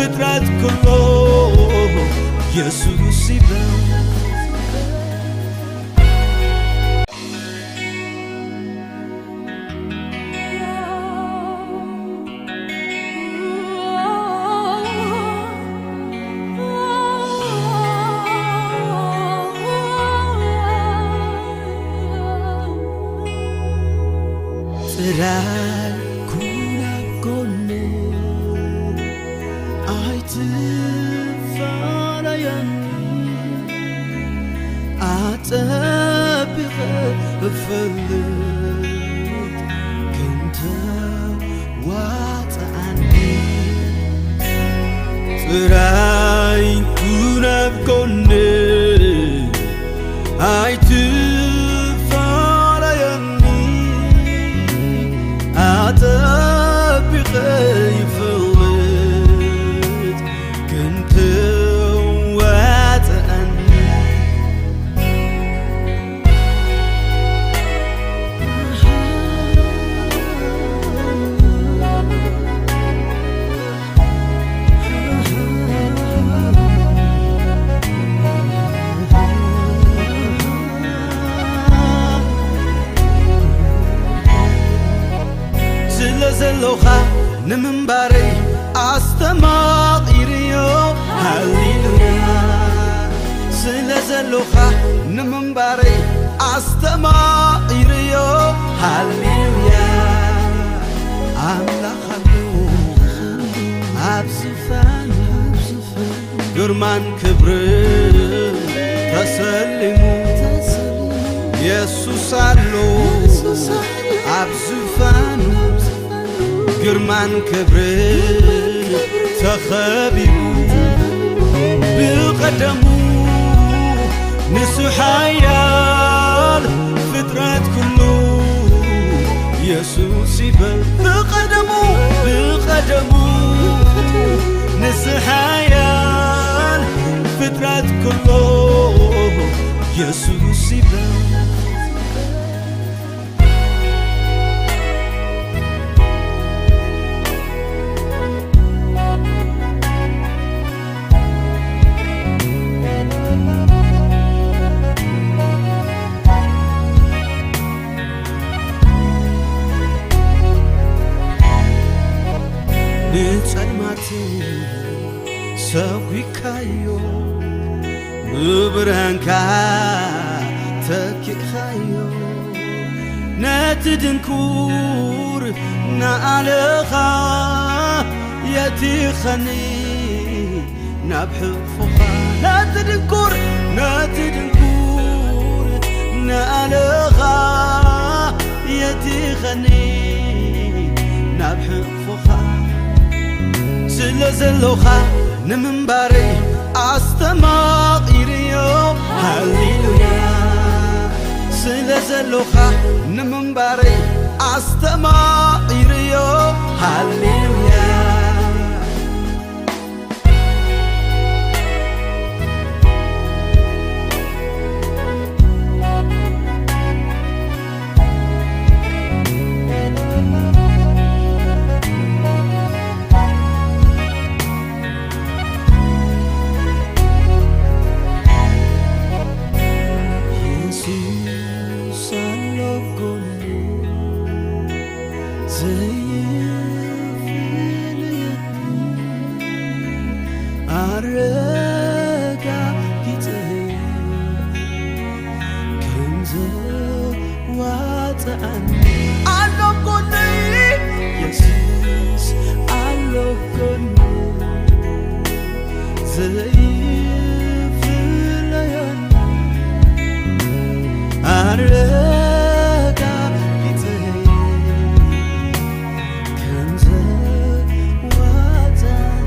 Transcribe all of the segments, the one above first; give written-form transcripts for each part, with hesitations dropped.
ፍጥረት ኩሉ ኢየሱስ ይበል ጥራይ ኩናብ ጎኔ ኣይትፋለየኒ ኣጠቢቐ እፈልጥ ክንተዋፅኣኒ ጥራይ ኩናብ ጎኔ أطبق يفلت كنت واتأني زلوخا نمنباري أستماقيريو هاليلويا زلوخا نمنباري أستماقيريو هاليلويا أملاك خلو أبزفان قرمان كبر تسلمو يسوس علو أبزفانو قرمان كبر تخبيبو بقدمو نسو حيال فطرات كله يسوس يبل بقدمو نسو حيال فطرات كله يسوس يبل نتسلماتي سوي كايو مبرهنكا تكي خايو نتدنكور نعلخا يتي خني نبحفوخا نتدنكور نعلخا يتي خني نبحفوخا زلوخا نمنباري أستماقيريو هاليلويا زلوخا نمنباري أستماقيريو هاليلويا أرجع كتير كنز واتأني على كوني يسوس على كوني زي في الليالي أرجع كتير كنز واتأني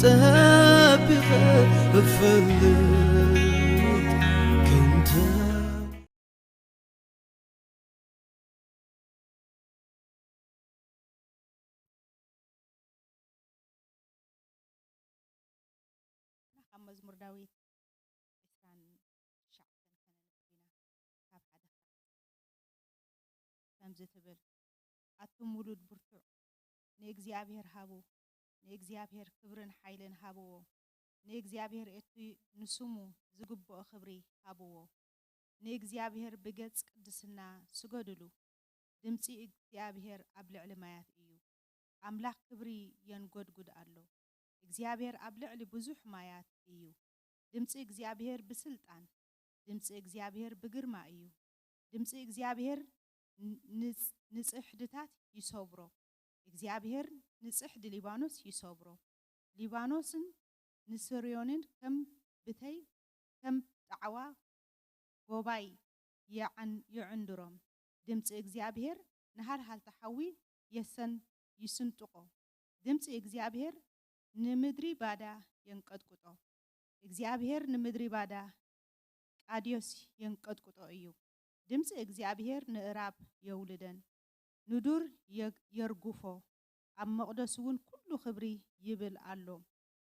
ጠቢኸ እፈልጥ ክንተ መዝሙር ዳዊት 29 ካብ ሓደ ከምዚ ትብል ኣቱም ውሉድ ብርቱዕ ንእግዚአብሔር ሃቡ ንእግዚአብሔር ክብርን ሓይልን ሃብዎ ንእግዚአብሔር እቲ ንስሙ ዝግብኦ ክብሪ ሃብዎ ንእግዚአብሔር ብገጽ ቅድስና ስገድሉ ድምፂ እግዚአብሔር ኣብ ልዕሊ ማያት እዩ ኣምላኽ ክብሪ የንጎድጉድ ኣሎ እግዚአብሔር ኣብ ልዕሊ ብዙሕ ማያት እዩ ድምፂ እግዚአብሔር ብስልጣን ድምፂ እግዚአብሔር ብግርማ እዩ ድምፂ እግዚአብሔር ንጽሕድታት ይሰብሮ እግዚአብሔር ንጽሕዲ ሊባኖስ ይሰብሮ ሊባኖስን ንስርዮንን ከም ብተይ ከም ጣዕዋ ጎባይ ይዕንድሮም ድምፂ እግዚአብሔር ንሃልሃልታ ሓዊ ይስንጥቆ ድምፂ እግዚአብሔር ንምድሪ ባዳ የንቀጥቅጦ እግዚአብሔር ንምድሪ ባዳ ቃዲዮስ የንቀጥቅጦ እዩ ድምፂ እግዚአብሔር ንእራብ የውልደን ንዱር የርጉፎ ኣብ መቅደሱን ኩሉ ክብሪ ይብል ኣሎ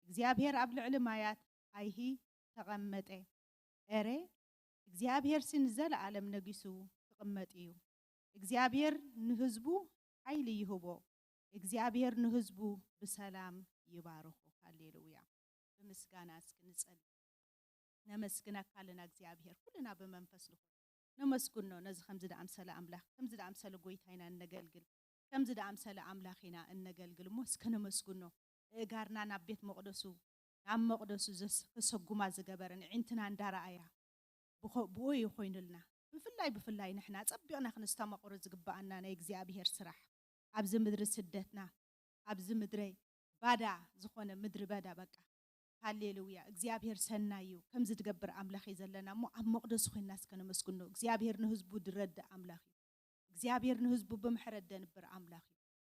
እግዚአብሔር ኣብ ልዕሊ ማያት ኣይሂ ተቐመጠ ኤሬ እግዚአብሔር ሲን ዘለዓለም ነጊሱ ተቐመጥ እዩ እግዚአብሔር ንህዝቡ ኃይል ይህቦ እግዚአብሔር ንህዝቡ በሰላም ይባርኩ ሃሌሉያ በምስጋና እስክንጸልይ ነመስግነካ ለና እግዚአብሔር ኩልና በመንፈስ ልኹ ነመስግን ነው ነዚ ከምዚ ዳምሰለ አምላኽ ከምዚ ዳምሰለ ጎይታይና እንገልግል ከምዚ ዳምሰለ አምላኺና እንገልግል ሞስከነ መስግን ነው እጋርና ናብ ቤት መቅደሱ ናብ መቅደሱ ዘሰጉማ ዝገበረን ዒንትና እንዳራአያ ብኦ ይኾይንልና ብፍላይ ንሕና ጸቢቕና ክንስተማቆር ዝግባአና ናይ እግዚአብሔር ስራሕ ኣብዚ ምድሪ ስደትና ኣብዚ ምድሪ ባዳ ዝኾነ ምድሪ ባዳ በቃ ሃሌሉያ እግዚአብሔር ሰናዩ ከምዚ ትገብር አምላኽ ይዘለና ሞ ኣብ መቅደስ ኮይና እስከነ መስግን ነው እግዚአብሔር ንህዝቡ ድረድ አምላኽ እግዚአብሔር ንህዝቡ በመሕረድ ደንብር አምላኽ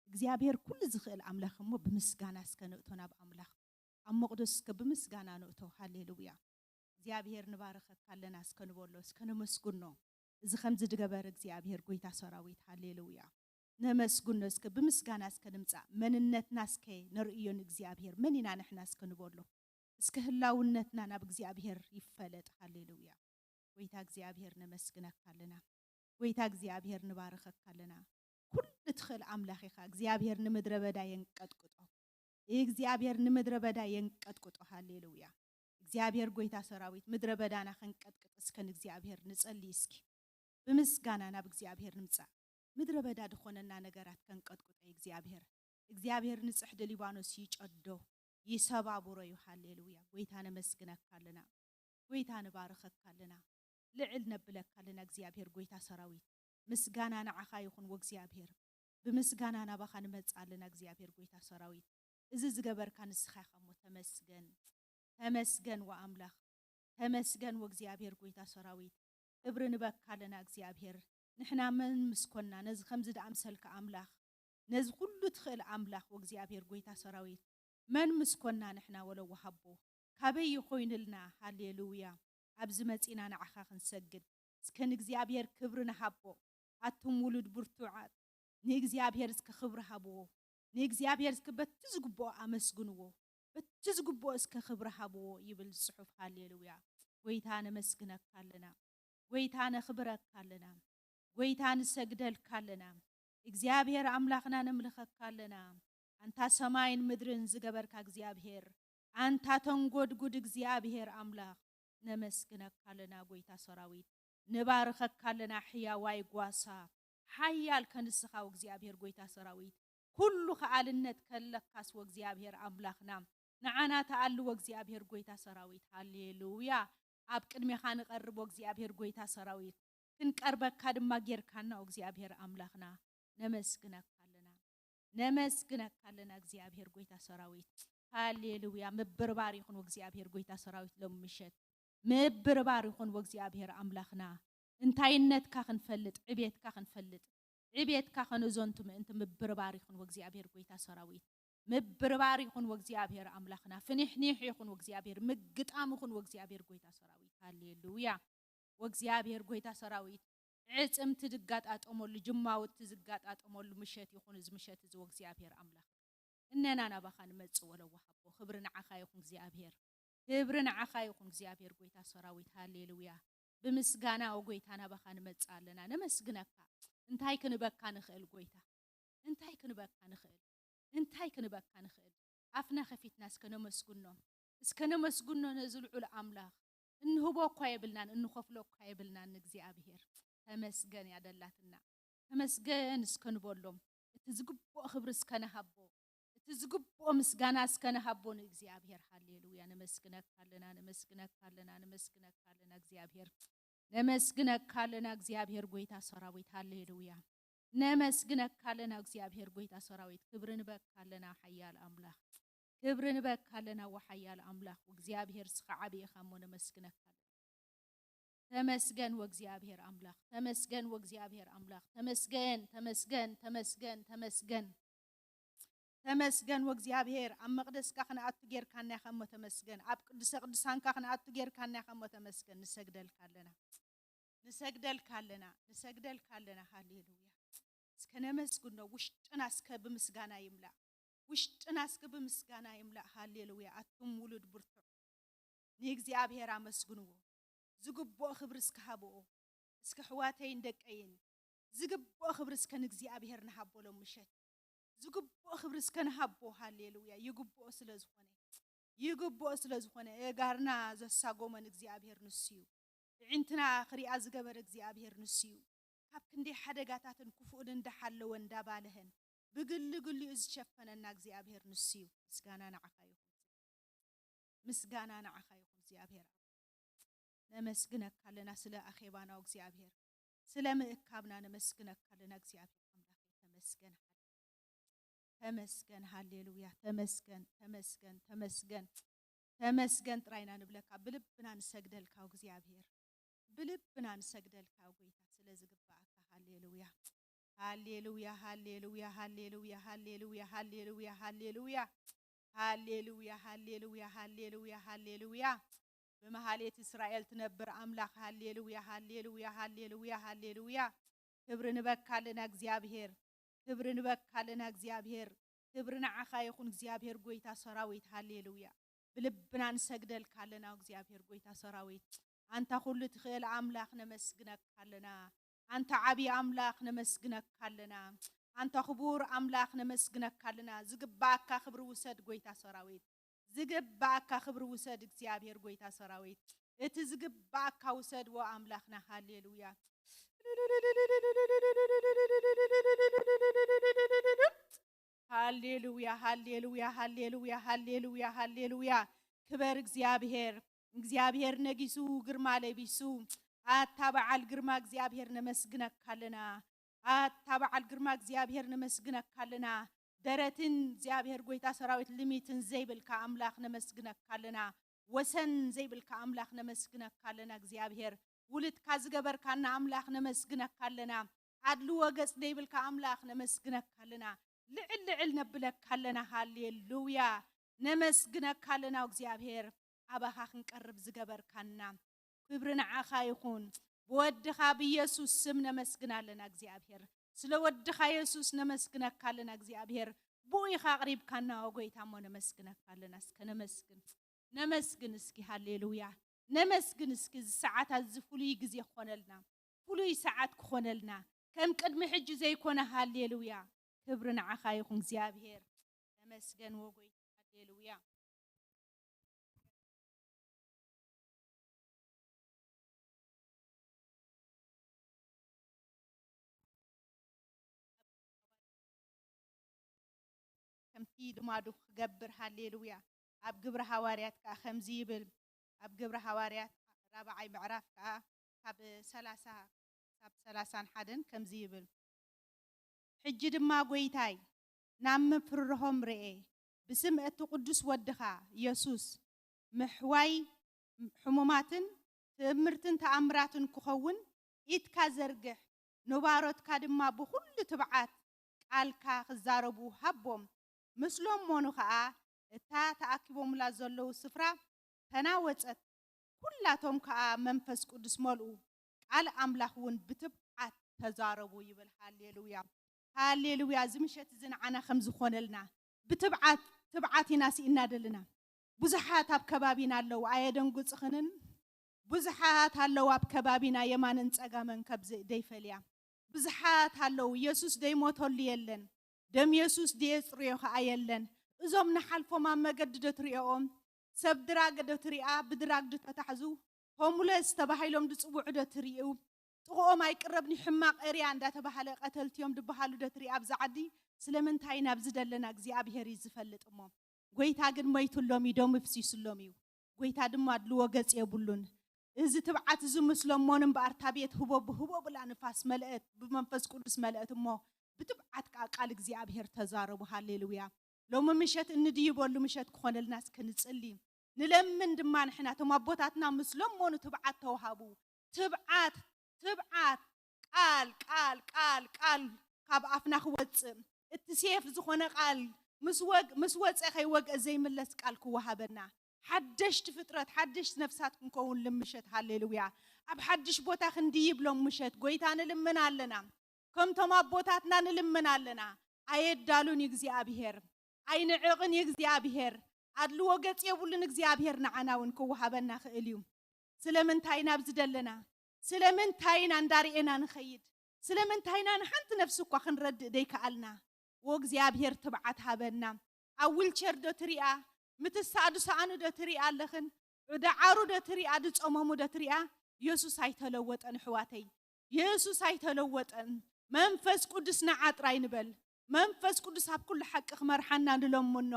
እግዚአብሔር ኩሉ ዝኽእል አምላኽ ሞ በምስጋና እስከነ እቶና በአምላኽ ኣብ መቅደስ እስከ በምስጋና ነው እቶ ሃሌሉያ እግዚአብሔር ንባረከካ ለና እስከነ ቦሎ እስከነ መስግን ነው እዚ ከምዚ ትገበር እግዚአብሔር ጎይታ ሰራዊት ሃሌሉያ ነመስግን ነው እስከ በምስጋና እስከ ንምጻ መንነትና እስከ ነርእዮን እግዚአብሔር መንና ንሕና እስከ ንቦሎ እስከ ህላውነትና ናብ እግዚአብሔር ይፈለጥ ሃሌሉያ ጎይታ እግዚአብሔር ነመስግነካ ለና ጎይታ እግዚአብሔር ንባረከካ ለና ኩሉ ትኽእል አምላኽ ኢኻ እግዚአብሔር ንምድረ በዳ የንቀጥቅጦ እግዚአብሔር ንምድረ በዳ የንቀጥቅጦ ሃሌሉያ እግዚአብሔር ጎይታ ሰራዊት ምድረ በዳና ከንቀጥቅጥ እስከን እግዚአብሔር ንጸልይ እስኪ በምስጋና ናብ እግዚአብሔር ንምጻ ምድረ በዳ ድኾነና ነገራት ከንቀጥቅጦ እግዚአብሔር ንጽሕዲ ሊባኖስ ይጨዶ ይሰባብሮ ሃሌሉያ ጎይታ ነመስግነካ ለና ጎይታ ንባረከካ ለና ልዕል ነብለካ ለና እግዚአብሔር ጎይታ ሰራዊት ምስጋና ንዓኻ ይኹን ወእግዚአብሔር በምስጋና ናባኻ ንመጻለና እግዚአብሔር ጎይታ ሰራዊት እዚ ዝገበርካ ንስኻ ኸሞ ተመስገን ወአምላኽ ተመስገን ወእግዚአብሔር ጎይታ ሰራዊት ክብሪ ንበካ ለና እግዚአብሔር ንሕና መን ምስኮና ነዚ ከምዚ ዳምሰልካ አምላኽ ነዚ ኩሉ ትኽእል አምላኽ ወእግዚአብሔር ጎይታ ሰራዊት መን ምስኮና ንሕና ወለው ወሃቦ ካበይ ይኾይንልና ሃሌሉያ ኣብዚ መጺና ንዓኻ ክንሰግድ እስከን እግዚአብሔር ክብሪ ንሃቦ ኣቱም ውሉድ ብርቱዓት ንእግዚአብሔር እስከ ክብሪ ሃብዎ ንእግዚአብሔር እስከ በቲ ዝግብኦ አመስግንዎ በቲ ዝግብኦ እስከ ክብሪ ሃብዎ ይብል ጽሑፍ ሃሌሉያ ጎይታ ነመስግነካ ለና ጎይታ ነኽብረካ ለና ጎይታ ንሰግደልካ ለና እግዚአብሔር አምላኽና ነምልኸካ ለና አንታ ሰማይን ምድርን ዝገበርካ እግዚአብሔር አንታ ተንጎድጉድ እግዚአብሔር አምላኽ ነመስግነካ ለና ጎይታ ሰራዊት ንባረከካ ለና ሕያዋይ ጓሳ ሓያል ከንስኻ እግዚአብሔር ጎይታ ሰራዊት ኩሉ ከዓልነት ከለካስ ወእግዚአብሔር አምላኽና ንዓና ተኣልዎ እግዚአብሔር ጎይታ ሰራዊት ሃሌሉያ ኣብ ቅድሚኻ ንቐርቦ እግዚአብሔር ጎይታ ሰራዊት ክንቀርበካ ድማ ጌርካና እግዚአብሔር አምላኽና ነመስግነካ ለና እግዚአብሔር ጎይታ ሰራዊት ሃሌሉያ ምብርባር ይኹን እግዚአብሔር ጎይታ ሰራዊት ለምሸት ምብርባር ይኹን እግዚአብሔር አምላኽና እንታይነትካ ክንፈልጥ ዕቤትካ ክንፈልጥ ዕቤትካ ከነዞንቱ ምእንቲ ምብርባር ይኹን እግዚአብሔር ጎይታ ሰራዊት مبربار يكون وእግዚአብሔር أملاخنا فنحنيح يكون وእግዚአብሔር مقطام يكون وእግዚአብሔር قويتا سراويت هاليلويا وእግዚአብሔር قويتا سراويت عصم تدقات أطمول جماوت تزقات أطمول مشت يكون إز مشت إز وእግዚአብሔር أملاخ إننا نبخان متص ولا وحبو خبرنا عخا يكون وእግዚአብሔር خبرنا عخا يكون وእግዚአብሔር قويتا سراويت هاليلويا بمسغانا وقويتا نبخان متص علنا نمسغنك انتاي كنبكا نخيل قويتا انتاي كنبكا نخيل انتاي كنبكا نخيل عفنا خفيتنا اسكنا مسغنو نزلعو الأملاخ إنه بوكو يبلنا إنه خفلو كو يبلنا نእግዚአብሔር تمسغن يا دلاتنا تمسغن اسكن بولم تزغبو خبر اسكنا حبو تزغبو مسغانا اسكنا حبو نእግዚአብሔር هاليلويا نمسغنك كالنا እግዚአብሔር نمسغنك كالنا እግዚአብሔር ጎይታ ሰራዊት هاليلويا نمسغنك كالنا እግዚአብሔር ጎይታ ሰራዊት ክብርን በካለና ኃያል አምላክ ክብርን በካለና ወኃያል አምላክ እግዚአብሔር ስኻዓብ ይኻሞ ነመስግነክ ተመስገን ወእግዚአብሔር አምላክ ተመስገን ወእግዚአብሔር አምላክ ተመስገን ወእግዚአብሔር ኣብ መቅደስካ ከነአቱ ጌርካና ይኻሞ ተመስገን ኣብ ቅዱስ ቅዱሳንካ ከነአቱ ጌርካና ይኻሞ ተመስገን ንሰግደልካለና ሃሌሉያ እስከነመስግን ነው ውሽጥና እስከ በምስጋና ይምላ ውሽጥና እስከ በምስጋና ይምላ ሃሌሉያ አቱም ውሉድ ብርቱ ንእግዚአብሔር አመስግንዎ ዝግቦ ክብር እስከ ሃቦ እስከ ሕዋተይ እንደቀይን ዝግቦ ክብር እስከ ንእግዚአብሔር ንሃቦሎ ምሸት ዝግቦ ክብር እስከ ንሃቦ ሃሌሉያ ይግቦ ስለዝኾነ ጋርና ዘሳጎመን እግዚአብሔር ንስዩ ዕንትና ክሪአ ዝገበር እግዚአብሔር ንስዩ ካብ ክንዲ ሓደጋታትን ክፉእን እንዳሓለወ እንዳባለህን بقل إزشفنا نأجزيابير نسيو مسجانا نعخايو زيابير نمسجنك كلنا سلا أخيبانا وزيابير سلا مكابنا نمسجنك كلنا زيابير أملاك تمسجن هاليلويا تمسجن تراينا نبلك بلبنا نسجد الكاو زيابير بلبنا نسجد الكاو بيتا سلا زقباك هاليلويا هاليلويا هاليلويا هاليلويا هاليلويا هاليلويا هاليلويا هاليلويا هاليلويا هاليلويا هاليلويا بمحالية إسرائيل تنبر أملاك هاليلويا هاليلويا هاليلويا هاليلويا كبر نبكالنا እግዚአብሔር كبر نبكالنا እግዚአብሔር كبرنا عخا يكون እግዚአብሔር ጎይታ ሰራዊት هاليلويا بلبنا نسجدل كالنا እግዚአብሔር ጎይታ ሰራዊት أنت كل تخيل أملاك نمسجنك كالنا أنت عبي أملاك نمسجنك كالنا أنت خبور أملاك نمسجنك كالنا زقباك خبر وسد قويتا سراويت زقباك خبر وسد እግዚአብሔር قويتا سراويت اتزقباك وسد وأملاكنا هاليلويا هاليلويا هاليلويا هاليلويا هاليلويا هاليلويا كبر እግዚአብሔር نجيسو ግርማ ለቢሱ أتابع الجرما እግዚአብሔር نمسجنك كلنا أتابع الجرما እግዚአብሔር نمسجنك كلنا درتين እግዚአብሔር قويتا سراويت لميتن زيبل كأملاك نمسجنك كلنا وسن زيبل كأملاك نمسجنك كلنا እግዚአብሔር ولد كازجبر كنا أملاك نمسجنك كلنا عدلو وجس زيبل كأملاك نمسجنك كلنا لعل نبلك كلنا هاليلويا نمسجنك كلنا እግዚአብሔር أباها نقرب زجبر كنا كبرنا عخا يكون بودخا بيسوس سم نمسكنا لنا እግዚአብሔር سلو ودخا يسوس نمسكنا كلنا እግዚአብሔር بوي قريب كنا وقيتا مو نمسكنا كلنا نمسكن اسكي هاليلويا نمسكن اسكي ساعات الزفولي غزي خونلنا فولي ساعات كخونلنا كم قدم حج زي كونه هاليلويا كبرنا عخا يكون እግዚአብሔር نمسكن وقيتا هاليلويا كمتي دمادو خجبر هاليلويا أب جبر حواريات كخمزيبل أب جبر حواريات رابعي معرف كاب سلاسان حدن كمزيبل حجد ما قويتاي نام فرهم رئي بسم التقدس ودخا يسوس محواي حموماتن تمرتن تأمراتن كخون يتكازرجح نبارات كادم ما بكل تبعات قالكا خزاربو هبهم ምስሎም ሞኑ ከዓ እታ ተኣኪቦምላ ዘለዉ ስፍራ ተናወፀት ኩላቶም ከዓ መንፈስ ቅዱስ መልኡ ቃል ኣምላኽ እውን ብትብዓት ተዛረቡ ይብል ሃሌሉያ ሃሌሉያ ዝምሸት ዝንዓና ከም ዝኾነልና ብትብዓት ኢና ሲእና ደልና ብዙሓት ኣብ ከባቢና ኣለዉ ኣየደንጉፅኽንን ብዙሓት ኣለዉ ኣብ ከባቢና የማንን ፀጋመን ከብ ዘይፈልያ ብዙሓት ኣለዉ ኢየሱስ ደይሞተሉ የለን ደም ኢየሱስ ደየፅርዮ ከዓ የለን እዞም ንሓልፎም ኣብ መገዲ ዶ ትሪኦም ሰብ ድራግ ዶ ትሪኣ ብድራግ ዶ ተታሕዙ ሆሙለስ ተባሂሎም ድፅውዑ ዶ ትሪኡ ጥቕኦም ኣይቅረብኒ ሕማቕ ኤርያ እንዳተባሃለ ቀተልትዮም ድበሃሉ ዶ ትሪኣ ኣብዛ ዓዲ ስለምንታይ ናብ ዝደለና እግዚኣብሔር እዩ ዝፈልጥ እሞ ጎይታ ግን ሞይቱሎም እዩ ደሙ ፍሲሱሎም እዩ ጎይታ ድማ ድልዎ ገፅ የብሉን እዚ ትብዓት እዚ ምስሎም ሞን እምበኣር እታ ቤት ህቦ ብላ ንፋስ መልአት ብመንፈስ ቅዱስ መልአት እሞ ብትብዓት ቃል እግዚኣብሔር ተዛረቡ ሃሌሉያ ሎሚ ምሸት እንድይበሉ ምሸት ክኾነልና እስከ ንጽሊ ንለምን ድማ ንሕና ቶም ኣቦታትና ምስሎም ሞኑ ትብዓት ተዋሃቡ ትብዓት ቃል ካብ ኣፍና ክወፅእ እቲ ሴፍ ዝኾነ ቃል ምስ ወፀ ከይወግአ ዘይምለስ ቃል ክወሃበና ሓደሽቲ ፍጥረት ሓደሽቲ ነፍሳት ክንከውን ልምሸት ሃሌሉያ ኣብ ሓድሽ ቦታ ክንድይብሎም ምሸት ጎይታ ንልምን ኣለና ከምቶም ኣቦታትና ንልምን ኣለና ኣየዳሉን እግዚኣብሔር ኣይንዕቕን እግዚኣብሔር ኣድልዎ ገፅ የብሉን እግዚኣብሔር ንዓና እውን ክወሃበና ክእል እዩ ስለምንታይ ናብ ዝደለና ስለምንታይና እንዳርኤና ንኸይድ ስለምንታይና ንሓንቲ ነፍሲ እኳ ክንረድእ ደይከኣልና ወእግዚኣብሔር ትብዓት ሃበና ኣብ ዊልቸር ዶ ትሪኣ ምትሳእዱ ሰኣኑ ዶ ትሪኣ ኣለኽን ዳዓሩ ዶ ትሪኣ ድፀመሙ ዶ ትሪኣ ኢየሱስ ኣይተለወጠን ሕዋተይ ኢየሱስ ኣይተለወጠን መንፈስ ቅዱስ ንዓጥራ ይንበል መንፈስ ቅዱስ ኣብ ኩሉ ሓቂ ክመርሓና ንሎምኖ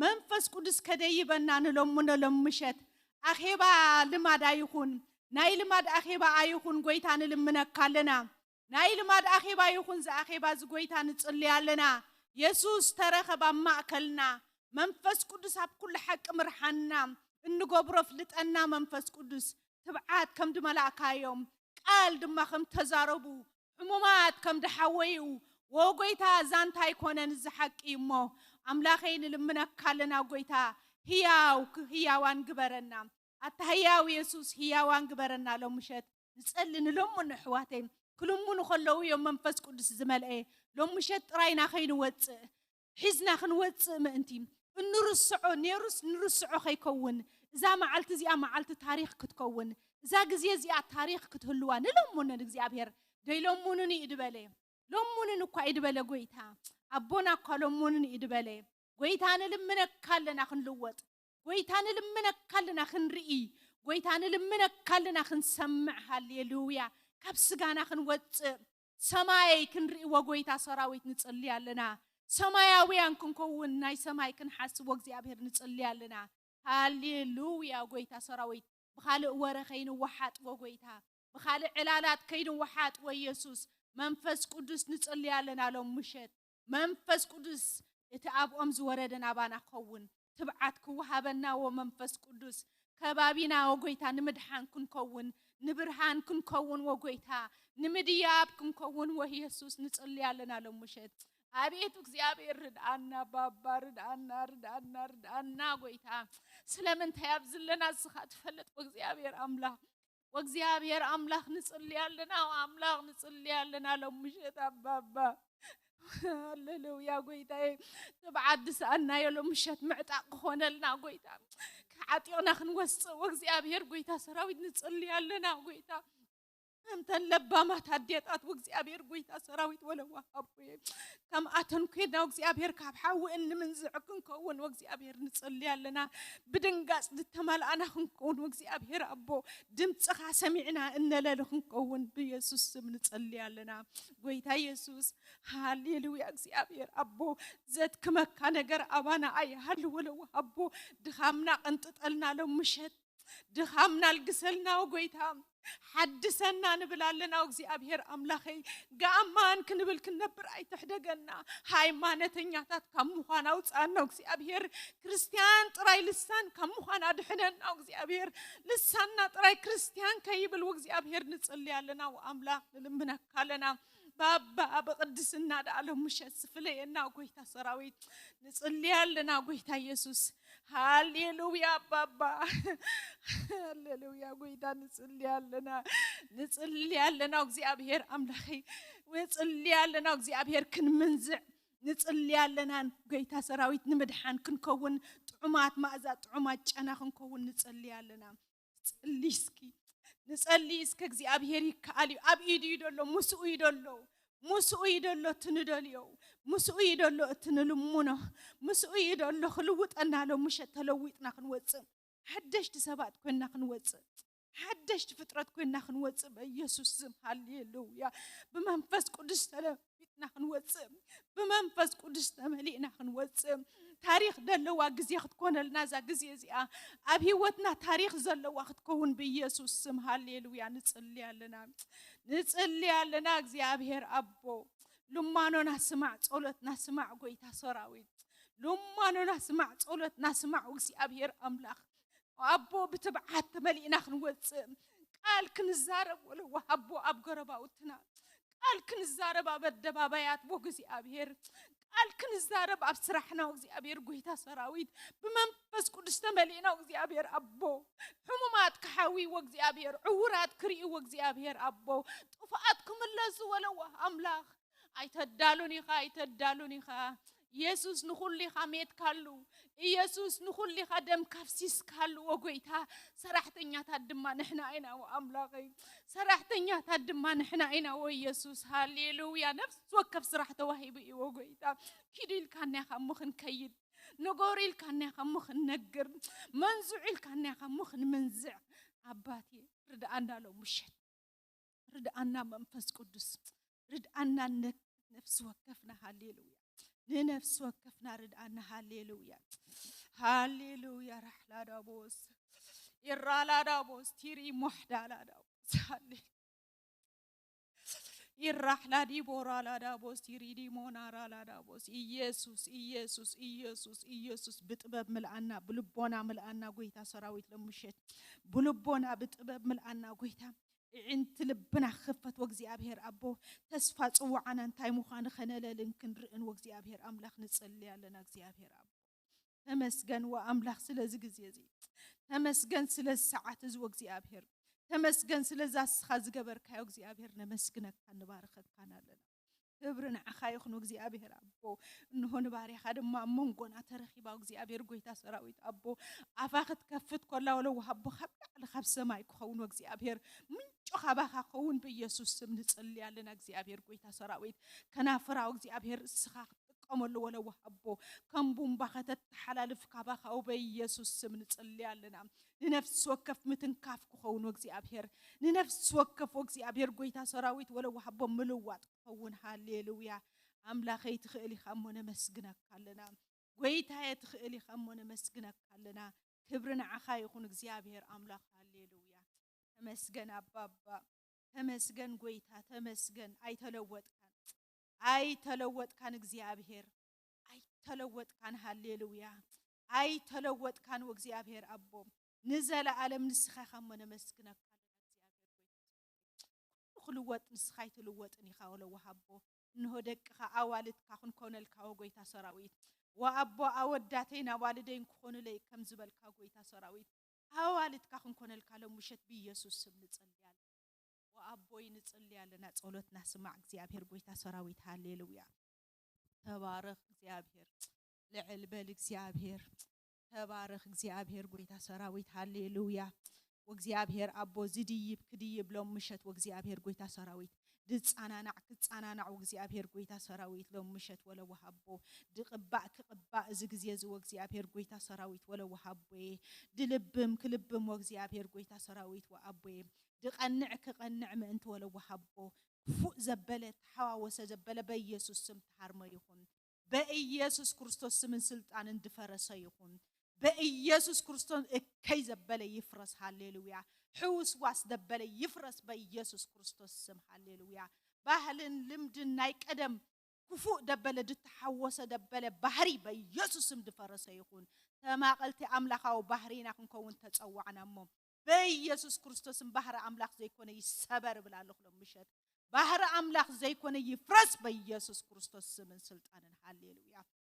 መንፈስ ቅዱስ ከደይበና ንሎምኖ ለምሸት ኣኼባ ልማድ ኣይኹን ናይ ልማድ ኣኼባ ኣይኹን ጎይታ ንልምነካ ኣለና ናይ ልማድ ኣኼባ ይኹን ዝኣኼባ ዝጎይታ ንጽልይ ኣለና ኢየሱስ ተረኸብ ኣብ ማእከልና መንፈስ ቅዱስ ኣብ ኩሉ ሓቂ ምርሓና እንገብሮ ፍልጠና መንፈስ ቅዱስ ትብዓት ከም ድመላእካዮም ቃል ድማ ከም ተዛረቡ ሕሙማት ከም ድሓወዩ ወጎይታ ዛንታ ኣይኮነን ዝሓቂ እሞ ኣምላኸይ ንልምነካ ኣለና ጎይታ ህያዋን ግበረና ኣታ ህያው ኢየሱስ ህያዋን ግበረና ሎምሸት ንጸሊ ንሎሙን ኣሕዋተይ ክልሙኑ ከለዉ እዮም መንፈስ ቅዱስ ዝመልአ ሎምሸት ጥራይና ኸይንወፅእ ሒዝና ክንወፅእ ምእንቲ ንርስዖ ኸይከውን እዛ መዓልቲ እዚኣ መዓልቲ ታሪክ ክትከውን እዛ ግዜ እዚኣ ታሪክ ክትህልዋ ንሎሙንን እግዚኣብሔር ደይሎሙንን ይድበለ ሎሙንን እኳ ይድበለ ጎይታ ኣቦና እኳ ሎሙንን ይድበለ ጎይታ ንልምነካ ኣለና ክንልወጥ ጎይታ ንልምነካ ኣለና ክንርኢ ጎይታ ንልምነካ ኣለና ክንሰምዕ ሃሌሉያ ካብ ስጋና ክንወፅእ ሰማይ ክንርእዎ ጎይታ ሰራዊት ንጽልይ ኣለና ሰማያውያን ክንከውን ናይ ሰማይ ክንሓስቦ እግዚኣብሔር ንጽልይ ኣለና ሃሌሉያ ጎይታ ሰራዊት ብኻልእ ወረ ከይንወሓጥዎ ጎይታ ብኻልእ ዕላላት ከይንወሓጥዎ ኢየሱስ መንፈስ ቅዱስ ንጽልይ ኣለና ሎም ምሸት መንፈስ ቅዱስ እቲ ኣብኦም ዝወረደ ናባና ክኸውን ትብዓት ክወሃበና ወመንፈስ ቅዱስ ከባቢና ወጎይታ ንምድሓን ክንከውን ንብርሃን ክንከውን ወጎይታ ንምድያብ ክንከውን ወኢየሱስ ንጽልይ ኣለና ሎም ምሸት አቤቱ እግዚአብሔር ርዳና ባባ ርዳና ጎይታ ስለምንታይ ኣብዝለና ዝኻ ትፈልጥ ወእግዚአብሔር አምላክ ንጽልይ ኣለና አምላክ ንጽልይ ኣለና ሎም ምሸት አባባ ሃሌሉያ ጎይታ ትብዓት ድስኣና የሎም ምሸት ምዕጣቅ ክኾነልና ጎይታ ከዓጢቕና ክንወፅእ ወእግዚአብሔር ጎይታ ሰራዊት ንጽልይ ኣለና ጎይታ أنت لبما تديتات وإግዚአብሔር ጎይታ ሰራዊት ወለዋሃቡየ ከም ኣተን ከይድና ወእግዚአብሔር ካብ ሓዊ እንምንዝዕክን ከውን ወእግዚአብሔር ንጽልይ ኣለና ብድንጋጽ ዝተመልአና ክንከውን ወእግዚአብሔር ኣቦ ድምጽኻ ሰሚዕና እንለልኽን ከውን በኢየሱስ ስም ንጽልይ ኣለና ጎይታ ኢየሱስ ሃሌሉያ እግዚአብሔር ኣቦ ዘትክመካ ነገር ኣባና ኣይሃሉ ወለዋሃቡ ድኻምና ቅንጥጠልና ለምሸት ድኻምና ልግሰልና ወጎይታ حدثنا نبلالنا وإግዚአብሔር أملاخي قامان كنبل كنبر أي تحدقنا هاي ما نتنياتات كمخانا وصانا وإግዚአብሔር كريستيان تراي لسان كمخانا دحننا وإግዚአብሔር لساننا تراي كريستيان كيبل وإግዚአብሔር نصلي لنا وأملاخ نلمنك لنا بابا بقدسنا دالهم مش سفلينا قويتا سراويت نصلي لنا قويتا يسوس هاليلويا بابا هاليلويا قويتا نصلي لنا እግዚአብሔር أملاخي ونصلي لنا እግዚአብሔር كنمنزع نصلي لنا قويتا سراويت نمدحان كنكون طعمات مأزا طعمات جنا كنكون نصلي لنا نصلي اسك እግዚአብሔር ይካአል አብ ኢዱ ይደሎ ሙስኡ ይደሎ ትንደልዮ ሙስኡ ይደሎ ትንልሙኖ ሙስኡ ይደሎ خلوطና ለሙሸት ተለዊጥና ክንወጽእ ሓደሽቲ ሰባት ኮይና ክንወጽእ ሓደሽቲ ፍጥረት ኮይና ክንወጽእ በኢየሱስ ስም ሃሌሉያ በመንፈስ ቅዱስ ተለዊጥና ክንወጽእ በመንፈስ ቅዱስ ተመሊእና ክንወጽእ ታሪክ ደለዋ ግዜ ክትኮነልና ዛ ግዜ እዚኣ ኣብ ህይወትና ታሪክ ዘለዋ ክትከውን በኢየሱስ ስም ሃሌሉያ ንጽልይ ያለና እግዚአብሔር አቦ ልማኖና ስማዕ ጸሎትና ስማዕ ጎይታ ሰራዊት ልማኖና ስማዕ ጸሎትና ስማዕ እግዚአብሔር አምላክ አቦ ብትብዓት ተመሊእና ክንወጽእ ቃል ክንዛረብ ወለዋ አቦ ኣብ ገረባውትና ቃል ክንዛረብ ኣብ ኣደባባያት እግዚአብሔር ቃል ክንዛረብ ኣብ ስራሕና እግዚአብሔር ጎይታ ሰራዊት በመንፈስ ቅዱስ ተመሊእና እግዚአብሔር አቦ ሕሙማት ከሓዊ እግዚአብሔር ዕውራት ክሪኡ እግዚአብሔር አቦ ጥፋት ክምለሱ ወለዋ አምላክ አይተዳሉን ኢኻ ኢየሱስ ንኹሉ ኻሜት ካሉ ኢየሱስ ንኹሉ ኻደም ካፍሲስ ካሉ ወጎይታ ሰራሕተኛታት ድማ ንሕና ኢና ወአምላኸይ ሰራሕተኛታት ድማ ንሕና ኢና ወኢየሱስ ሃሌሉያ ነፍስ ወከፍ ስራሕ ተዋሂቡ ወጎይታ ኪድልካና ኻምኽን ከይድ ንጎሪልካና ኻምኽን ነግር መንዙዕልካና ኻምኽን መንዝዕ አባቴ ርድአና ለሙሸት ርድአና መንፈስ ቅዱስ ርድአና ነፍስ ወከፍና ሃሌሉያ لنفس وكفنا ردانا هاليلويا رحلا دابوس يرالا دابوس تيري محدالا دابوس يرحلا دي بورالا دابوس تيري دي مونارالا دابوس إيسوس بتباب ملعنا بلبونا ملعنا قويتا سراويت لمشت بلبونا بتباب ملعنا قويتا انت لبنا خفت وغزيابهر ابو تسفا صوعنا انتي مخان خنللن كنرئن وغزيابهر املاخ نصلي لنا غزيابهر ابو تمسجن واملاخ سلاز غزيزي تمسجن سلاز ساعات زو غزيابهر تمسجن سلاز اسخاز غبركاي وغزيابهر نمسجنك نباركك كانالنا ክብርና አኻይኹን እግዚአብሔር አቦ እንሆን ባሪያ ድማ መንጎና ተረኺባ እግዚአብሔር ጎይታ ሰራዊት አቦ አፋኽት ከፍት ኮላ ወለው አቦ ኸብዓል ኻብ ሰማይ ክኸውን እግዚአብሔር ምንጮ ኻባኻ ኸውን በኢየሱስ ስም ንጽልያለና እግዚአብሔር ጎይታ ሰራዊት ከናፍራው እግዚአብሔር ስኻ ተቀመሉ ወለው አቦ ከምቡም ባኸተት ተሐላልፍ ካባኻው በኢየሱስ ስም ንጽልያለና ንነፍስ ወከፍ ምትንካፍ ክኸውን እግዚአብሔር ንነፍስ ወከፍ እግዚአብሔር ጎይታ ሰራዊት ወለው አቦ ምልዋጥ كون هاليلويا أملاخي تخيلي خمونا مسجنك كلنا ويتها تخيلي خمونا مسجنك كلنا كبرنا عخاي يكون እግዚአብሔር أملاخ هاليلويا تمسجن أبابا تمسجن ويتها تمسجن أي تلوت كان እግዚአብሔር أي تلوت كان هاليلويا أي تلوت كان እግዚአብሔር أبو نزل عالم نسخة خمونا مسجنك خلوات نسخايت لوات اني خاوله وحبو انه دقخا اوالدكا كنكونلكا وغويتا سراويت وابو اوداتينا والدين كون لي كم زبلكا غويتا سراويت اوالدكا كنكونلكا لمشت بيسوس سم نصليال وابوي نصليالنا ጸሎትና ስማዕ እግዚአብሔር غويتا سراويت هاليلويا تبارك እግዚአብሔር لعل بل እግዚአብሔር تبارك እግዚአብሔር غويتا سراويت هاليلويا وغزيابهر ابو زديب كديب لهم مشت وغزيابهر غويتا سراويت دصانانا وغزيابهر غويتا سراويت لهم مشت ولا وحبو دقبع كقبع زغزيز وغزيابهر غويتا سراويت ولا وحبو دلبم كلبم وغزيابهر غويتا سراويت وابو دقنع كقنع ما انت ولا وحبو فوق زبلت حواوس زبله بيسوس سم تحرم يكون بإيسوس كريستوس من سلطان اندفرس يكون بإيسوس كريستوس كي زبله يفرس هاليلويا حوس واس دبله يفرس بإيسوس كريستوس سم هاليلويا بهلن لمدن نايك أدم كفوق دبله دتحوس دبله بحري بإيسوس سم دفرس يكون تما قلت أملاخا وبحرينا كون تتصوعنا مم بإيسوس كريستوس بحر أملاخ زي كونه يسبر بلا لخلم مشت ባህር አምላክ ዘይኮነ ይፍረስ በኢየሱስ ክርስቶስ ስም ስልጣን ሃሌሉያ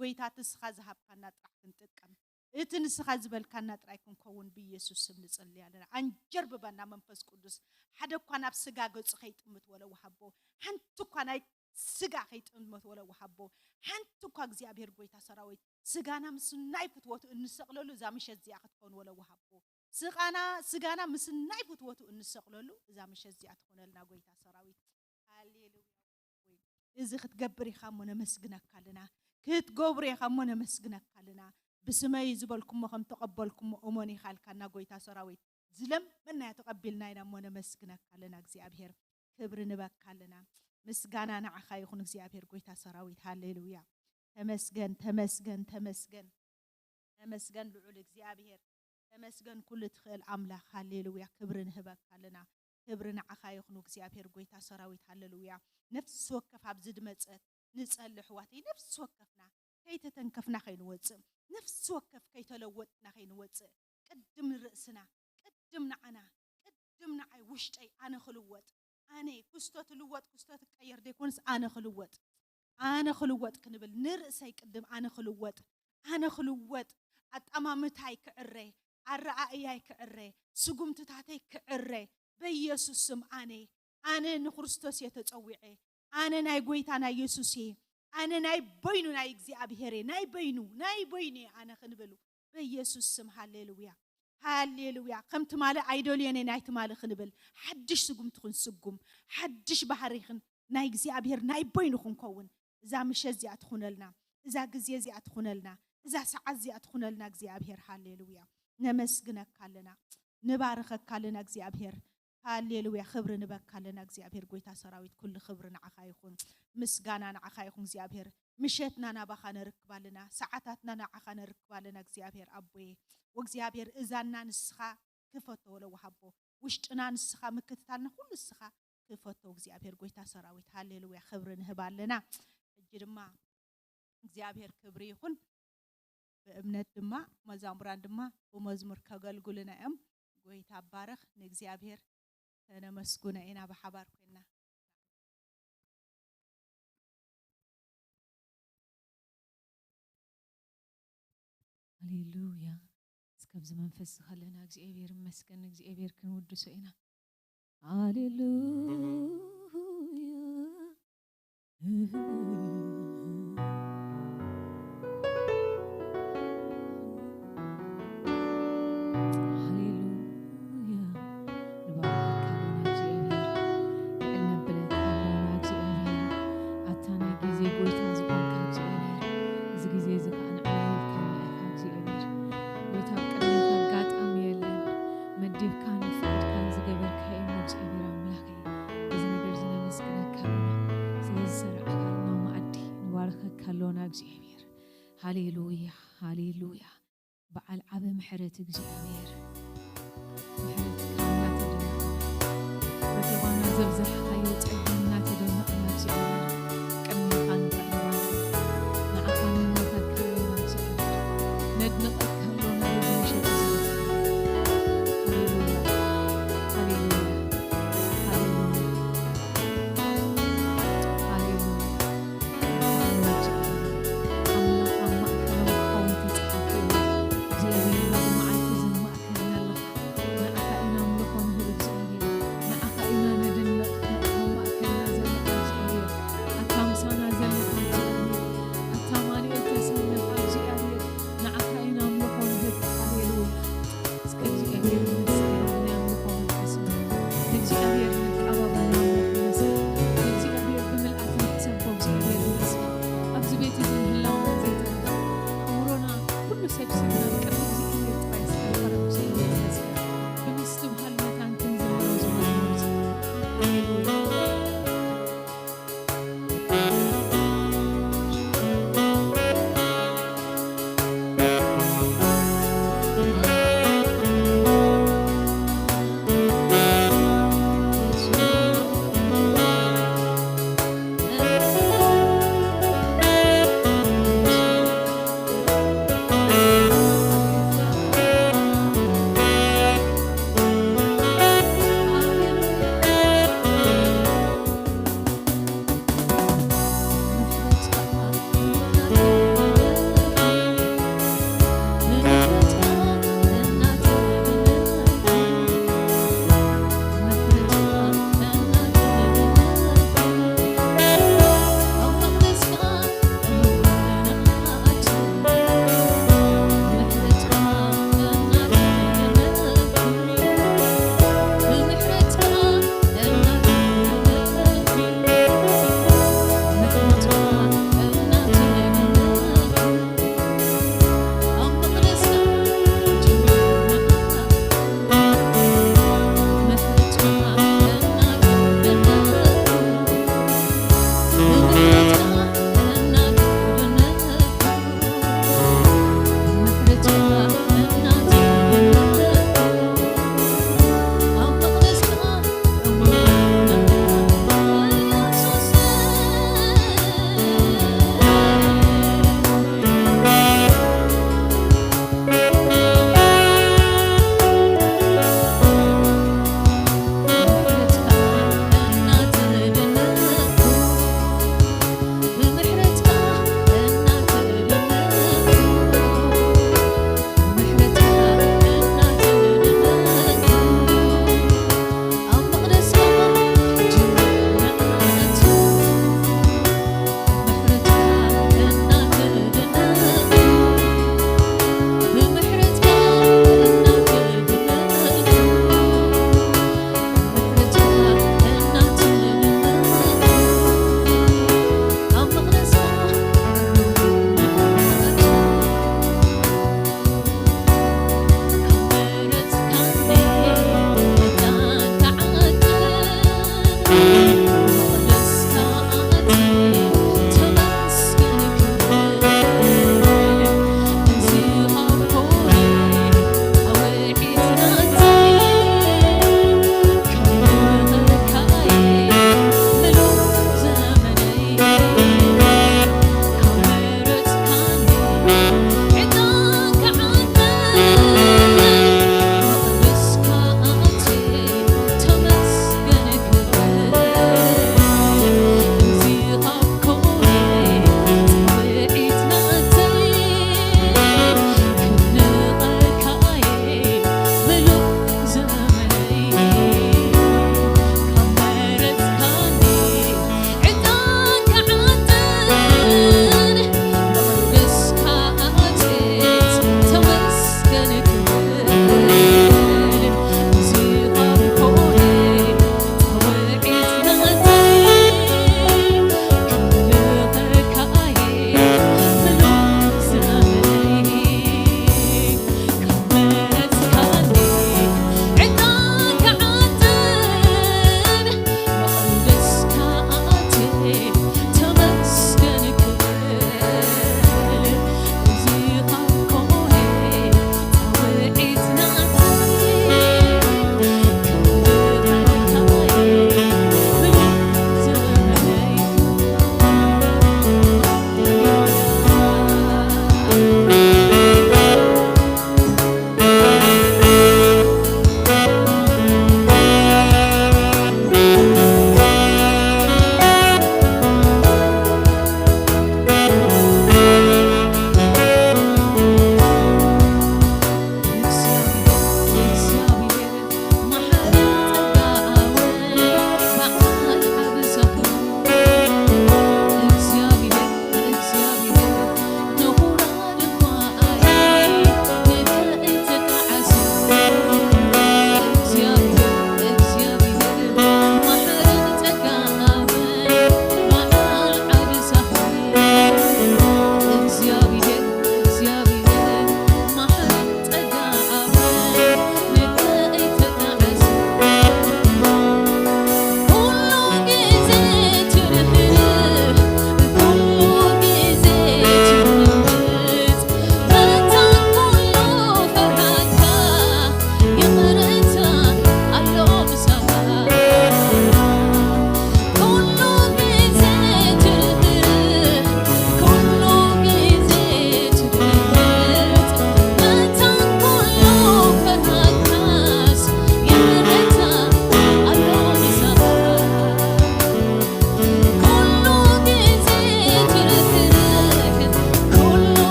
ጎይታ ተስኻ ዝሃብካና ጥራሕ ክንጥቀም እቲ ንስኻ ዝበልካና ጥራይ ክንከውን በኢየሱስ ስም ንጽልያለና አንጀር በባና መንፈስ ቅዱስ ሓደ እኳ ናብ ስጋ ገጽ ኸይጥምት ወለ ወሃቦ ሓንቲ እኳ ናይ ስጋ ኸይጥምት ወለ ወሃቦ ሓንቲ እኳ እግዚአብሔር ጎይታ ሰራዊት ስጋና ምስ ናይ ፍትወቱ እንሰቅለሉ እዛ ምሸት እዚኣ ክትኮን ወለ ወሃቦ ስጋና ምስ ናይ ፍትወቱ እንሰቅለሉ እዛ ምሸት እዚኣ ትኮነልና ጎይታ ሰራዊት ሃሌሉያ እዚ ክትገብር ኢኻ ሞ ነመስግነካልና ክትገብር ኢኻ ሞ ነመስግነካልና بسمي زبالكم خم تقبلكم أماني خالكنا قويتا سراويت زلم منا يتقبلنا إنا مونا مسكنا كلنا እግዚአብሔር ክብር ንበካልና ምስጋና ንዓኻ ይኹን እግዚአብሔር قويتا سراويت هاليلويا ተመስገን ተመስገን ተመስገን ተመስገን ልዑል እግዚአብሔር ተመስገን ኩሉ ትኽእል አምላክ ሃሌሉያ ክብር ንህበካልና ክብር ንዓኻ ይኹን እግዚአብሔር قويتا سراويت هاليلويا ነፍስ ወከፍ ኣብ ዝድመጸት ንጸልሕ ዋቲ ነፍስ ወከፍና ከይተተንከፍና ኸይንወጽእ نفس وقف كي تلوتنا خي نوصل قدم رأسنا قدم نعنا قدم نعي وشتي أنا خلوت أنا كستات لوت كستات كير ديكونس أنا خلوت كنبل نرأسي قدم أنا خلوت أمامتاي كعري الرعاياي كعري سقمت تحتي كعري بيسوس سم أنا نخرستوس يتطوعي أنا ناي قويتانا يسوسي أنا ناي بينو ناي እግዚአብሔር ناي بيني أنا خنبلو بيسوس سم هاليلويا كم تمال أيدوليني ناي تمال خنبل حدش سقم تخن سقم حدش بحريخن ناي እግዚአብሔር ناي بينو خن كون إذا مش زي أتخنلنا إذا جزية زي أتخنلنا إذا ساعة زي أتخنلنا እግዚአብሔር هاليلويا نمسجنك كلنا نباركك كلنا እግዚአብሔር هاليلويا خبر نبكالنا እግዚአብሔር قويتا سراويت كل خبرنا عخا يخون مسغانا عخا يخون እግዚአብሔር مشيتنا نبخا نركبالنا ساعاتنا نعخا نركبالنا እግዚአብሔር أبوي وእግዚአብሔር إذانا نسخا كفتو ولا وحبو وشتنا نسخا مكتتالنا كل نسخا كفتو እግዚአብሔር قويتا سراويت هاليلويا خبر نهبالنا اجدما እግዚአብሔር كبر يخون بأمنت دما مزامران دما ومزمر كغلغلنا ام قويتا بارخ نእግዚአብሔር أنا مسكونة إنا بحبار كنا هاليلويا سكب زمان فس خلنا እግዚአብሔር مسكن እግዚአብሔር كنودسو إنا هاليلويا هاليلويا هاليلويا بعل عب محرت እግዚአብሔር محرت كنا تدمنا بتوانا زبزح خيو تعبنا تدمنا እግዚአብሔር قمي خان قلبنا نعفان نفكرنا እግዚአብሔር ندنقك كلنا يزمشت هاليلويا هاليلويا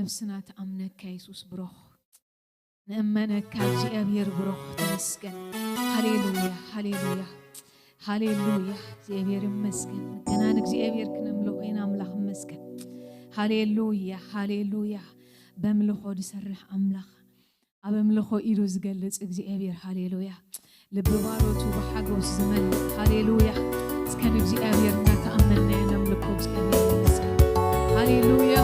نفسنا تأمنك يسوع بروح نأمنك እግዚአብሔር ብሩኽ ተመስገን ሃሌሉያ ሃሌሉያ ሃሌሉያ እግዚአብሔር ይመስገን ገናን እግዚአብሔር ክነምልኾ ኢና አምላኽ ይመስገን ሃሌሉያ ሃሌሉያ በምልኾ ዝሰርሕ አምላኽ ኣብ ምልኾ ኢሉ ዝገልጽ እግዚአብሔር ሃሌሉያ ልብ ባሮቱ በሓጎስ ዝመልእ ሃሌሉያ እስከ እግዚአብሔር ተኣመንና ነምልኮ እግዚአብሔር ይመስገን ሃሌሉያ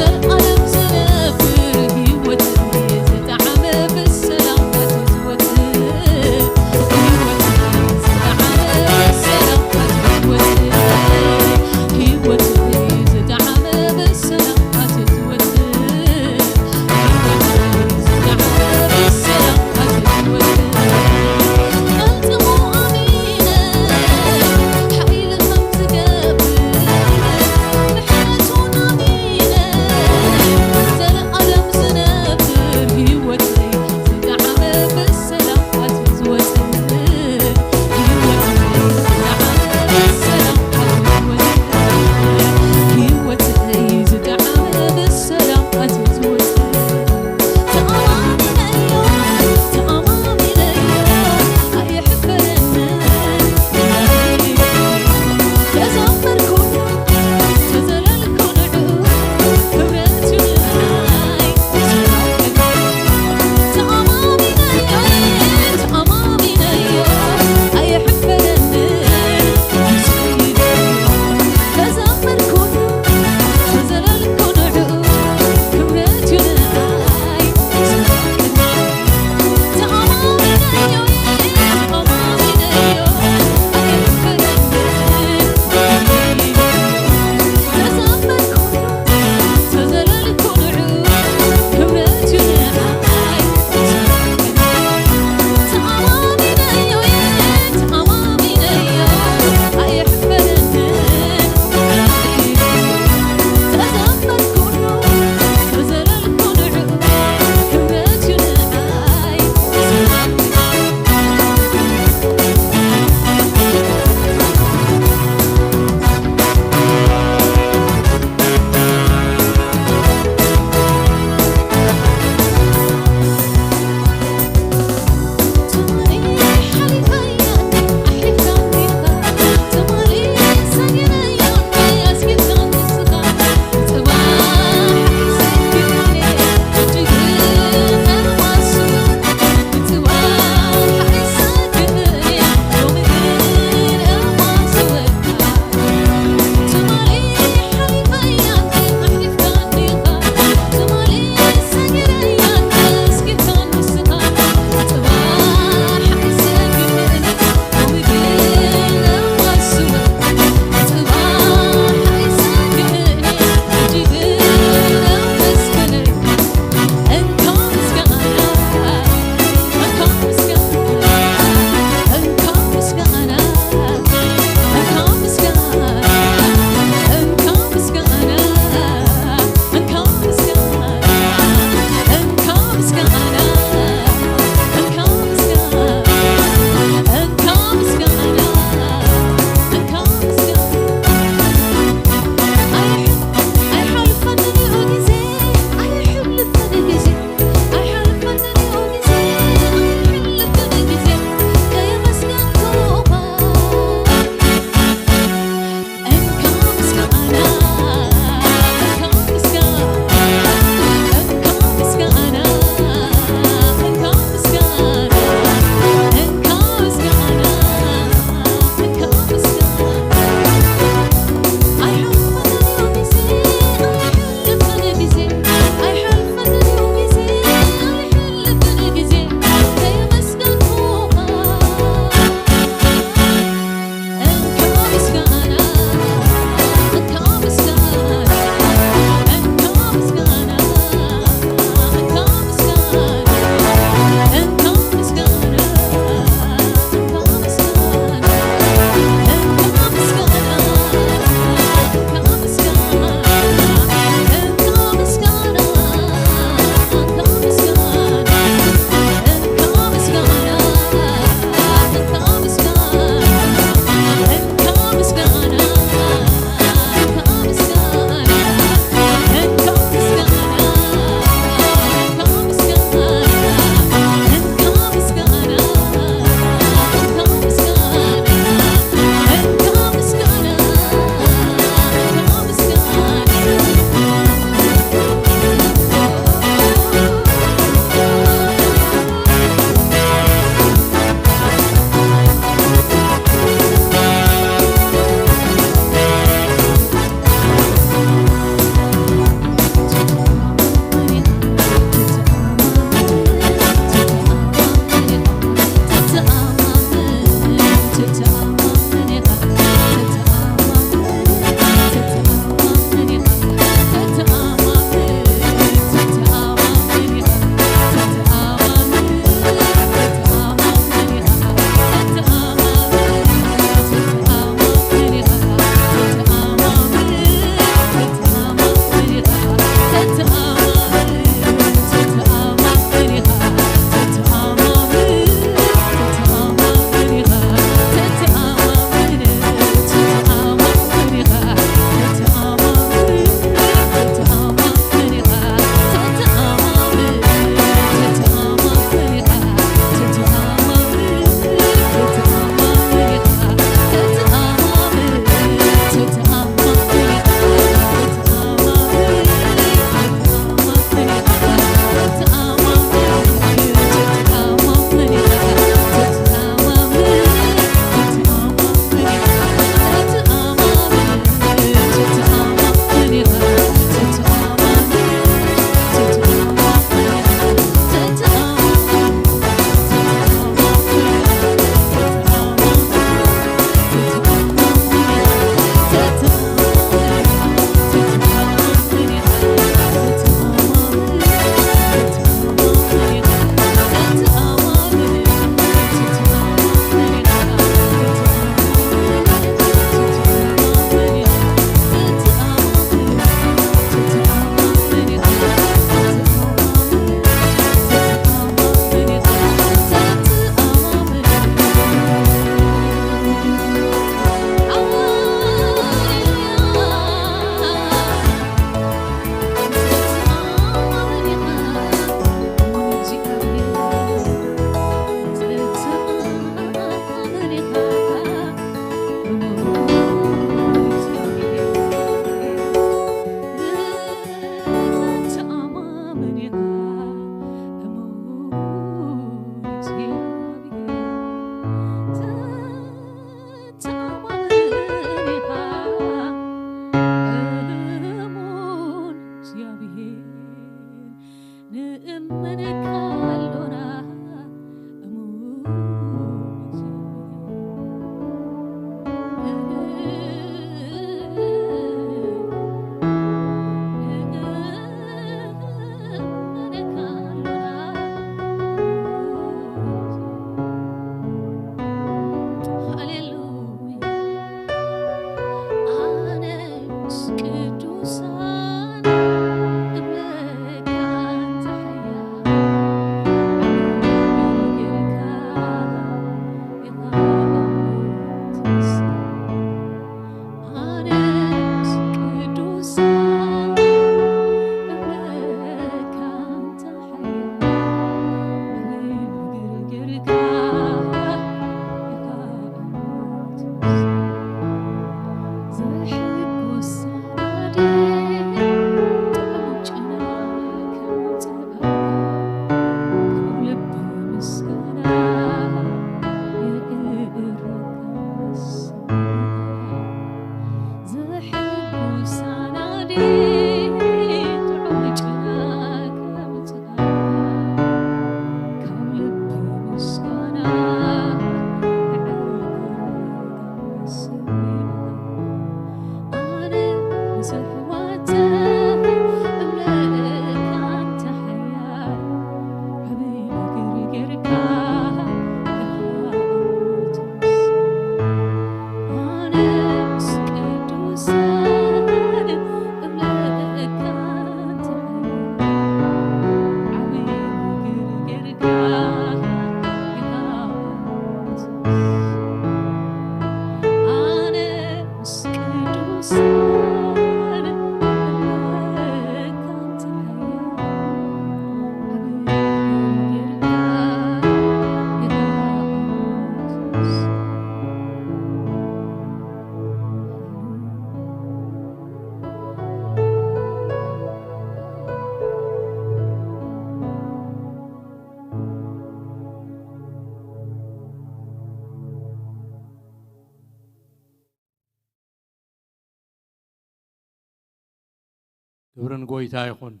كبرن قويتا يخون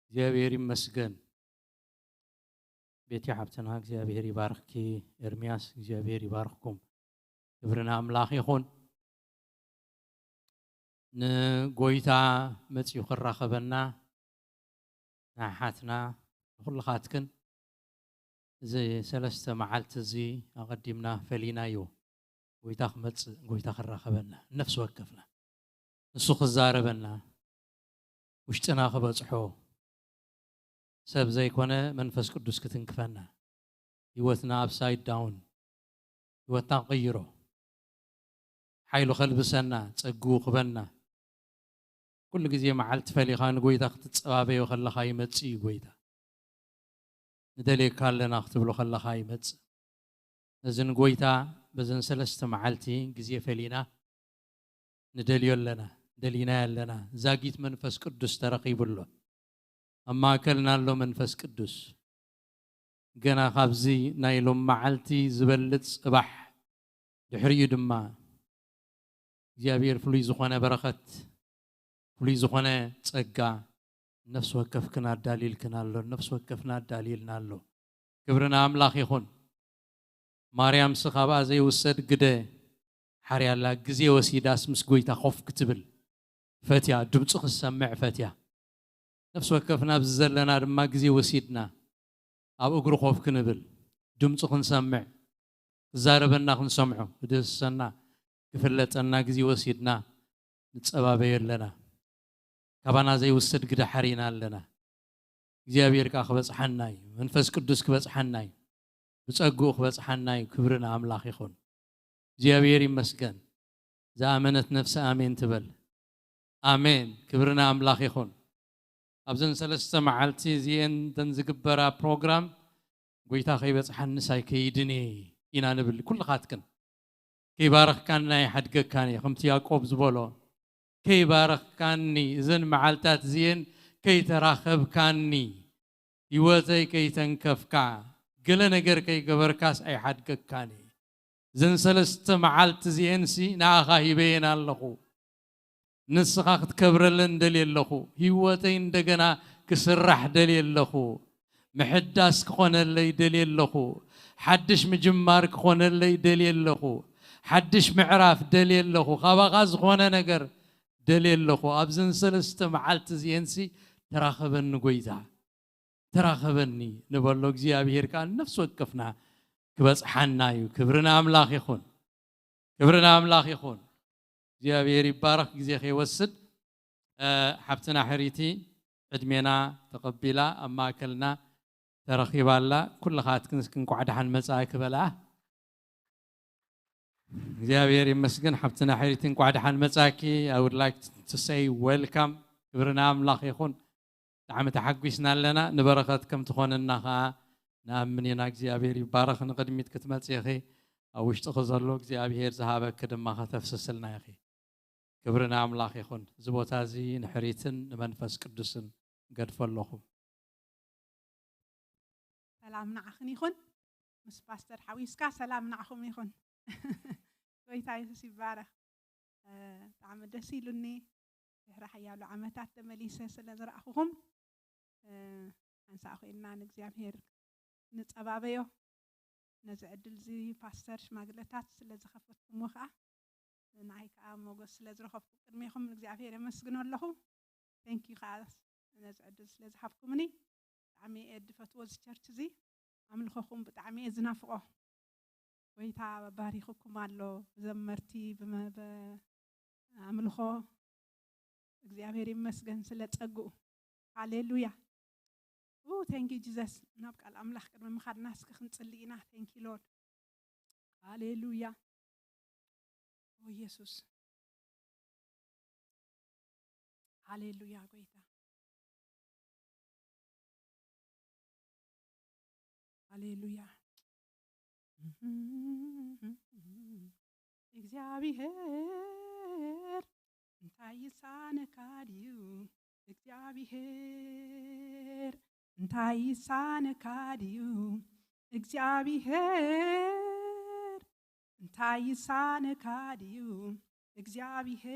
زيابير مسجن بيتي حبتنا زيابير يباركي إرمياس زيابير يبارككم كبرنا أملاخ يخون نقويتا متي يخرا خبنا نحاتنا كل خاتكن زي سلسة معالت زي أقدمنا فلينا يو قويتا خمت قويتا خرا خبنا نفس وقفنا نسوق الزاربنا وشتنا خبصحو سب زي كونه منفس قدوس كتنكفنا يوتنا upside down يوتنا غيره حيلو خلبسنا تصقو قبنا كل جزء معلت فلي خان قويتا تتصابي وخلى خاي متسي قويتا ندلي كان لنا اختبلو خلى خاي متس نزن قويتا بزن سلست معلتي جزء فلينا ندليو لنا دلينا لنا زاقيت منفس قدوس ترقيب له أما أكلنا له منفس قدوس جنا خبزي نايلو معلتي زبلت صباح دحري دما جابير فلوي زخانة بركت فلوي زخانة تسقى نفس وقف كنا الدليل كنا له نفس وقفنا الدليل نالو كبرنا أملاخ يخون مريم سخابة زي وسد قده حري الله جزي وسيداس مسقويتا خوف كتبل فتيا دمصخ السمع فتيا نفس وقفنا بزلنا دما جزي وسيدنا أبو أقرو خوف كنبل دمصخ نسمع زاربنا نسمعه دسنا كفلت أنا جزي وسيدنا نتصابي لنا كبانا زي وسد قد حرينا لنا جابير كاخبص حناي منفس قدوس كبص حناي بصقو خبص حناي كبرنا أملاخ يخون جابير يمسكن زامنت نفس آمين تبل آمين كبرنا أملاخ يخون أبزن سلسة معلتي زين تنزقبرا بروغرام قويتا خيبت حنساي كيدني إنا نبل كل خاتكن كي بارخ كاننا يحدق كاني خمتي ياقوب زبولو كي بارخ كاني زن معلتات زين كي تراخب كاني يوزي كي تنكفكا قل نقر كي قبركاس أي حدق كاني زن سلسة معلت زين سي ناخا يبين اللخو نسخاخت كبرلن دليل لخو هيوتين دقنا كسرح دليل لخو محداس كخون اللي دليل لخو حدش مجمار كخون اللي دليل لخو حدش معراف دليل لخو خبغاز خونه نقر دليل لخو أبزن سلست معلت زينسي تراخبن قويتا تراخبني نبلوك زيابير كان نفس وقفنا كبس حنايو كبرنا أملاخ يخون كبرنا أملاخ يخون زيابير يبارك زي خي وسد حبتنا حريتي عدمينا تقبلا أما أكلنا ترخيب الله كل خات كنسكن قعد حن مساك بلا زيابير يمسكن حبتنا حريتي قعد حن مساكي I would like to say welcome كبرنا أملاخ يخون عم تحقسنا لنا نبركتكم تخون النخا نأمنينا زيابير يبارك نقدميت كتمت يا أخي أوش تخزرلوك زيابير زهابك كدما خطفسسلنا يا أخي كبرنا أملاخ يخون زبوتازي نحريتن منفس قدسن قد فلوخو سلام نعخن يخون مس باستر حويسكا سلام نعخم يخون ويتا يسوس يبارك تعمد دسيلوني راح يالو عمتات تمليسه سلازرأخوهم أنسى أخو إلنا نجزيابير نتصابيو نزعدل زي باستر شماغلتات سلازخفتكم وخا نايك موجود سلازرخف كرميكم نجزيابير مسجون اللهو thank you خالص نزعدل سلازحفكمني عمي دفتوز church زي عملخوكم بتعمي زنافقه ويتا باريخكم الله زمرتي بما عملخو እግዚአብሔር ይመስገን ስለጸጉ ሃሌሉያ thank you Jesus ናብቃል አምላክ ቅድመ ምኻድና እስከ ክንጽልይና thank you Lord ሃሌሉያ ኢየሱስ ሃሌሉያ ጎይታ ሃሌሉያ እግዚአብሔር እንታይሳነ ካዲዩ እግዚአብሔር እንታይሳነ ካዲዩ እግዚአብሔር እንታይሳነ ካዲዩ እግዚአብሔር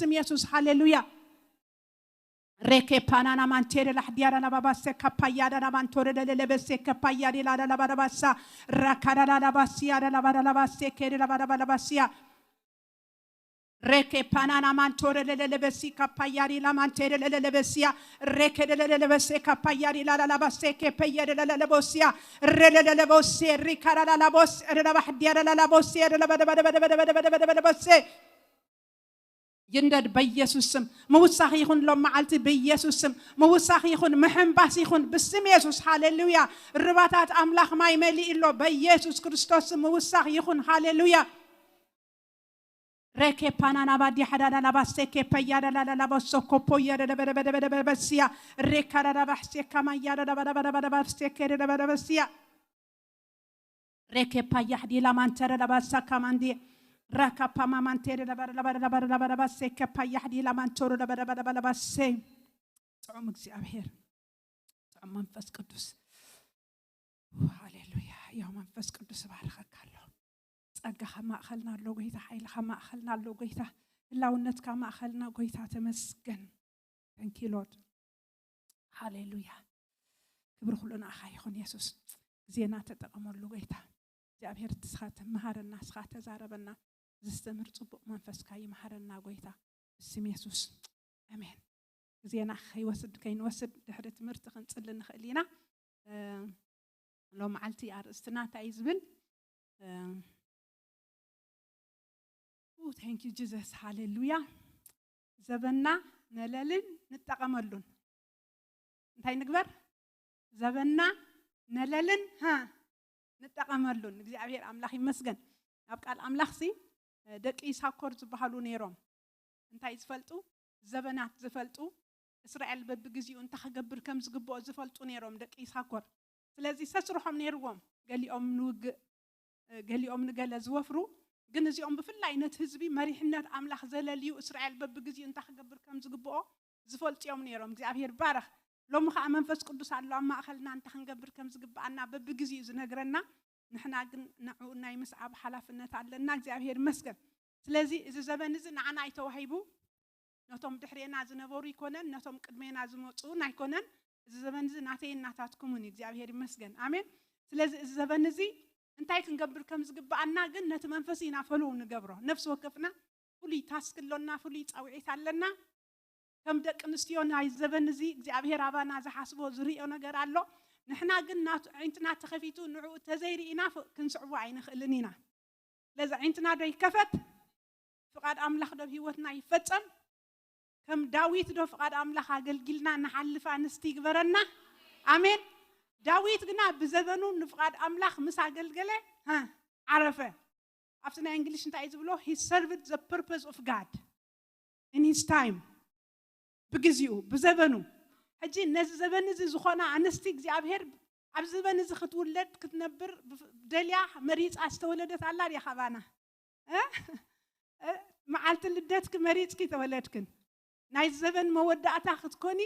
بسم يسوع هاليلويا ريكي بانانا مانتير لحديارا لباباسة كبايارا لمانتورة للبسة كباياري لا لباباسة ركارا لباسيارا لباباسة كيري لباباسيا ريكي بانانا مانتورة للبسة كباياري لمانتير للبسيا ريكي للبسة كباياري لا لباسة كباياري للبسيا رللبسة ريكارا لباس لبحديارا لباسة لباباسة يندر بيسوسم موسخ يخون لما علت بيسوسم موسخ يخون محباس يخون بسم يسوس هاليلويا رباطات أملاخ ما يملي إلا بيسوس كريستوس موسخ يخون هاليلويا ركي بانانا بادي حدا لباسة كبايا لا لباسة كوبويا لبسيا ركارا لباسة كما يارا لباسة كيرا لبسيا ركي بايا حدي لمانتر لباسة كماندي راكابا مامان تيري لبر سيكابا يحدي لمان تورو لبر سي تعم እግዚአብሔር تعم መንፈስ ቅዱስ ሃሌሉያ ያ መንፈስ ቅዱስ ባርከካለሁ ጸጋህ ማእኸልና አሎ ጌታ ኃይልህ ማእኸልና አሎ ጌታ ህላውነትካ ማእኸልና ጌታ ተመስገን thank you lord ሃሌሉያ ክብር ሁሉ ንአኻ ይኹን ኢየሱስ ዜና ተጠቀመሉ ጌታ እግዚአብሔር ተስኻተ መሃረና ስኻተ ዛረበና ዝስተምር ጽቡቅ መንፈስካ ይመሃረና ጌታ በስም ኢየሱስ አሜን ዜና ይወስድ ከይንወስድ ድሕሪ ትምህርቲ ክንጽል ንኽእል ኢና ሎም ዓልቲ ኣርእስትና እንታይ ዝብል thank you Jesus hallelujah ዘበና ነለልን ንጠቀመሉን እንታይ ንግበር ዘበና ነለልን ንጠቀመሉን እግዚአብሔር አምላክ ይመስገን ኣብ ቃል አምላክ ሲ ደቂ ይሳኮር ዝበሃሉ ነይሮም እንታይ ዝፈልጡ ዘበናት ዝፈልጡ እስራኤል በብግዚኡ እንተኸገብር ከም ዝግብኦ ዝፈልጡ ነይሮም ደቂ ይሳኮር ስለዚህ ሰስርሖም ነይርዎም ገሊኦም ንገለ ዝወፍሩ ግን እዚኦም ብፍላይ ነት ህዝቢ መሪሕነት አምላክ ዘለልዩ እስራኤል በብግዚኡ እንተኸገብር ከም ዝግብኦ ዝፈልጥዮም ነይሮም እግዚአብሔር ባረኽ ሎሚ ኸ መንፈስ ቅዱስ አሎ ኣብ ማእኸልና እንተኸንገብር ከም ዝግብአና በብግዚኡ ዝነግረና ንሕና ግን ንዑ ናይ ምስዓብ ሓላፍነት ኣለና እግዚአብሔር ይመስገን ስለዚህ እዚ ዘበን እዚ ንዓና ኣይተዋሂቡ ነቶም ድሕሬና ዝነበሩ ይኮነን ነቶም ቅድሜና ዝመጹ ናይኮነን እዚ ዘበን እዚ ናተይ እናታትኩምን እግዚአብሔር ይመስገን አሜን ስለዚህ እዚ ዘበን እዚ እንታይ ክንገብር ከም ዝግብአና ግን ነቲ መንፈስ ኢና ፈሉ ንገብሮ ነፍስ ወከፍና ፍሉይ ታስክሎና ፍሉይ ጻውዒት ኣለና ከም ደቂ ንስትዮ ናይ ዘበን እዚ እግዚአብሔር አባና ዝሓስቦ ዝሪኦ ነገር ኣሎ ንሕና ግን ናቱ ዓይንትና ተኸፊቱ ንዑ ተዘይሪኢና ክንስዕቦ ኣይንኽእልን ኢና ለዛ ዓይንትና ዶ ይከፈት ፍቃድ አምላክ ዶ ህይወትና ይፈጸም ከም ዳዊት ዶ ፍቃድ አምላክ አገልግልና ንሓልፋ ንስቲ ይግበረና አሜን ዳዊት ግና ብዘበኑ ንፍቃድ አምላክ ምስ አገልገለ ዓረፈ ኣብቲ ናይ እንግሊሽ እንታይ ዝብሎ he served the purpose of God in his time بجزيو بزبنو حجي ناس زبن زي زخنا أنستي እግዚአብሔር ኣብ ዘበን እዚ ክትውለድ ክትነብር ደልያ መሪጽ ኣስተወለደት ኣላ ያ ኸባና መዓልቲ ልደትክ መሪጽኪ ተወለድክን ናይ ዘበን መወዳእታ ክትኮኒ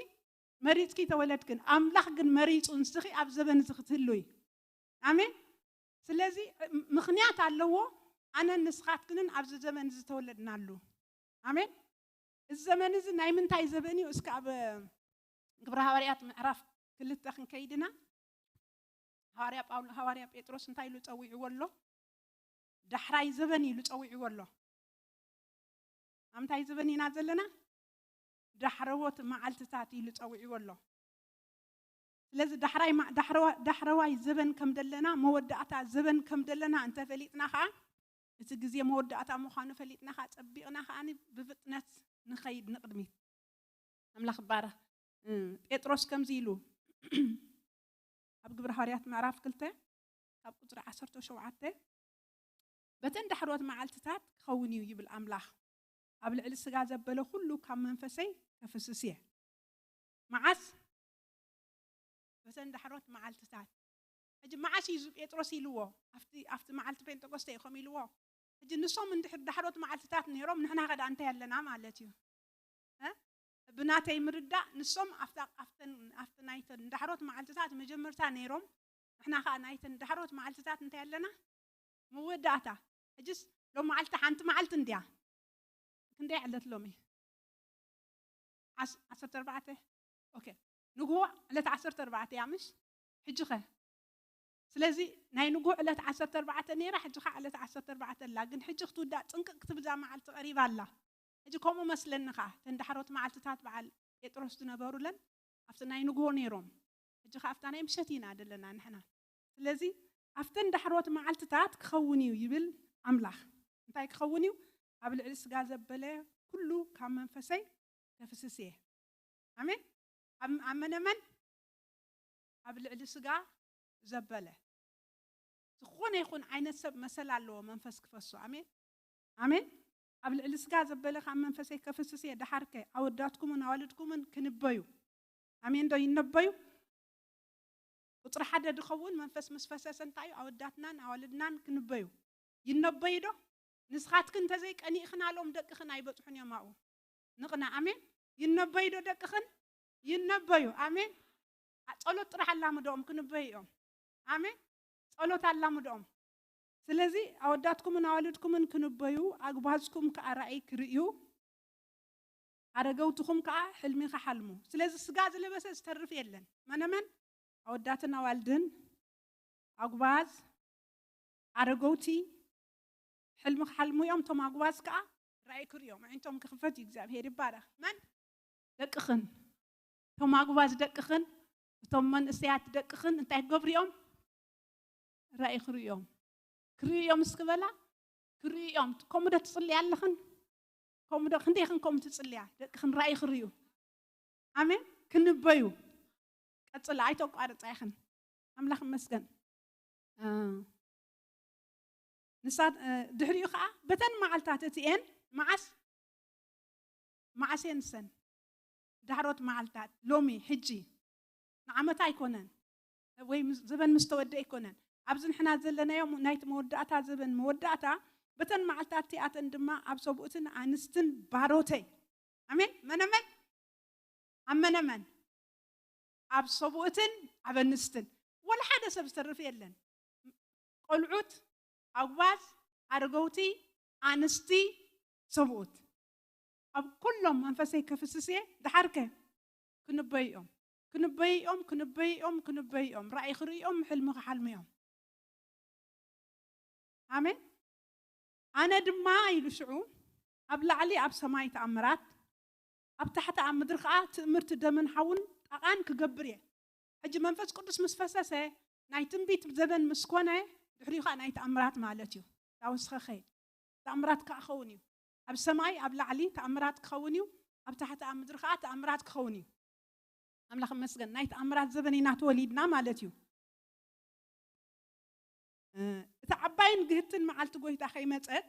መሪጽኪ ተወለድክን ኣምላኽ ግን መሪጹን ስኺ ኣብ ዘበን እዚ ክትህሉይ ኣሜን ስለዚ ምኽንያት ኣለዎ ኣነ ንስኻትክንን ኣብ ዘበን እዚ ተወለድናሉ ኣሜን الزمن إذا نايمن تاي زبني وإسكاب قبر هواريات معرف كل تخن كيدنا هواريا بيتروس نتاي لو تسوي والله دحراي زبني لو تسوي والله أم تاي زبني نازلنا دحروت معلت تاتي لو تسوي والله لازم دحراي مع دحرواي زبن كم دلنا مودعتا زبن كم دلنا أنت فليتنا خا إتجزي مودعتا مخانو فليتنا خا تبينا خاني بفتنة نخيد نقدمي أملاخ باره بيتروس كم زيلو أبقى برهاريات معرف كلته أبقى قدر 10 شوعته بتن دحروت معلتات خوني ويجيب الأملاخ قبل السجاز بلو كله كم منفسي كفسسية معس بتن دحروت معلتات أجي معش يزوب بيتروس يلوه أفتي معلت بين تقصتي خم يلوه أجي نصوم من دحروت معلتات نيروم نحنا غدا أنتي لنا مالتيو بناتي مردا نصوم أفت نايتن دحروت معلتات مجمرتا نيروم نحنا خا نايتن دحروت معلتات أنتي لنا موداتا أجس لو معلت حنت معلت نديا كندي علت لومي 14 أوكي نقول علت 14 يا مش حجخه سلازي ناي نقول علت 14 نيرة حجخه علت 14 لكن حجخ تودا تنك كتب زي معلت قريب الله أجي كومو مثلنا خا تندحروت معلتات بعل يتروس تنبارو لن أفتنا نقول نيروم حجخه أفتنا يمشتينا دلنا نحنا سلازي أفتن دحروت معلتات كخوني ويبل أملاخ انتاي كخوني قبل العلس غازة بلا كله كمان فسي كفسسيه أمين أمنا من قبل العلس غا زبالة تخونه يكون عين السب مثلا لو منفس كفسو أمين أمين قبل العلس غا زبالة كمان فسي كفسسيه دحركة أوداتكم ونوالدكم كنبيو أمين دو ينبيو وطرح حدا دخون منفس مسفسة سنتايو أوداتنا نوالدنا كنبيو ينبيو دو ንስኻትክን ተዘይቀኒእኽናሎም ደቅኽን ኣይበፅሑን እዮም ኣብኡ ንቕና ኣሜን ይነበዩ ዶ ደቅኽን ይነበዩ ኣሜን ጸሎት ጥራሕ ኣላምዶኦም ክንበዩ እዮም ኣሜን ጸሎት ኣላምዶኦም ስለዚ ኣወዳትኩምን ኣዋልድኩምን ክንበዩ ኣግባዝኩም ከዓ ራእይ ክርእዩ ኣረገውትኩም ከዓ ሕልሚ ክሓልሙ ስለዚ ስጋ ዝለበሰ ዝተርፍ የለን መነመን ኣወዳትን ኣዋልድን ኣግባዝ ኣረገውቲ ሕልሚ ክሓልሙ እዮም ቶም ኣግባዝ ከዓ ራእይ ክርእዮም ዓይንቶም ክኽፈት እግዚአብሔር ይባረኽ መን ደቅኽን ቶም ኣግባዝ ደቅኽን እቶም መንእሰያት ደቅኽን እንታይ ክገብሩ ራእይ ክርእዮም እስክበላ ክርእዮም ከምኡ ዶ ትጽልያ ኣለኽን ከምኡ ዶ ክንደይኽን ከምኡ ትጽልያ ደቅኽን ራእይ ክርእዩ ኣሜን ክንበዩ ቀጽላ ኣይተቋርጻ ይኽን ኣምላኽ ይመስገን ንሳት ድሕሪኡ ከዓ በተን መዓልታት እቲአን መዓስየን ሰን ዳሕሮት መዓልታት ሎሚ ሕጂ ንዓመት ኣይኮነን ወይ ዘበን ምስተወድአ ኣይኮነን ኣብዚ ንሕና ዘለናዮም ናይቲ መወዳእታ ዘበን መወዳእታ በተን መዓልታት እቲኣተን ድማ ኣብ ሰብኡትን ኣንስትን ባሮተይ ኣሜን መነመን ኣመነመን ኣብ ሰብኡትን ኣብ ኣንስትን ወላ ሓደ ሰብ ዝተርፍ የለን ቆልዑት ኣግባዝ ኣረገውቲ ኣንስቲ ሰብኡት ኣብ ኩሎም መንፈሰይ ከፍስስየ ድሓርከ ክንበይኦም ራእይ ክርእዮም ሕልሚ ክሓልሙ እዮም ኣሜን ኣነ ድማ ኢሉ ሽዑ ኣብ ላዕሊ ኣብ ሰማይ ተኣምራት ኣብ ታሕቲ ኣብ ምድሪ ከዓ ትእምርቲ ደመን ሓውን ጣቓን ክገብር እየ ሕጂ መንፈስ ቅዱስ ምስ ፈሰሰ ናይ ትንቢት ዘበን ምስ ኮነ ድሕሪኡ ከዓ ናይ ተኣምራት ማለት እዩ ዳውስኸ ኸይድ ተኣምራት ከዓ ክኸውን እዩ ኣብ ሰማይ ኣብ ላዕሊ ተኣምራት ክኸውን እዩ ኣብ ታሕቲ ኣብ ምድሪ ከዓ ተኣምራት ክኸውን እዩ ኣምላኽ ይመስገን ናይ ተኣምራት ዘበን ኢና ተወሊድና ማለት እዩ እቲ ዓባይን ግህትን መዓልቲ ጎይታ ከይመፀት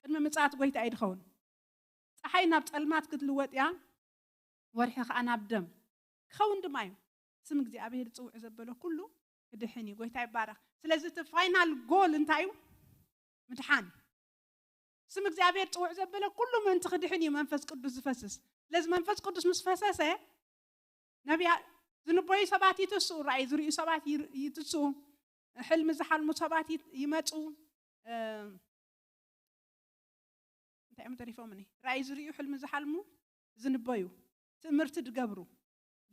ቅድሚ ምጽኣት ጎይታ ኣይድኸውን ፀሓይ ናብ ጸልማት ክትልወጥ እያ ወርሒ ከዓ ናብ ደም ክኸውን ድማ እዩ ስም እግዚኣብሔር ዝፅውዕ ዘበሎ ኩሉ ክድሕን እዩ ጎይታ ይባረኽ ስለዚ እቲ ፋይናል ጎል እንታይ እዩ ምድሓን ስም እግዚኣብሔር ዝፅውዕ ዘበሎ ኩሉ ምንቲ ክድሕን እዩ መንፈስ ቅዱስ ዝፈስስ ስለዚ መንፈስ ቅዱስ ምስ ፈሰሰ ነቢያ ዝንበዩ ሰባት ይትስኡ ራእይ ዝርእዩ ሰባት ይትስኡ ሕልሚ ዝሓልሙ ሰባት ይመፁ እንታይ እዮም ተሪፎምኒ ራእይ ዝርእዩ ሕልሚ ዝሓልሙ ዝንበዩ ትእምርቲ ዝገብሩ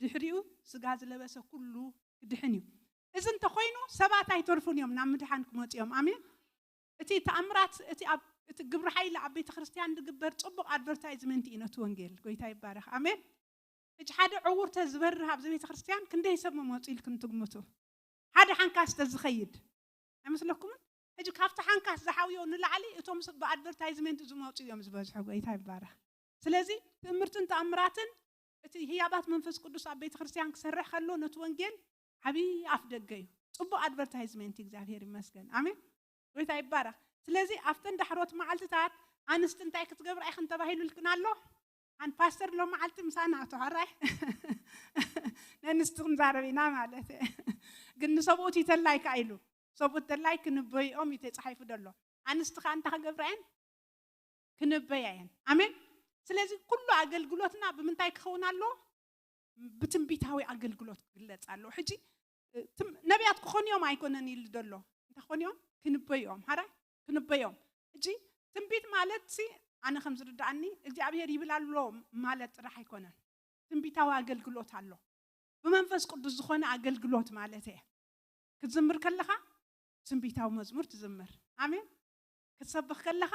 ድሕሪኡ ስጋ ዝለበሰ ኩሉ ክድሕን እዩ እዚ እንተኮይኑ ሰባት ኣይተርፉን እዮም ናብ ምድሓን ክመፁ እዮም ኣሜን እቲ ተኣምራት እቲ ግብሪ ሓይሊ ኣብ ቤተ ክርስቲያን ዝግበር ፅቡቕ ኣድቨርታይዝመንት እዩ ነቲ ወንጌል ጎይታ ይባረኽ ኣሜን እጅ ሓደ ዕውርተ ዝበርህ ኣብዚ ቤተ ክርስቲያን ክንደይ ሰብ መመፁ ኢልክን ትግምቱ ሓደ ሓንካስ ተዝኸይድ ኣይመስለኩምን ሕጂ ካብቲ ሓንካስ ዝሓውዮ ንላዕሊ እቶም ብኣድቨርታይዝመንት ዝመፁ እዮም ዝበዝሑ ጎይታ ይባረኽ ስለዚ ትእምርትን ተኣምራትን እቲ ህያባት መንፈስ ቅዱስ ኣብ ቤተ ክርስቲያን ክሰርሕ ከሎ ነቲ ወንጌል ዓብይ ኣፍ ደገ እዩ ፅቡቕ ኣድቨርታይዝመንት እግዚአብሔር ይመስገን ኣሜን ጎይታ ይባረኽ ስለዚ ኣብተን ዳሕሮት መዓልትታት ኣንስቲ እንታይ ክትገብር ኣይኽን ተባሂሉ ልክና ኣሎ ኣን ፓስተር ሎ መዓልቲ ምሳና ኣተዋራይ ነንስቲ ክንዛረብ ኢና ማለት ግን ንሰብኡት ይተላይካ ኢሉ ሰብኡት ተላይ ክንበይኦም ይተፃሒፉ ደሎ ኣንስቲ ከዓ እንታይ ክገብራ እየን ክንበያ እየን ኣሜን ስለዚ ኩሉ ኣገልግሎትና ብምንታይ ክኸውን ኣሎ ብትንቢታዊ ኣገልግሎት ክግለጽ ኣሎ ሕጂ ነቢያት ክኾኑ እዮም ኣይኮነን ኢሉ ደሎ እንታይ ክኾኑ እዮም ክንበይኦም ሃራ ክንበይኦም ሕጂ ትንቢት ማለት ኣነ ከም ዝርዳእኒ እግዚአብሔር ይብል ኣሎ ማለት ጥራሕ ኣይኮነን ትንቢታዊ ኣገልግሎት ኣሎ ብመንፈስ ቅዱስ ዝኾነ ኣገልግሎት ማለት እየ ክትዝምር ከለኻ ትንቢታዊ መዝሙር ትዝምር ኣሜን ክትሰብኽ ከለኻ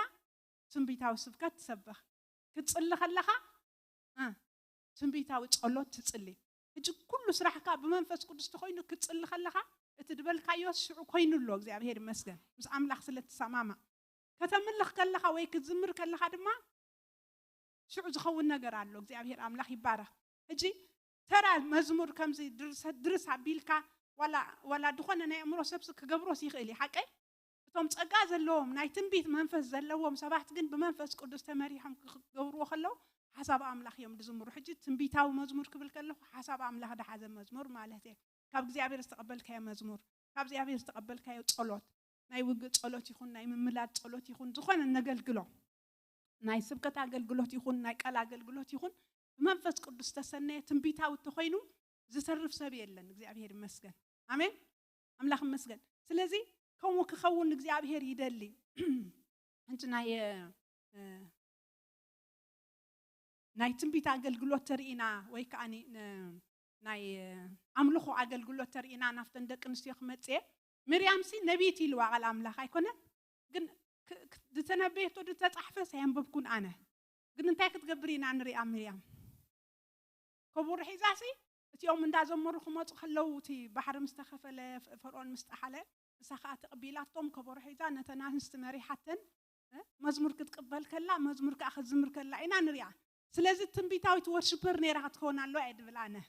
ትንቢታዊ ስብከት ትሰብኽ ክትጽሊ ከለኻ ትንቢታዊ ጸሎት ትጽሊ ሕጂ ኩሉ ስራሕካ ብመንፈስ ቅዱስ ተኮይኑ ክትጽሊ ከለኻ እቲ ድበልካዮ ሽዑ ኮይኑሎ እግዚአብሔር ይመስገን ምስ ኣምላኽ ስለትሰማማ ከተምልኽ ከለኻ ወይ ክትዝምር ከለኻ ድማ ሽዑ ዝኸውን ነገር ኣሎ እግዚአብሔር ኣምላኽ ይባረኽ ሕጂ ተራ መዝሙር ከምዚ ድርስ ኣቢልካ ዋላ ድኾነ ናይ እምሮ ሰብስ ክገብሮስ ይኽእል ሓቀይ እቶም ጸጋ ዘለዎም ናይ ትንቢት መንፈስ ዘለዎም ሰባት ግን ብመንፈስ ቅዱስ ተመሪሖም ክገብርዎ ከለው ሓሳብ ኣምላኽ እዮም ዝዝምሩ ሕጂ ትንቢታዊ መዝሙር ክብል ከለኹ ሓሳብ ኣምላኽ ዝሓዘ መዝሙር ማለት እዩ ካብ እግዚአብሔር ዝተቀበልካዮ መዝሙር ካብ እግዚአብሔር ዝተቀበልካዮ ጸሎት ናይ ውግእ ጸሎት ይኹን ናይ ምምላድ ጸሎት ይኹን ዝኾነ ነገልግሎ ናይ ስብከት ኣገልግሎት ይኹን ናይ ቃል ኣገልግሎት ይኹን ብመንፈስ ቅዱስ ተሰነየ ትንቢታዊ ተኾይኑ ዝሰርፍ ሰብ የለን እግዚአብሔር ይመስገን አሜን አምላክ ይመስገን ስለዚ ከምኡ ክኸውን እግዚአብሔር ይደሊ እንት ናይ ትንቢት ኣገልግሎት ተርኢና ወይ ከዓኒ ናይ ኣምልኾ ኣገልግሎት ተርኢና ናፍተን ደቂ ኣንስትዮ ክመጽእ ምርያም ሲ ነቢይት ኢልዋ ቃል ኣምላኽ ኣይኮነን ግን ዝተነበየቶ ዝተጻሕፈ ሳይንበብኩን ኣነ ግን እንታይ ክትገብር ኢና ንሪኣ ምርያም كبر حزاسي اليوم من دازمر خمات خلوتي بحر مستخفل فرعون مستحلة سخات قبيلاتهم كبر حزان نتناس نستمري حتى مزمور كتقبل كلا مزمور كأخذ زمر كلا عنا نريع سلازة تنبيتاوي تورشبر نيرها تكون على الوعد بالعنة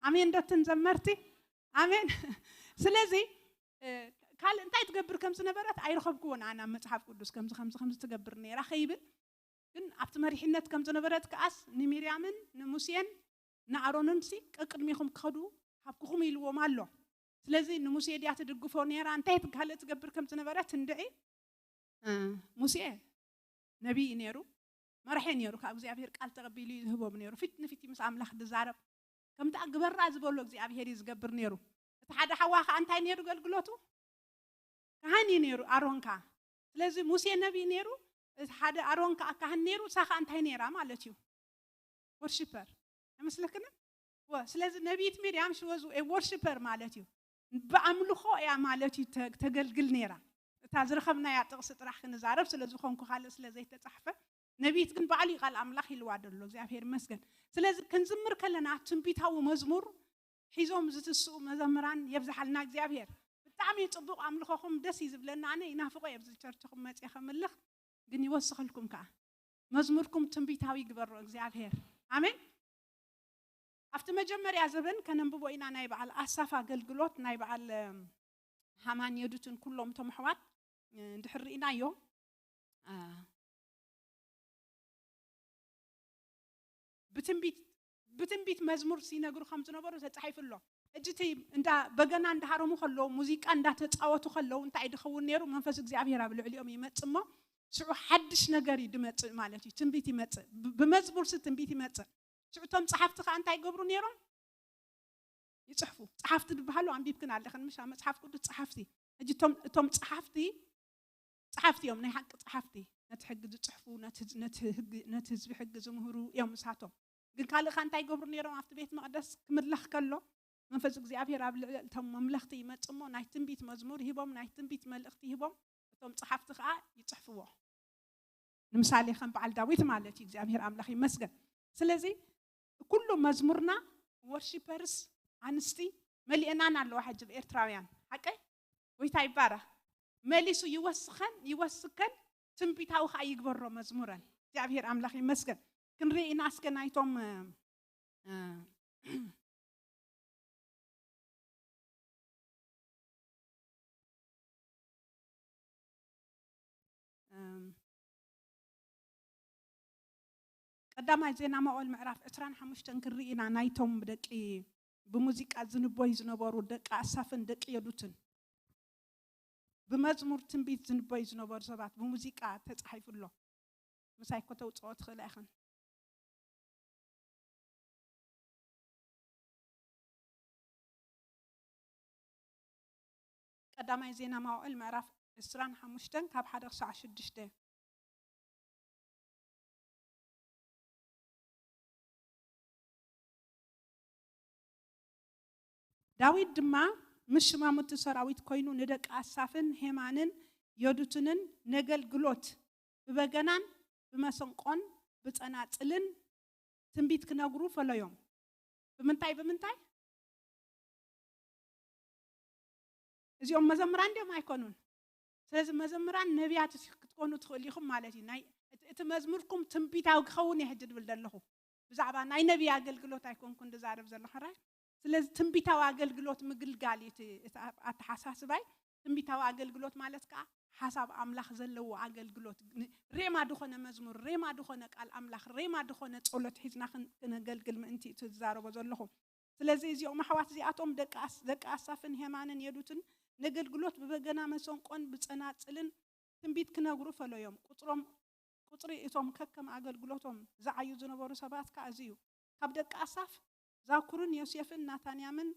آمين دتن زمرتي آمين سلازي قال أنت تقبر كم سنة برات أيرخب كون أنا متحف قدوس كم خمس تقبر نيرها خيبل كن أبتمري حنت كم سنة برات كأس نميريامن نموسين نعرونن سي قدميكم كخدو حبكم يلو مالو سلازي نموسي ديات تدغفو نيرا انت قال تقبر كم تنبرات اندعي موسى نبي نيرو مرحي نيرو كاغزيابير قال تقبيلي يهبو نيرو فيت نفيتي مس املاح دزارب كم تاغبر ازبولو اغزيابير يزغبر نيرو تحد حواخ انت نيرو غلغلوتو كهاني نيرو ارونكا سلازي موسى نبي نيرو حد ارونكا كهان نيرو ساخ انت نيرا مالتيو ورشيبر مسلكنا وسلاز نبيت مريم شو وزو worshipper مالتيو بعملخو يا مالتي تقلقل نيرا تازرخمنا يا تقص طرح نزارب سلاز خونكو خالص سلازي تتصحفه نبيت كن بعلي قال املاخ يلوادلو እግዚአብሔር ይመስገን ስለዚህ ክንዝምር ከለና ትንቢታዊ መዝሙር ሒዞም ዝትስኡ መዘምራን የብዛሐልና እግዚአብሔር በጣም ይጽብቁ አምልኾኩም ደስ ይዝብለና እኔ ይናፍቆ የብዝ ቸርችኩም መጽ ይኸምልህ ግን ይወስኽልኩም ካ መዝሙርኩም ትንቢታዊ ይግበሩ እግዚአብሔር አሜን أفت مجمّر زبن كننببو إنا نايب على أسافة قلقلوت نايب على همان يدوتن كلهم تمحوات ندحر إنا يوم بتنبيت مزمور سينا قرو خمس نبرو تتحيف الله اجتي انت بغنا عند هارمو خلو موسيقى عند تتصاوتو خلو انت عيد خون نيرو منفس እግዚአብሔር አብሉ اليوم يمصمو شو حدش ነገር ይድመጽ ማለት ትንቢት ይመጽ በመዝሙር ትንቢት ይመጽ شعتهم صحفتك أنت يقبرون يرون يصحفوا صحفت بحالو عم بيبكن على خن مش عم صحف كده صحفتي أجي توم صحفتي يوم نحق صحفتي نتحق تصحفوا نتهز بحق زمهرو يوم ساعتهم قل قال أنت يقبرون يرون عفت بيت مقدس كملخ كله من فزق زي أبي راب توم مملختي ما تسمو نايتن بيت مزمور هبام نايتن بيت ملختي هبام توم صحفتك يصحفوا نمثالي خن بعد داويت مالتي زي أبي رام لخي مسجد سلزي كل مزمورنا worshipers أنستي ملينا على واحد جب إرتراويان حكي ويتاي بارا مليسو يوسخن تنبيتاو خايق برو مزمورا جابير أملاخي مسكن كنري ناس كنايتهم قدامي زينا ما أول معرف إسران حمشتن كرينا نايتهم بدقي بموسيقى زنبوي زنبورو دق أسافن دق يدوتن بمزمور تنبيت زنبوي زنبور سبات بموسيقى تتصحيف الله مساي كتو تصوت خلاخن قدامي زينا ما أول معرف إسران حمشتن كاب حدا ساعة شدشته داويد دما مش ما متسراويت كوينو ندق أسافن هيمانن يدوتنن نقل قلوت ببغنان بمسنقون بتناصلن تنبيت كنغرو فلا يوم بمنتاي እዚኦም መዘምራን ደም አይኮኑን ስለዚ መዘምራን ነቢያት ክትኮኑ ትኽእሊኹም ማለት እዩ ናይ እቲ መዝሙርኩም ትንቢታዊ ክኸውን ይሕጅድ ብል ዘለኹ ብዛዕባ ናይ ነቢይ ኣገልግሎት ኣይኮንኩን ዝዛረብ ዘለኹ ራይ ስለዚ ትንቢታዊ ኣገልግሎት ምግልጋል ኣተሓሳስባይ ትንቢታዊ ኣገልግሎት ማለት ከዓ ሓሳብ ኣምላኽ ዘለዎ ኣገልግሎት ሬማ ድኾነ መዝሙር ሬማ ድኾነ ቃል ኣምላኽ ሬማ ድኾነ ጸሎት ሒዝና ክነገልግል ምእንቲ ትዛረቦ ዘለኹ ስለዚ እዚኦም ኣሕዋት እዚኣቶም ደቂ ኣሳፍን ሄማንን የዱትን نገልግሎት ببገና መሰንቆን ብጸናጽልን ትንቢት ክነግሩ ፈለዮም ቁጥሪ እቶም ከከም አገልግሎቶም ዝዓዩ ዝነበሩ ሰባት ካዝዩ ካብ ደቂ አሳፍ ዛኩርን ዮሴፍን ናታንያምን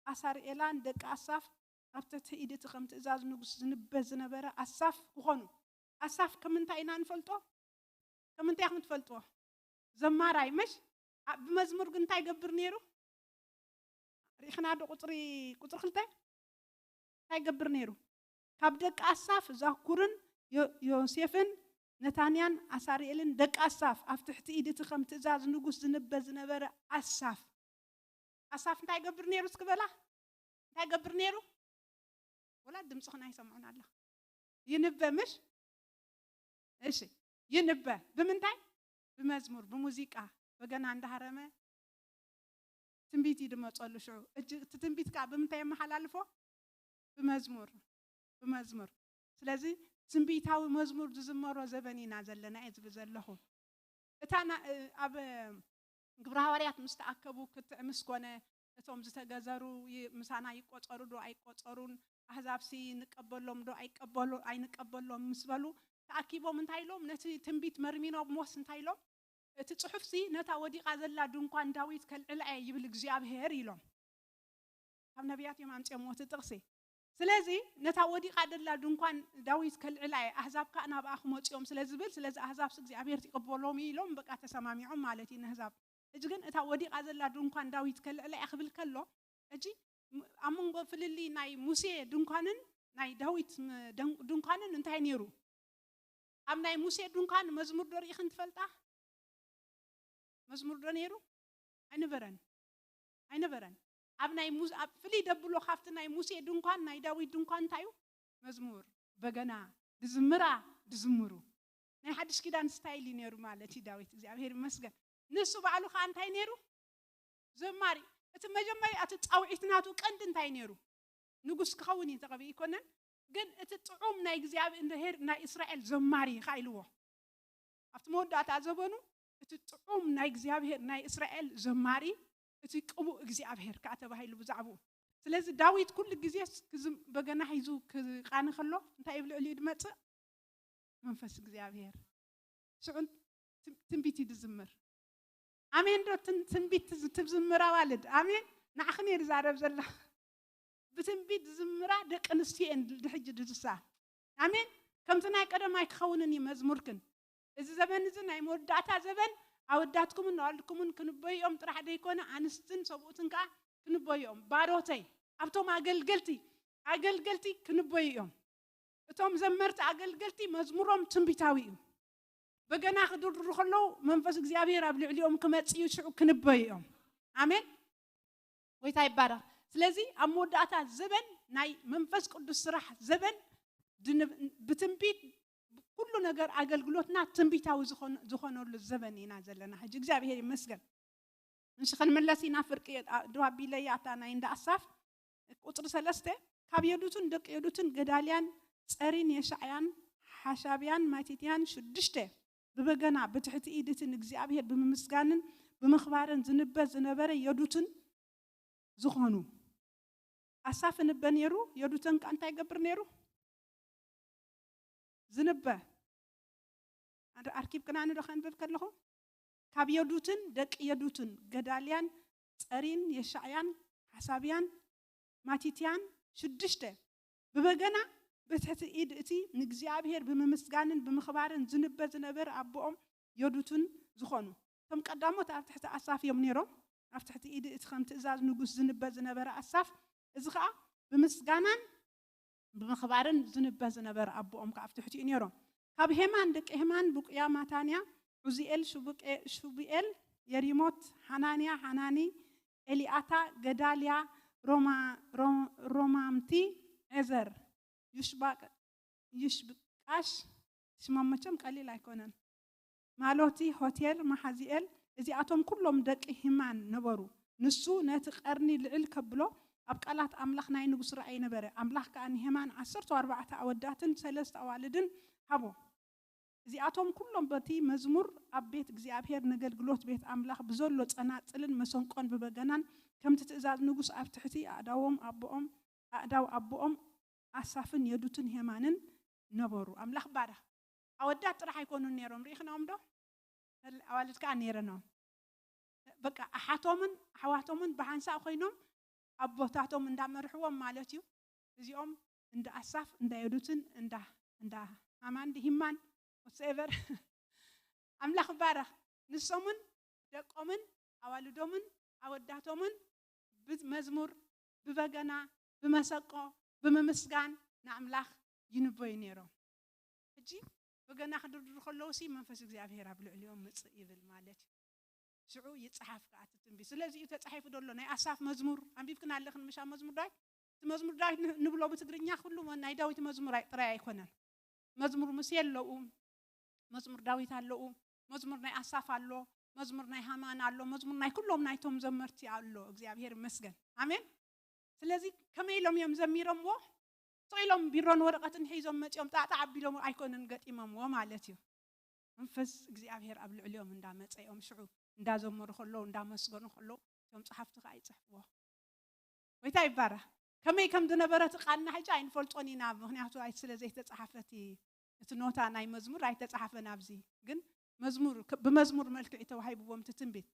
አሳርኤላን ደቂ አሳፍ ኣብቲ ትኢድቲ ከም ትእዛዝ ንጉስ ዝንበዝ ዝነበረ አሳፍ ክኾኑ አሳፍ ከምንታይ ኢና ንፈልጦ ከምንታይ ከም ትፈልጥዎ ዘማራይ መሽ بمزمور ግን እንታይ ገብር ነይሩ ሪኽና ዶ ቁጥሪ 2 እንታይ ገብር ነይሩ ካብ ደቂ አሳፍ ዛኩርን ዮሴፍን ነታንያን አሳርኤልን ደቂ አሳፍ ኣብ ትሕቲ ኢድቲ ከም ትእዛዝ ንጉስ ዝንበዝ ዝነበረ አሳፍ እንታይ ገብር ነይሩ እስክበላ እንታይ ገብር ነይሩ ወላ ድምጽና ይሰምዑና አላ ይንበ ምሽ እሺ ይንበ ብምንታይ بمزمور بموسيقى بغنا እንዳሃረመ ትንቢት ይድመጸሉ ሽዑ እጅ ትንቢት ካ በምንታይ መሐላልፎ بمزمور ስለዚህ ትንቢታዊ መዝሙር ዝዝመሮ ዘበኒና ዘለና እዝብ ዘለኹ እታና ኣብ ግብረ ሐዋርያት ምስተአከቡ ክትምስኮነ እቶም ዝተገዘሩ ምሳና ይቆጸሩ ዶ አይቆጸሩን አህዛብሲ ንቀበሎም ዶ አይንቀበሎም ምስበሉ ተአኪቦም እንታይሎም ነቲ ትንቢት መርሚኖም ሞስ እንታይሎም እቲ ጽሑፍሲ ነታ ወዲቃ ዘላ ድንኳን ዳዊት ከልዕልዐ ይብል እግዚአብሔር ኢሎም ካብ ነቢያት የማምጽሞት ጥቅሲ ስለዚህ ነታ ወዲቃ ዘላ ድንኳን ዳዊት ከልዕልዐ አህዛብ ካና ባአኽሞጽዮም ስለዝብል ስለዚህ አህዛብ እግዚአብሔር ይቀበሎም ኢሎም በቃ ተሰማሚዖም ማለት ይነህዛብ እጂ ግን እታ ወዲቃ ዘላ ድንኳን ዳዊት ከልዕልዐ ይኽብል ከሎ እጂ አሞንጎ ፍልሊ ናይ ሙሴ ድንኳንን ናይ ዳዊት ድንኳንን እንታይ ነይሩ ኣብ ናይ ሙሴ ድንኳን መዝሙር ደሪኢኽን ትፈልጣ መዝሙር ዶ ነይሩ አይነበረን ኣብ ናይ ሙሴ ኣብ ፍሊ ደብሎ ካፍቲ ናይ ሙሴ ድንኳን ናይ ዳዊት ድንኳን ታዩ መዝሙር በገና ድዝምሩ ናይ ሓድሽ ኪዳን ስታይል ነይሩ ማለት ዳዊት እግዚአብሔር ይመስገን ንሱ ባዕሉ ካ እንታይ ነይሩ ዘማሪ እቲ መጀመሪያ እቲ ጻውዒትናቱ ቀንድ እንታይ ነይሩ ንጉስ ክኸውን ይተቀበ ይኮነን ግን እቲ ጥዑም ናይ እግዚአብሔር ናይ እስራኤል ዘማሪ ኻይልዎ ኣብቲ መወዳእታ ዘበኑ እቲ ጥዑም ናይ እግዚአብሔር ናይ እስራኤል ዘማሪ እቲ ቅቡእ እግዚአብሔር ካተባሂሉ ብዛዕቡ ስለዚህ ዳዊት ኩሉ ግዜ በገና ሒዙ ክቃኒ ከሎ እንታይ ይብልዑ ይድመጽእ መንፈስ እግዚአብሔር ስዑን ትንቢት ይዝምር አሜን ዶ ትንቢት ትዝምራ ዋልድ አሜን ንዓኽኔ ዛረብ ዘላ بتنبيت زمرة دقنستين دحج دسا آمين كم تناي قدماي كخونني مزموركن إذا زبن زنا يمودعتا زبن أودعتكم نقولكم كنبيهم ترى حدا يكون عنستن صبوتن كا كنبيهم باروتي أبتم عقل قلتي كنبيهم أتوم زمرت عقل قلتي مزمورهم تنبيتاويهم بقنا خدور رخلو منفس እግዚአብሔር አብልዕ ሊኦም ከመጽዩ ሽዑ كنبيهم آمين ويتاي بارا ስለዚህ አሞዳታ ዘበን ናይ መንፈስ ቅዱስ ስራሕ ዘበን በትንቢት ሁሉ ነገር አገልግሎትና ትንቢታው ዝኾነሉ ዘበን ኢና ዘለና ሕጂ እግዚአብሔር ይመስገን እንሽኸን መለሲና ፍርቅ ድዋቢ ለያታ ናይ እንደ አሳፍ ቁጥር 3 ካብ የዱትን ደቅ የዱትን ገዳልያን ጸሪን የሻዕያን ሐሻብያን ማቲቲያን 6 በበገና በትሕቲ ኢድትን እግዚአብሔር በመምስጋንን በመኽባርን ዝንበዝ ዝነበረ የዱትን ዝኾኑ አሳፍ ንበኔሩ የዱትን ካንታ ይገብር ነሩ ዝንበ አርኪብ ከናን ዶ ኸንበብ ከለኹ ካብ የዱትን ደቅ የዱትን ገዳልያን ጸሪን የሻዕያን ሐሳብያን ማቲቲያን 6 በበገና በትሕቲ ኢድ እቲ ንእግዚአብሔር በመምስጋንን በመኽባርን ዝንበዝ ዝነበረ አቦኦም የዱትን ዝኾኑ ከም ቀዳሞት ኣብ ትሕቲ አሳፍ እዮም ነሮም ኣብ ትሕቲ ኢድ እቲ ከም ትእዛዝ ንጉስ ዝንበዝ ዝነበረ አሳፍ እዚ ከዓ በምስጋናን በመኽባርን ዝንበዝ ዝነበረ አቦኦም ካብ ትሕቲኡ ነሮም ካብ ሄማን ደቂ ሄማን ቡቅያ ማታንያ ዑዚኤል ሹቢኤል የሪሞት ሐናኒ ኤሊአታ ገዳልያ ሮማምቲ ኤዘር ይሽብቃሽ ስማመቸም ቀሊል አይኮነን ማሎቲ ሆቴል ማሐዚኤል እዚአቶም ኩሎም ደቂ ሄማን ነበሩ ንሱ ነቲ ቀርኒ ልዕል ከብሎ ኣብ ቃላት አምላኽ ናይ ንጉስ ራእይ ነበረ አምላኽ ከአን ሄማን 14 አወዳትን 3 አዋልድን ሃቦ እዚአቶም ኩሎም በቲ መዝሙር ኣብ ቤት እግዚአብሔር ንገልግሎት ቤት አምላኽ ብዘሎ ጸናጽልን መሰንቆን በበገናን ከምቲ ትእዛዝ ንጉስ ኣብ ትሕቲ ኣዳው አቦኦም ኣሳፍን የዱትን ሄማንን ነበሩ ኣምላኽ ባረኽ ኣወዳት ጥራሕ ኣይኮኑን ነይሮም ርኢኽናኦም ዶ ኣዋልድ ከዓ ነይረኖም በቃ ኣሓቶምን ኣሕዋቶምን ብሓንሳእ ኮይኖም ኣቦታቶም እንዳመርሕዎም ማለት እዩ እዚኦም እንዳ ኣሳፍ እንዳ የዱትን እንዳ ሃማን ሂማን whatever ኣምላኽ ባረኽ ንሶምን ደቆምን ኣዋልዶምን ኣወዳቶምን ብመዝሙር ብበገና ብመሰቆ ብምምስጋን ንኣምላኽ ይንበዩ ነይሮም ሕጂ በገና ክድርድሩ ከለዉ ሲ መንፈስ እግዚአብሔር ኣብ ልዕሊኦም ምፅእ ይብል ማለት እዩ ሽዑ ይፅሓፍ ከዓ እቲ ትንቢት ስለዚ እዩ ተፃሒፉ ደሎ ናይ ኣሳፍ መዝሙር ኣንቢብክን ኣለኽን ምሻ መዝሙር ዳዊት እቲ መዝሙር ዳዊት ንብሎ ብትግርኛ ኩሉ ናይ ዳዊት መዝሙር ጥራይ ኣይኮነን መዝሙር ሙሴ ኣለዉ መዝሙር ዳዊት ኣለዉ መዝሙር ናይ ኣሳፍ ኣሎ መዝሙር ናይ ሃማን ኣሎ መዝሙር ናይ ኩሎም ናይቶም ዘመርቲ ኣሎ እግዚአብሔር ይመስገን ኣሜን ስለዚ ከመይ ኢሎም እዮም ዘሚሮምዎ ጥኢሎም ቢሮን ወረቐትን ሒዞም መፂኦም ጣጣ ኣቢሎም ኣይኮነን ገጢሞምዎ ማለት እዩ መንፈስ እግዚአብሔር ኣብ ልዕሊኦም እንዳመፀኦም ሽዑ እንዳዘመሩ ከለዉ እንዳመስገኑ ከለዉ እቶም ጸሓፍቲ ከዓ ይፅሕፍዎ ወይታ ይባረኽ ከመይ ከም ዝነበረት ቃልና ሕጂ ኣይንፈልጦን ኢና ምክንያቱ ኣይ ስለ ዘይተፃሓፈት እቲ ኖታ ናይ መዝሙር ኣይተፃሓፈን ኣብዚ ግን መዝሙር ብመዝሙር መልክዕ ተዋሂብዎም ትንቢት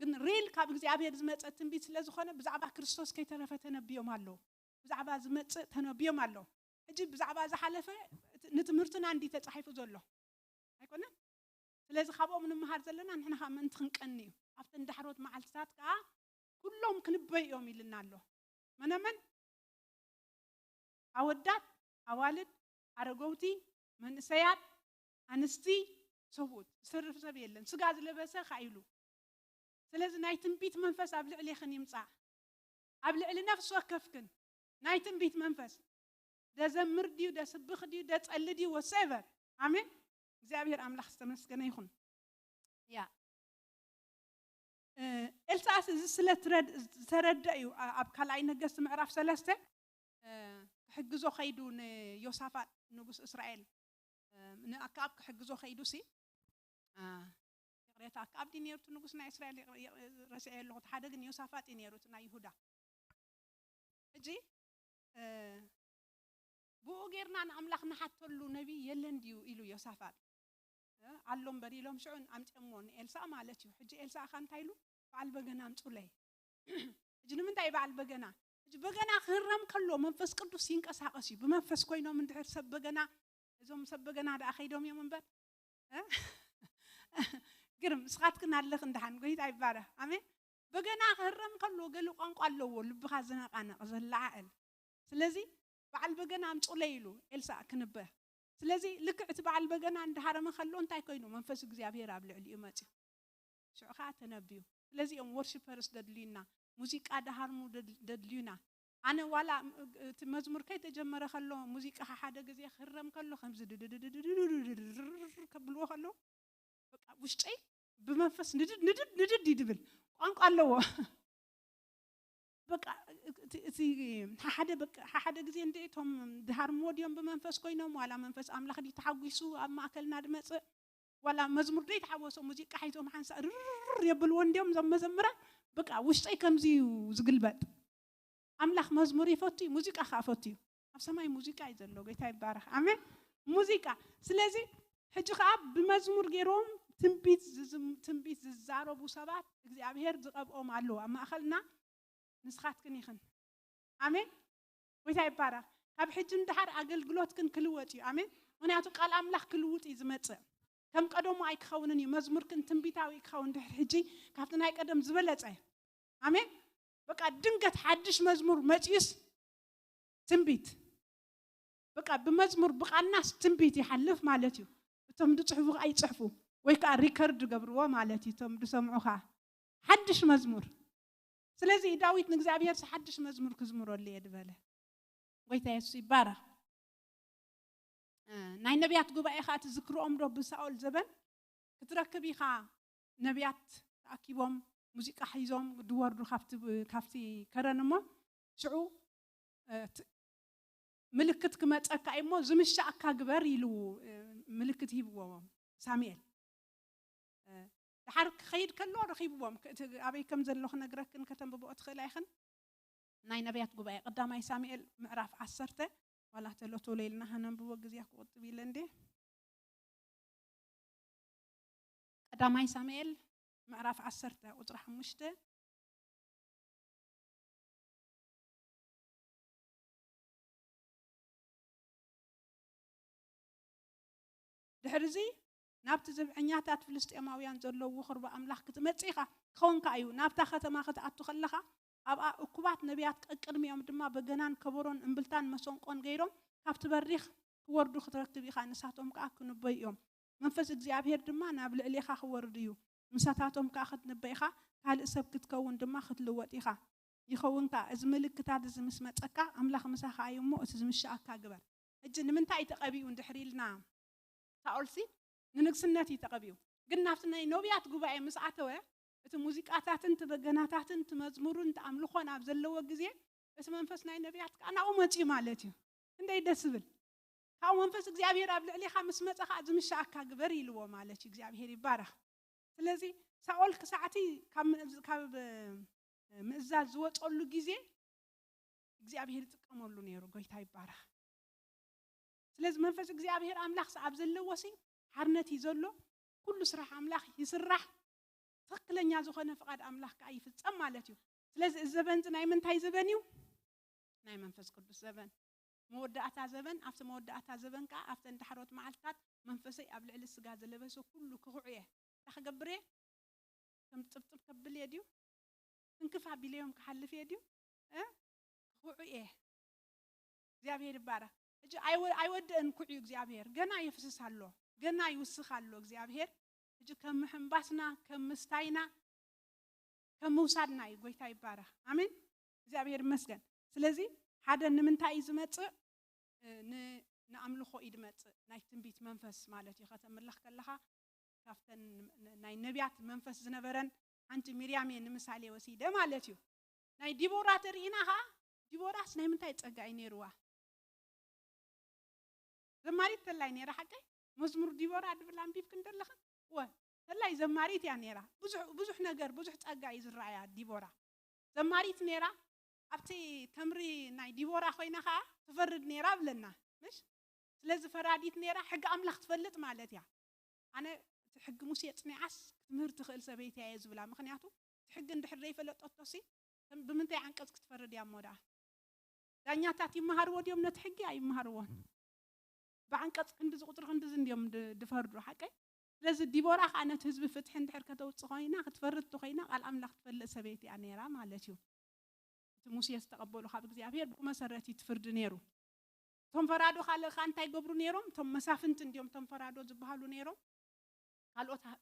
ግን ሪል ካብ እግዚአብሔር ዝመፀ ትንቢት ስለ ዝኾነ ብዛዕባ ክርስቶስ ከይተረፈ ተነቢዮም ኣለዉ ብዛዕባ ዝመፅእ ተነቢዮም ኣለዉ ሕጂ ብዛዕባ ዝሓለፈ ንትምህርትና እንዲ ተፃሒፉ ዘሎ ኣይኮነን ስለዚ ካብኦም ንምሃር ዘለና ንሕና ከዓ ምእንቲ ክንቀኒ እዩ ኣብተን ዳሕሮት መዓልትታት ከዓ ኩሎም ክንበይ እዮም ኢልና ኣሎ መነመን ኣወዳት ኣዋልድ ኣረጎውቲ መንእሰያት ኣንስቲ ሰብኡት ዝሰርፍ ሰብ የለን ስጋ ዝለበሰ ካኢሉ ስለዚ ናይ ትንቢት መንፈስ ኣብ ልዕሊኽን ይምፃእ ኣብ ልዕሊ ነፍሲ ወከፍክን ናይ ትንቢት መንፈስ ደዘምር ድዩ ደስብኽ ድዩ ደፀሊ ድዩ ወሰቨር ኣሜን እግዚአብሔር ኣምላኽ ዝተመስገነ ይኹን ያ ኤልሳዕስ እዚ ስለ ተረድአ እዩ ኣብ ካልኣይ ነገስቲ ምዕራፍ 3 ክሕግዞ ኸይዱ ንዮሳፋጥ ንጉስ እስራኤል ንኣክዓብ ክሕግዞ ኸይዱ ሲ يقرأت أكعب دي نيرتو نقصنا إسرائيل رسائل اللغة حدا جن يوسفات نيرتو نا يهودا هجي بو غيرنا نعملخ نحطلو نبي يلنديو إلو يوسفات علم بريلهم شعون أمت أمون إلسا مالتيو هجي إلسا خان تايلو فعل بغنا أمتولي هجي نمن تاي فعل بغنا هجي بغنا خرم كلو منفس قدو سينك أساقسي بمنفس كوينو من دحر سب بغنا إذا سب بغنا دا أخيدهم يومن بر قرم سخاتكنا اللي خندحن قيت عبارة أمين بغنا خرم كلو قالو قانقو اللو لبخا زنقانا قزل عقل سلازي بعل بغنا أمتوليلو إلسا كنبه سلازي لك اتبع البغنا عند حرم خلو انتي كوينو منفس እግዚአብሔር ኣብ ልዕሊ ይመጽ ሽዑኻ ተነብዩ ስለዚ ኦም ወርሺፐርስ ደድልዩና ሙዚቃ ዳሃርሙ ደድልዩና ኣነ ዋላ እቲ መዝሙር ከይ ተጀመረ ከሎ ሙዚቃ ሓደ ግዜ ክረም ከሎ ከምዚ ከብልዎ ከሎ በቃ ውሽጠይ ብመንፈስ ንድድ ይድብል ቋንቋ ኣለዎ በቃ እቲ ሓደ ግዜ እንዴቶም ድሃርሞ ዲዮም በመንፈስ ኮይኖም ዋላ መንፈስ ኣምላኽ ዲ ተሓጉሱ ኣብ ማእከልና ድመጽእ ዋላ መዝሙር ዲ ተሓወሶ ሙዚቃ ሒዞም ሓንሳ የብልዎ እንዲዮም ዘመዘምራ በቃ ውሽጠይ ከምዚ ዝግልበጥ ኣምላኽ መዝሙር ይፈቱ ሙዚቃ ካፈቱ ኣብ ሰማይ ሙዚቃ ይዘሎ ጌታ ይባረክ አሜን ሙዚቃ ስለዚ ሕጂ ከዓ ብመዝሙር ገይሮም ትንቢት ዝዛረቡ ሰባት እግዚአብሔር ዝቀብኦም ኣሎ ኣብ ማእከልና ንስኻትክን ይኽን አሜን ወይታ ይባረክ ካብ ሕጂ እንድሓር ኣገልግሎትክን ክልወጥ እዩ አሜን ምክንያቱ ቃል ኣምላኽ ክልውጥ እዩ ዝመጽእ ከም ቀደሙ ኣይክኸውንን እዩ መዝሙርክን ትንቢታዊ ክኸውን ድሕር ሕጂ ካብቲ ናይ ቀደም ዝበለጸ አሜን በቃ ድንገት ሓድሽ መዝሙር መጪስ ትንቢት በቃ በመዝሙር ብቃናስ ትንቢት ይሐልፍ ማለት እዩ እቶም ድጽሕፉ ኣይጽሕፉ ወይ ከዓ ሪከርድ ገብርዎ ማለት እዩ እቶም ድሰምዑኻ ሓድሽ መዝሙር ስለዚ ዳዊት ንእግዚአብሔር ሓድሽ መዝሙር ክዝምረሉ የድበለ ወይታ ኢየሱስ ይባረክ ናይ ነቢያት ጉባኤ ኻ ትዝክሮኦም ዶ ብሳኦል ዘበን ክትረክብ ኢኻ ነቢያት ተኣኪቦም ሙዚቃ ሒዞም ድወርዱ ካፍቲ ከረንሞ ሽዑ ምልክት ክመፀካ እሞ ዝምሻእካ ግበር ኢሉ ምልክት ሂብዎም ሳሙኤል ድሓር ክኸይድ ከሎ ረኺብዎም ኣበይ ከም ዘለኹ ነግረክን ከተንብቦ ትኽእል ኣይኽን ናይ ነቢያት ጉባኤ ቀዳማይ ሳሙኤል ምዕራፍ 10 ولا تلوتو ليلنا هننبو غزيا قطب يلندي قداماي سامويل معرف 10 قطر 5 دحرزي نابت زبعنياتات فلسطيماويان زلو خرب املاح كتمصيخا خونكا ايو نابتا ختما خطاتو خلخا ابا اكوبات نبيات قدميهم دما بغنان كبرون امبلتان مسونقون غيروم كابت بريخ وردو خطركت بيخا نساتهم كا كنبيهم منفس እግዚአብሔር دما ناب لليخا خورديو مساتاتهم كا خدنبيخا قال اسب كتكون دما خدلوطيخا يخونكا از ملكታት از مسمصكا املاح مساخا ايمو از مشاكا غبر اج نمنتاي تقبيو اندحريلنا ታኦልሲ ንንግስነት ይተቀቢው ግን ናፍትና ኖቢያት ጉባኤ መስዓተወ እቲ ሙዚቃታትን ተበገናታትን ተመዝሙሩን ተአምልኾን ኣብ ዘለዎ ግዜ እቲ መንፈስ ናይ ነቢያት ካናኡ መጪ ማለት እዩ እንደይ ደስብል ካብ መንፈስ እግዚአብሔር ኣብ ልዕሊኻ ምስ መፀኻ ዝምሻአካ ግበር ይልዎ ማለት እዩ እግዚአብሔር ይባረኽ ስለዚ ሳኦል ክሳዕቲ ካብ ምእዛዝ ዝወፀሉ ግዜ እግዚአብሔር ይጥቀመሉ ነይሩ ጎይታ ይባረኽ ስለዚህ መንፈስ እግዚአብሔር አምላክ ሰዓብ ዘለወሲ حرنت يزلو كل سرح أملاخ يسرح تقلن يازوخنا فقد أملاخ كأي في السما مالتيو لذا الزبن نايمن تاي زبنيو نايمن فز كل الزبن مودعة زبن أفت مودعة زبن كا أفت انتحرت معلتات منفسي قبل على السجاد لبسه كله كوعيه تخجبره كم تبتب قبل يديو انكفع بليهم كحل في يديو كوعيه زيابير بارا أيود أن كوعيو زيابير جنا يفسس هالله جنا يوسخ هالله زيابير እጅ ከመሐምባስና ከመስታይና ከመውሳድና ይጎይታ ይባራ አሜን እግዚአብሔር ይመስገን ስለዚህ ሓደ ንምንታይ ዝመጽ ንአምልኾ ይድመጽ ናይ ትንቢት መንፈስ ማለት ይኸተምልኽ ከለኻ ካፍተን ናይ ነቢያት መንፈስ ዝነበረን አንቺ ሚርያም ንምሳሌ ወሲደ ማለት እዩ ናይ ዲቦራ ተሪኢናኻ ዲቦራስ ናይ ምንታይ ጸጋይ ነይሩዋ ዘማሪት ተላይ ነይራ ሓቀይ መዝሙር ዲቦራ ድብላም ቢፍ ክንደለኻ والله زماريت يا نيرا بزح نجر بزح تأجع يزرع ديبورا زماريت نيرا أبتي تمري ناي ديبورا خوينا خا تفرد نيرا بلنا مش لازم فراديت نيرا حق أملاخ تفلت مالتيا أنا حق موسيقى نعس تمر تخيل سبيتي عايز بلا مخنياتو حق عند حري فلت أتصي بمنتي عنك تفرد يا مودا دنيا تاتي مهارود يوم نتحقي أي مهارون بعنك عند زقطر عند زند يوم دفردو حقي لازم ديبورا أنا تهزب فتح عند حركة وتصغينا تفرد تخينا قال أملاخ تفل سبيتي أنيرا مالتيو موسى يستقبلوا خابك زيابير بمسرتي تفرد نيرو ثم فرادو خال خانتا يقبرو نيروم ثم مسافنت اليوم ثم فرادو زبحالو نيروم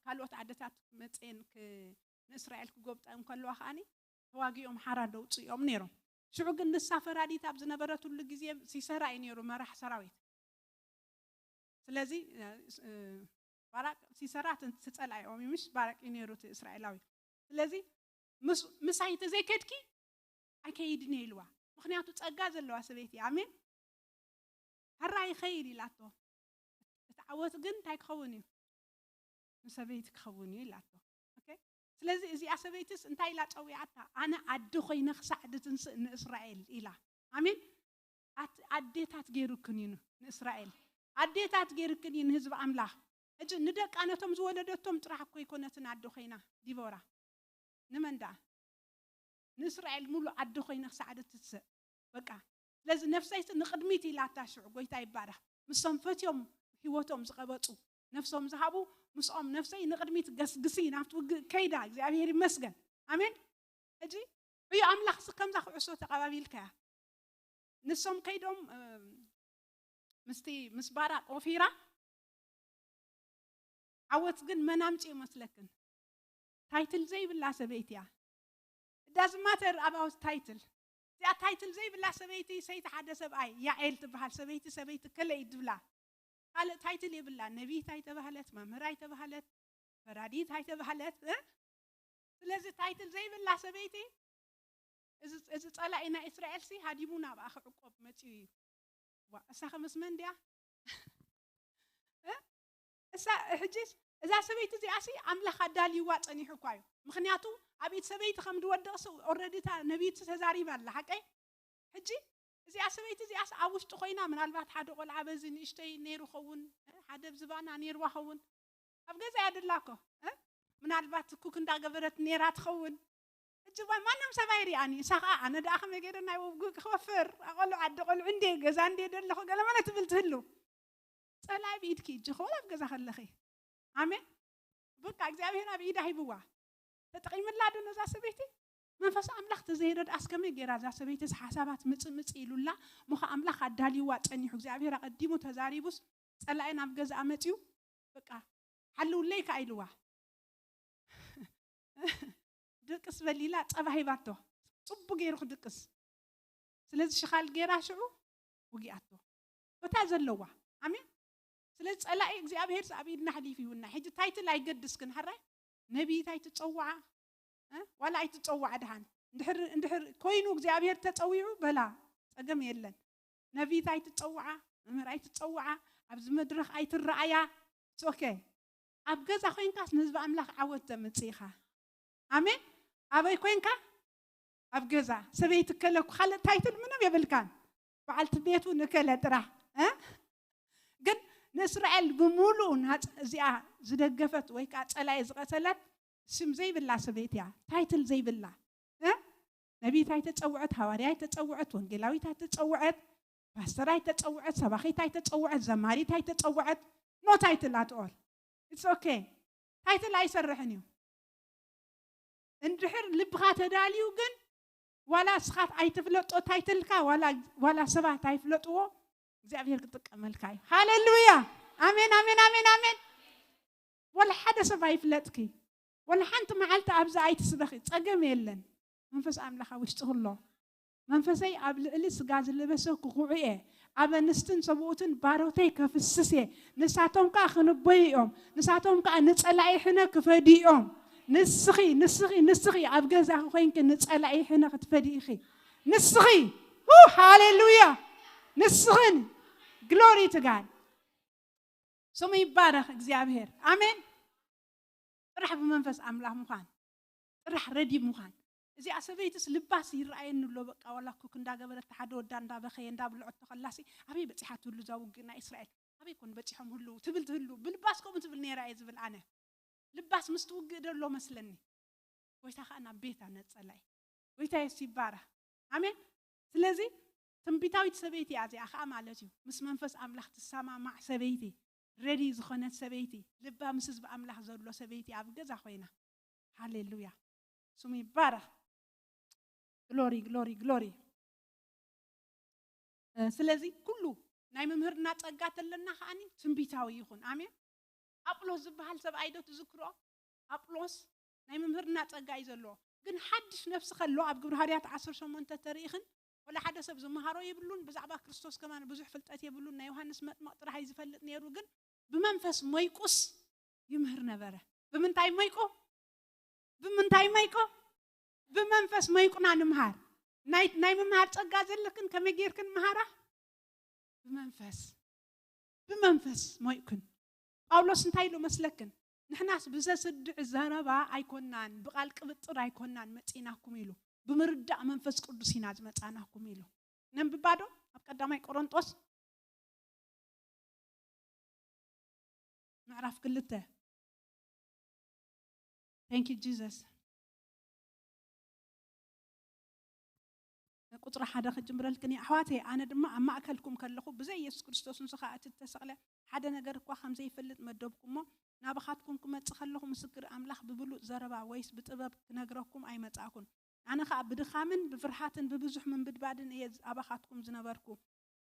قالوت عدتات متين كإسرائيل كجوبت أم كلوا خاني تواجيهم حرادو تصيهم نيروم شو قلنا السفرادي تابزنا براتو اللي جزيم سيسرا نيرو ما راح سراويت سلازي بارك سيسرات تسألي أمي مش بارك إنيروت إسرائيلاوي لذي مسايت زي كدكي أكيد نيلوا مخنياتو تأجاز اللوا سبيتي آمين هالرأي خيري لاتو تعوت جن تايك خوني مسبيتك خوني لاتو أوكي لذي إذا أسبيتس أنتي لا تقوي عتا أنا أدخل نخسع دتنس إسرائيل إلى آمين أديتات غيرو كنينو إسرائيل أديتات غيرو كنين هزب أملاح أجل ندق أنا توم زولدتهم تراح كوي كنا تنعدو خينا ديبورا نمن دا نسرائيل مولو عدو خينا سعادة تس بقى لازم نفسي نقدميتي لا تشعر قويتا يبارح مصنفتهم هيوتهم زغبطوا نفسهم ذهبوا مصام نفسي نقدميت قسقسين عفتو كيدا زي مسجن آمين أجي هي أملاخ سكم ذاك عصوة قبابيل كا نسهم كيدهم مستي مسبارة أوفيرا عوض جن منامتي مسلكن تايتل زي بالله سبيتيا doesn't matter about title يا تايتل زي بالله سبيتي سيت حدا سبعي يا عيل تبهال سبيتي كله يدبلا قال تايتل يبلا نبي تايت بهالت ممراي تبهالت فرادي تايت بهالت لازم تايتل زي بالله سبيتي إذا طلعنا إسرائيل سي هاديمونا بأخ عقوب متي وأسخ مسمن ديا حجيس إذا سبيت زي أسي عمل خدالي واتني حكايو مخنياتو أبيت سبيت خم دو ودقس already تا نبيت تزاري بالله حكي حجي እዚኣ ሰበይቲ እዚኣስ ኣብ ውሽጢ ኮይና ምናልባት ሓደ ቆልዓ በዚ ንእሽተይ ነይሩ ኸውን ሓደ ብዝባና ነይርዋ ኸውን ኣብ ገዛ ያድላኮ ምናልባት ኩክ እንዳገበረት ነይራ ትኸውን እጅባ ማንም ሰባይ ሪኣኒ ሳኻ ኣነ ዳኣኸ መገደ ናይ ወግኡ ክወፍር ኣቆሉ ዓዲ ቆልዑ እንዴ ገዛ እንዴ ደለኹ ገለመለ ትብል ትህሉ ፀላይ ብኢድኪ እጅኸው ኣብ ገዛ ከለኺ ኣሜን በቃ እግዚአብሔር ኣብ ኢዳ ሂብዋ ተጠቂምላ ዶ ነዛ ሰበይቲ መንፈስ ኣምላኽ ተዘይረድ ኣስከመይ ጌራ ዛ ሰበይቲ ሓሳባት ምጽምጽ ኢሉላ ሙኸ ኣምላኽ ኣዳልይዋ ጸኒሑ እግዚአብሔር ኣቀዲሙ ተዛሪቡስ ፀላይን ኣብ ገዛ ኣመጪው በቃ ሓልውለይ ካኢልዋ ድቅስ በሊላ ፀባ ሂባቶ ጽቡ ገይሩ ድቅስ ስለዚ ሽኻል ጌራ ሽዑ ወጊኣቶ ወታ ዘለዋ ኣሜን ስለዚ ፀላይ እግዚአብሔር ሳቢድና ሓሊፊውና ሕጂ ታይትል ኣይገድስክን ሓራይ ነቢይታይ ትጸዋዓ ወላ ኣይትጸዋዓ ድሃን እንድሕር ኮይኑ እግዚአብሔር ተጸዊዑ በላ ፀገም የለን ነቢይታይ ትጸዋዓ መምራይ ትጸዋዓ ኣብዚ መድረኽ ኣይትረኣያ ኦኬ ኣብ ገዛ ኮይንካስ ንህዝቢ ኣምላኽ ዓወት ተምጽኢኻ ኣሜን ኣበይ ኮይንካ ኣብ ገዛ ሰበይቲ ከለኩ ካልእ ታይትል ምንም የብልካን በዓልቲ ቤቱ ንከለ ጥራሕ ግን ንእስራኤል ብምሉእ እዚኣ ዝደገፈት ወይ ከዓ ፀላይ ዝቀተለት ስም ዘይብላ ሰበይቲ እያ ታይትል ዘይብላ ነቢይታይ ተጸውዐት ሃዋርያይ ተጸውዐት ወንጌላዊታይ ተጸውዐት ፓስተራይ ተጸውዐት ሰባኺታይ ተጸውዐት ዘማሪታይ ተጸውዐት ኖ ታይትል ኣትኦል ኢትስ ኦኬ ታይትል ኣይሰርሕን እዩ እንድሕር ልብኻ ተዳልዩ ግን ዋላ ስኻት ኣይትፍለጦ ታይትልካ ዋላ ሰባት ኣይፍለጥዎ እግዚአብሔር ክጥቀመልካ እዩ ሃሌሉያ አሜን አሜን አሜን አሜን ወላ ሓደ ሰብ ኣይፍለጥኪ ወላ ሓንቲ መዓልቲ ኣብዛ ኣይትስበኺ ፀገም የለን መንፈስ ኣምላኽ ውሽጢ ሁሉ መንፈሰይ ኣብ ልዕሊ ስጋ ዝለበሰ ክኹዑየ ኣብ ኣንስትን ሰብኡትን ባሮተይ ከፍስስየ ንሳቶም ከዓ ክንበይኦም ንሳቶም ከዓ ንፀላኢ ሕነ ክፈዲኦም ንስኺ ኣብ ገዛ ኮይንክ ንፀላኢ ሕነ ክትፈዲኢኺ ንስኺ ሃሌሉያ ንስኽን ግሎሪ ቱ ጋድ ስሙ ይባረኽ እግዚአብሔር አሜን ጥራሕ ብመንፈስ ኣምላኽ ምዃን ጥራሕ ረዲብ ምዃን እዚ ኣሰበይትስ ልባስ ይረኣየንሎ በቃ ዋላ ኩክ እንዳገበረት ሓደ ወዳ እንዳበኸየ እንዳብልዖት ተኸላሲ ኣበይ በፂሓት ሁሉ ዛውግና እስራኤል ኣበይ ኮን በፂሖም ሁሉ ትብል ብልባስ ከምኡ ትብል ነይራ እየ ዝብል ኣነ ልባስ ምስ ትውግእ ደሎ መስለኒ ጎይታ ከዓ ናብ ቤታ ነፀላይ ጎይታ የሱ ይባረኽ ኣሜን ስለዚ ትንቢታዊት ሰበይቲ እዚኣ ከዓ ማለት እዩ ምስ መንፈስ ኣምላኽ ትሰማማዕ ሰበይቲ ረዲ ዝኾነት ሰበይቲ ልባ ምስ ህዝቢ ኣምላኽ ዘሎ ሰበይቲ ኣብ ገዛ ኮይና ሃሌሉያ ስሙ ይባረኽ ግሎሪ ግሎሪ ግሎሪ ስለዚ ኩሉ ናይ መምህርና ፀጋ ተለና ከዓኒ ትንቢታዊ ይኹን ኣሜን ኣጵሎስ ዝበሃል ሰብኣይ ዶ ትዝክሮ ኣጵሎስ ናይ መምህርና ፀጋ እዩ ዘለዎ ግን ሓድሽ ነፍሲ ከሎ ኣብ ግብረ ሃርያት 18 ተሪኢኽን ولا حدا سب زمهارو يبلون بزعبا كريستوس كمان بزح فلطات يبلون نا يوحنس مطمق طرح يزفلط نيرو ግን بمنفس ميقوس يمهر نبره بمنتاي ميقو بمنفس ميقونا نمهار ناي ممهار ጸጋ ዘለክን ከመጌርክን መሃራ بمنفس ميقن ጳውሎስ እንታይ ሎ መስለክን ንሕናስ ብዘስድዕ ዘረባ ኣይኮናን ብቃል ቅብጥር ኣይኮናን መጺናኩም ኢሉ بمردع منفس قدوس يناز مصاناكم يلو ننببادو اب قداماي قرنطوس معرف كلته thank you Jesus قطر حدا خجمرلكني احواتي انا دما اما اكلكم كلخو بزي يسوع كريستوس نسخه اتتسقله حدا ነገር እኮ ከምዘ ይፈልጥ መደብኩሞ ናባኻትኩም ክመጽኸለኹ ምስክር ኣምላኽ ብብሉ ዘረባ ወይስ ብጥበብ ክነግረኩም ኣይመጻኩን أنا خا بدخامن بفرحاتن ببزح من بدبادن إيه أباخاتكم زنباركم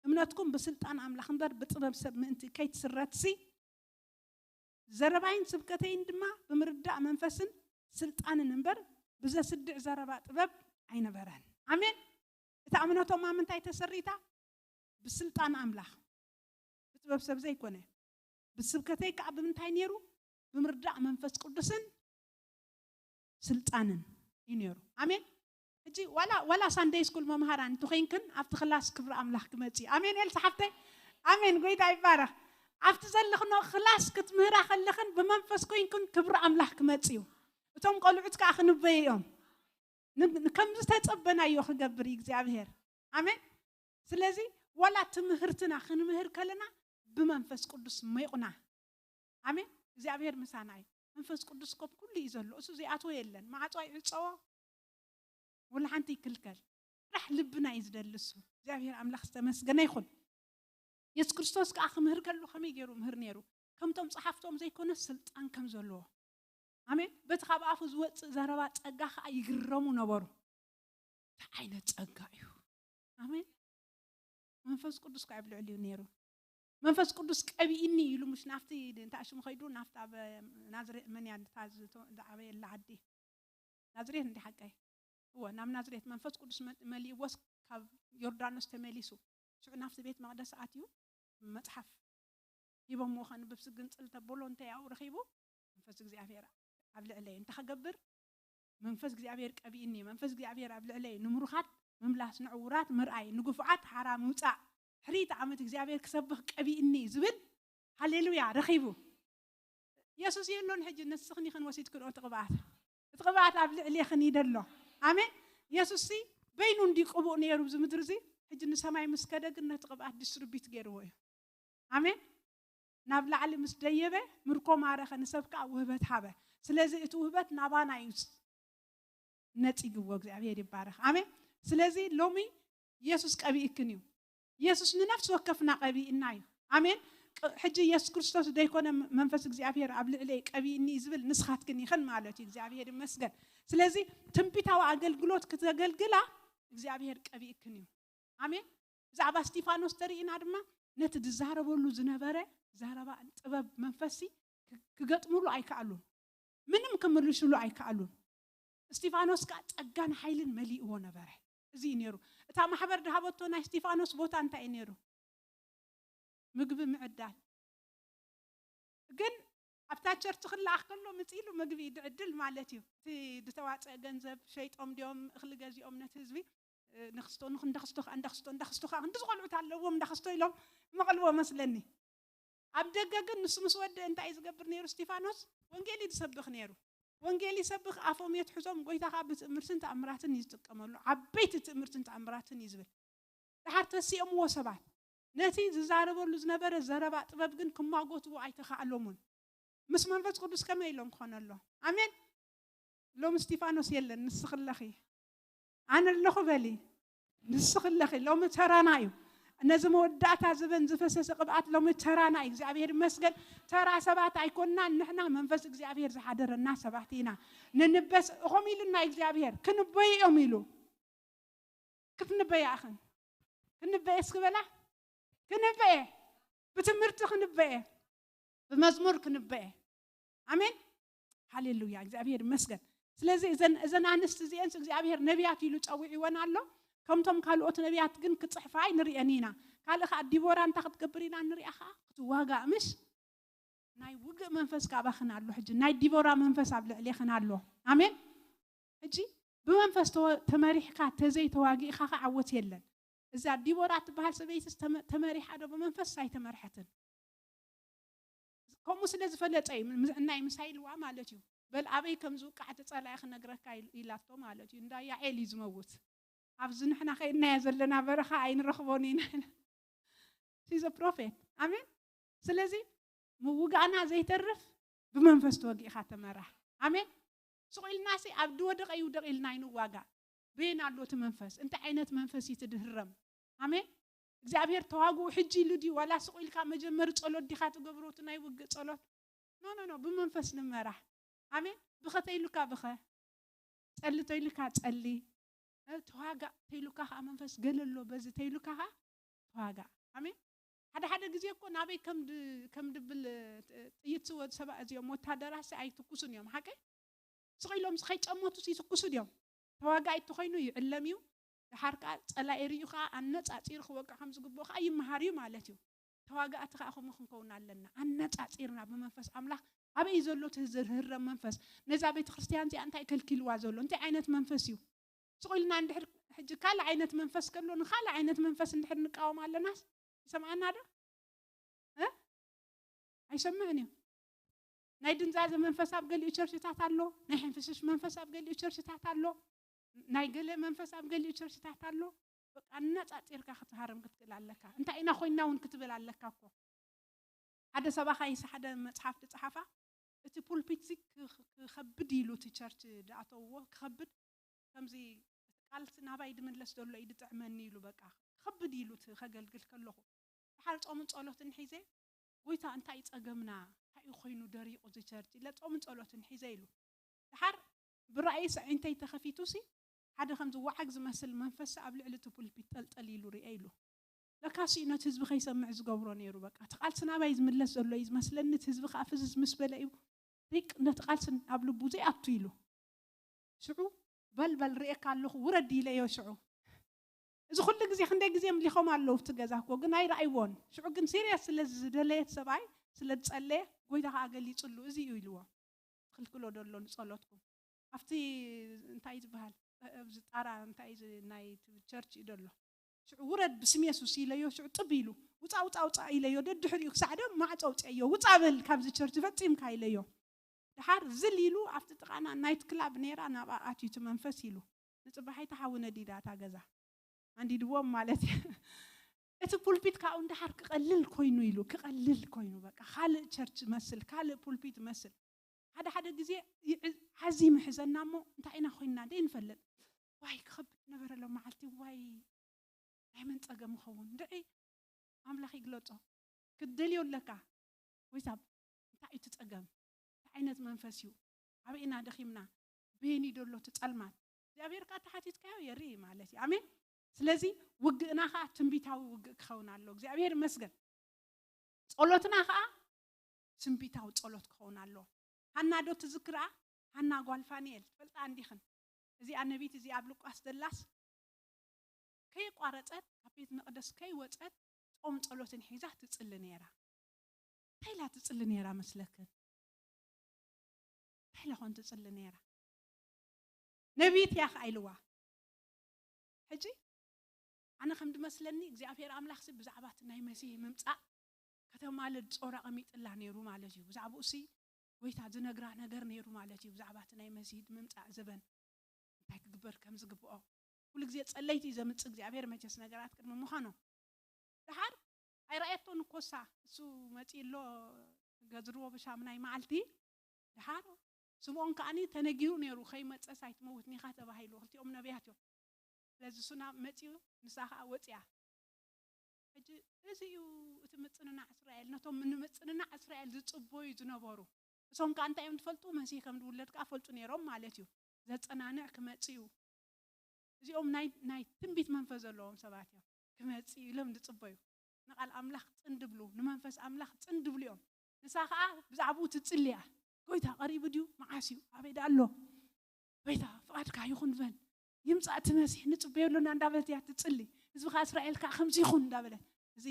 أمناتكم بسلطان أملاخ نبر بطلب سب من أنت كيت سرتسي زرباين سبكتين دما بمردع منفسن سلطان نبر بزا سدع زربات طبب عين بران آمين إذا أمناتهم ما من تاي تسريتا بسلطان أملاخ بطلب سب زي كونه بسبكتين كعب من تاي نيرو بمردع منفس قدسن سلطانن ينيرو آمين اجي ولا ساندي سكول ممهران تخينكن افت خلاص كبر املاح كمتي امين يل صحبتي امين قويتا يبارك افت زلخنو خلاص كتمهرا خلخن بمنفس كوينكن كبر املاح كمتيو اتم قلعت كا خنبيهم كم تتصبنا يو خغبر እግዚአብሔር امين ስለዚህ ولا تمهرتنا خنمهر كلنا بمنفس قدس ما يقنا آمين እግዚአብሔር ምሳናይ መንፈስ ቅዱስ ኮብ ኩሉ ይዘሎ እሱ ዚአቶ የለን ማዕጣይ ዕጸዋ ወላ ሓንቲ ይክልከል ራህ ልብና ይዝደልሱ እግዚአብሔር አምላክ ተመስገነ ይኹን ኢየሱስ ክርስቶስ ከ አኽምህር ከሉ ከመይ ገይሩ ምህር ነይሩ ከምቶም ጸሓፍቶም ዘይኮነ ስልጣን ከም ዘለዎ አሜን በትኻብ አፉ ዝወጽ ዘረባ ጸጋ ኸ ይግረሙ ነበሩ አይነት ጸጋ እዩ አሜን መንፈስ ቅዱስ ከ ይብልዕልዩ ነይሩ መንፈስ ቅዱስ ቀቢኢኒ ይሉ ምሽ ናፍቲ እንታሽም ኸይዱ ናፍታ በናዝሬት መን ያንታዝ ዳዕበየ ለዓዲ ናዝሬት እንዲ ሐቀይ هو نام نازريت منفس قدس ملي وس كاب يوردانوس تمليسو شو نافت بيت مقدس آتيو متحف يبغى موخن بفسجن تلت بولون تياو رخيبو منفس እግዚአብሔር قبل عليه انت خجبر منفس እግዚአብሔር ቀቢኢኒ منفس እግዚአብሔር قبل عليه نمرخات مملاس نعورات مرأي نقفعات حرام وصع حريت عمت እግዚአብሔር كسبخ ቀቢኢኒ ዝብል هاليلويا رخيبو يسوع يقولون حج نسخني خن وسيت كل تقبعات قبل عليه خني دلو آمين يسوسي بينون دي قبو نيرو بزمدرزي حجن سماي مسكدق إنه تقبع ديستربيت جيروه آمين نابلا على مسديبه مركو معرخ نسبك وهبت حبه سلازي توهبت نابانا يوس نتي جوا እግዚአብሔር ይባረክ آمين سلازي لومي يسوس قبي إكنيو يسوس نفس وقفنا قبي إنايو آمين حج يسوع كريستوس ده يكون منفس እግዚአብሔር قبل عليه قبي إني زبل نسخات كني خن مالتي እግዚአብሔር مسجد ስለዚህ ትንቢታው አገልግሎት ከተገልግላ እግዚአብሔር ቀቢእ ክኒው አሜን ዛባ ስቲፋኖስ ተሪና ድማ ነት ዝዛረበሉ ዝነበረ ዛረባ ጥበብ መንፈሲ ክገጥሙሉ አይካሉ ምንም ከመልሽሉ አይካሉ ስቲፋኖስ ካ ጸጋን ኃይልን መሊእዎ ነበረ እዚ ነሩ እታ ማህበር ደሃበቶ ናይ ስቲፋኖስ ቦታ እንታይ ነሩ ምግብ ምዕዳል ግን አፍታቸር ትخላ አከሎ ምጽኢሉ ምግብ ይድዕድል ማለት እዩ እቲ ድተዋጸ ገንዘብ ሸይጦም ዲዮም እኽሊ ገዚኦም ነት ህዝቢ ንኽስቶ ንኽንደኽስቶ እንዳኽስቶ እንድዝቆልዑት ኣለዎም እንዳኽስቶ ኢሎም መቀልቦ መስለኒ ኣብ ደገ ግን ንሱ ምስ ወደ እንታይ ዝገብር ነይሩ ስቲፋኖስ ወንጌል ይሰብኽ ነይሩ ወንጌል ይሰብኽ አፎም የትሕዞም ጎይታኻ ብትእምርትን ተኣምራትን ይዝጥቀመሉ ዓበይቲ ትእምርትን ተኣምራትን ይዝብል ድሓር ተሲኦም ወሰባት ነቲ ዝዛረበሉ ዝነበረ ዘረባ ጥበብ ግን ክማጎትዎ ኣይተኻኣሎሙን مس منفس قدس كما يلوم خان الله آمين لو ستيفانوس يلن نسخلخي أنا اللي خبالي نسخلخي لو مترانايو نزم ودعتا زبن زفسس قبعات لو متراناي እግዚአብሔር مسجد ترى سبعة يكوننا نحنا منفس እግዚአብሔር زحدر الناس سبعتينا ننبس خميلنا እግዚአብሔር كنبي يوميلو كيف نبي يا أخي كنبي اسكبلا كنبي بتمرت كنبي بمزمور كنبئ آمين هاليلويا እግዚአብሔር مسجد ስለዚህ እዘን አንስት ዚአንስ እግዚአብሔር ነቢያት ይሉ ጻውዕ ይወናሎ ከምቶም ካልኦት ነቢያት ግን ክጽሕፋይ ንሪአኒና ካልኻ ዲቦራ እንታ ክትገብሪና ንሪአኻ ክትዋጋ ምሽ ናይ ውግእ መንፈስ ካባኽና ኣሎ ሕጂ ናይ ዲቦራ መንፈስ ኣብ ልዕሊኽና ኣሎ አሜን ሕጂ ብመንፈስ ተመሪሕካ ተዘይ ተዋጊእኻ ዓወት የለን እዛ ዲቦራ ትበሃል ሰበይትስ ተመሪሓ ዶ ብመንፈስ ኣይተመርሐትን كم مسلز فلتأي ناي مسائل وعمالتيو بل أبي كم زوج قاعد تصلى أخ نجرك يلاتو مالتيو ندا يا عيل يزموت عفزن إحنا خير نازل لنا برخا عين رخبونين she's a prophet آمين سلزي موجعنا زي ترف بمنفس توجي خاتم راح آمين سؤال الناس عبدو دق يودق الناينو واجع بين على منفس أنت عينت منفس يتدهرم آمين እግዚአብሔር ተዋጉ ሕጂ ልዲ ወላ ስቁልካ መጀመር ጸሎት ዲኻ ትገብሩት ናይ ውግ ጸሎት ኖ ብመንፈስ ንመራህ አሜን ብኸተይሉካ ብኸ ጸልተይሉካ ጸሊ ተዋጋ ተይሉካ መንፈስ ገለሎ በዚ ተይሉካ ተዋጋ አሜን ሓደ ጊዜ እኮ ናበይ ከም ድብል ጥይት ወድ ሰባ እዚኦም ወታደራስ ኣይትኩሱን እዮም ሓቀ ስቁሎም ስኸይጨመቱ ሲትኩሱ ዲዮም ተዋጋ ኣይትኾይኑ ይዕለምዩ حركة على إريخا النت أثير خوك خمس جبوخ أي مهاري مالتيو تواجع أتخاخم خنكونا لنا النت أثيرنا بمنفس أملاح أبي يزولو تهزر هر منفس نزابيت خريستيان زي أنت أكل كيلو وازولو أنت عينة منفسيو سقولنا ندحر حج كلا عينة منفس كله نخلى عينة منفس ندحر نقاوم على الناس سمعنا هذا ها هيسمعني نايدن زاز منفس أبقى لي يشرش تحتالو نحن فيش منفس أبقى لي يشرش تحتالو نايقل منفس أبقى لي يشرش تحتالو بقى نጻጽርካ ክትሃርም ክትክእል ኣለካ እንታይ ኢና ኮይና ውን ክትብል ኣለካ እኮ ሓደ ሰባኻይስ ሓደ መጽሓፍ ተጻሓፋ እቲ ፑልፒት ክኸብድ ኢሉ እቲ ቸርች ዳኣተውዎ ክኸብድ ከምዚ ቃልስ ናባይ ድምለስ ደሎ ይድጥዕመኒ ኢሉ በቃ ክኸብድ ኢሉ ከገልግል ከለኹ ድሓር ጾምን ጸሎትን ሒዘ ጎይታ እንታይ ጸገምና እንታይ ኮይኑ ደሪቑ እዚ ቸርች ኢለ ጾምን ጸሎትን ሒዘ ኢሉ ድሓር ብራእይ ሰዒንተይ ተኸፊቱሲ ሓደ ከምዚ ዋዓግ ዝመስል መንፈስ ኣብ ልዕሊ እቲ ፑልፒት ጠልጠል ኢሉ ርአ ኢሉ ለካሲ ነቲ ህዝቢ ከይሰምዕ ዝገብሮ ነይሩ በቃ ተቃልስ ናባይ ዝምለስ ዘሎ እዩ ዝመስለኒ እቲ ህዝቢ ከዓ ፍዝዝ ምስ በለ እዩ ሪቅ ነቲ ቃልስ ኣብ ልቡ ዘይኣቱ ኢሉ ሽዑ በልበል ርኤካ ኣለኹ ውረድ ኢለዮ ሽዑ እዚ ኩሉ ግዜ ክንደይ ግዜ ምሊኾም ኣለዉ እቲ ገዛ እኮ ግን ኣይረኣይዎን ሽዑ ግን ሲርየስ ስለዝደለየት ሰብኣይ ስለዝጸለየ ጎይታ ከዓ ገሊጹሉ እዚ እዩ ኢልዎ ክልክሎ ደሎ ንጸሎትኩም ኣብቲ እንታይ ዝበሃል ኣብዚ ጣራ እንታይ ናይ ቸርች እዩ ደሎ ሽዑ ውረድ ብስም ኢየሱስ ኢለዮ ሽዑ ጥብ ኢሉ ውፃ ኢለዮ ደድሕሪኡ ክሳዕዶ ማዕፆ ውፅአዮ ውፃ በል ካብዚ ቸርች ፈፂምካ ኢለዮ ድሓር ዝል ኢሉ ኣብቲ ጥቃና ናይት ክላብ ነይራ ናብ ኣትዩቲ መንፈስ ኢሉ ንፅባሓይ ተሓውነ ዲዳታ ገዛ አንዲድዎም ማለት እቲ ፑልፒት ካው እንድሓር ክቐልል ኮይኑ ኢሉ ክቐልል ኮይኑ በቃ ካልእ ቸርች መስል ካልእ ፑልፒት መስል ሓደ ግዜ ሓዚ ምሕዘናሞ እንታይ ኢና ኮይና ደይ ንፈልጥ ዋይ ክኸብድ ነበረሎ መዓልቲ ዋይ ናይ መን ፀገም ይኸውን ድዒ ኣምላኽ ይግለጾ ክደልዮ ኣለካ ወይታ እንታይ እዩ ትፀገም ዓይነት መንፈስ እዩ ኣብኢና ደኺምና ቤኒ ደሎ ትጸልማት እግዚአብሔር ካ ተሓቲትካዮ የርኢ ማለት እዩ አሜን ስለዚ ውግእና ካ ትንቢታዊ ውግእ ክኸውን ኣሎ እግዚአብሔር ይመስገን ጸሎትና ካ ትንቢታዊ ጸሎት ክኸውን ኣሎ ሃና ዶ ትዝክራ ሃና ጓል ፋኒኤል ትፈልጣ እንዲኽን እዚ ኣነቢት እዚ ኣብ ሉቃስ ደላስ ከይ ቋረፀት ኣብ ቤት መቅደስ ከይ ወፀት ጾም ጸሎትን ሒዛ ትጽሊ ነይራ ታይላ ትጽሊ ነይራ መስለክን ታይላ ኾን ትጽሊ ነይራ ነቢት ያኽ ኣይልዋ ሕጂ ኣነ ከም ድመስለኒ እግዚአብሔር ኣምላኽ ሲ ብዛዕባት ናይ መሲህ ምምጻእ ከተማልድ ጾራ ቀሚጥላ ነይሩ ማለት እዩ ብዛዕባኡ ሲ ወይታ ዝነግራ ነገር ነይሩ ማለት እዩ ብዛዕባት ናይ መሲህ ምምጻእ ዘበን እንታይ ክግበር ከም ዝግብኦ ኩሉ ግዜ ጸለይቲ ዘምጽ እግዚአብሔር መቸስ ነገራት ቅድሚ ምዃኖ ድሓር ኣይረኣየቶን ኮሳ እሱ መጺሎ ገዝርዎ ብሻም ናይ መዓልቲ ድሓር ስምዖን ከዓኒ ተነጊሩ ነይሩ ከይመጸስ ኣይትመውት ኒኻ ተባሂሉ ክልቲኦም ነቢያት እዮም ስለዚ ሱና መጺኡ ንሳኻ ወጽያ ሕጂ እዚዩ እቲ ምጽንናዕ እስራኤል ነቶም ምጽንናዕ እስራኤል ዝጽበዩ ዝነበሩ እሶም ከ እንታይ እዮም ትፈልጡ መሲህ ከም ዝውለድ ከ ፈልጡ ነይሮም ማለት እዩ ዘጸናንዕ ክመጽዩ እዚኦም ናይ ትንቢት መንፈስ ዘለዎም ሰባት እዮም ክመጽዩ ኢሎም ዝጽበዩ ንቃል ኣምላኽ ጽንድብሉ ንመንፈስ ኣምላኽ ጽንድብሉ እዮም ንሳኻ ብዛዕባኡ ትጽልያ ጎይታ ቀሪቡ ድዩ መዓስዩ ኣበይዳ ኣሎ ጎይታ ፍቃድካ ይኹን በል ይምጻእ ትመሲህ ንጽበየሉና እንዳበለት ያ ትጽሊ ህዝብኻ እስራኤል ካ ከምዚ ይኹን እንዳበለት እዚ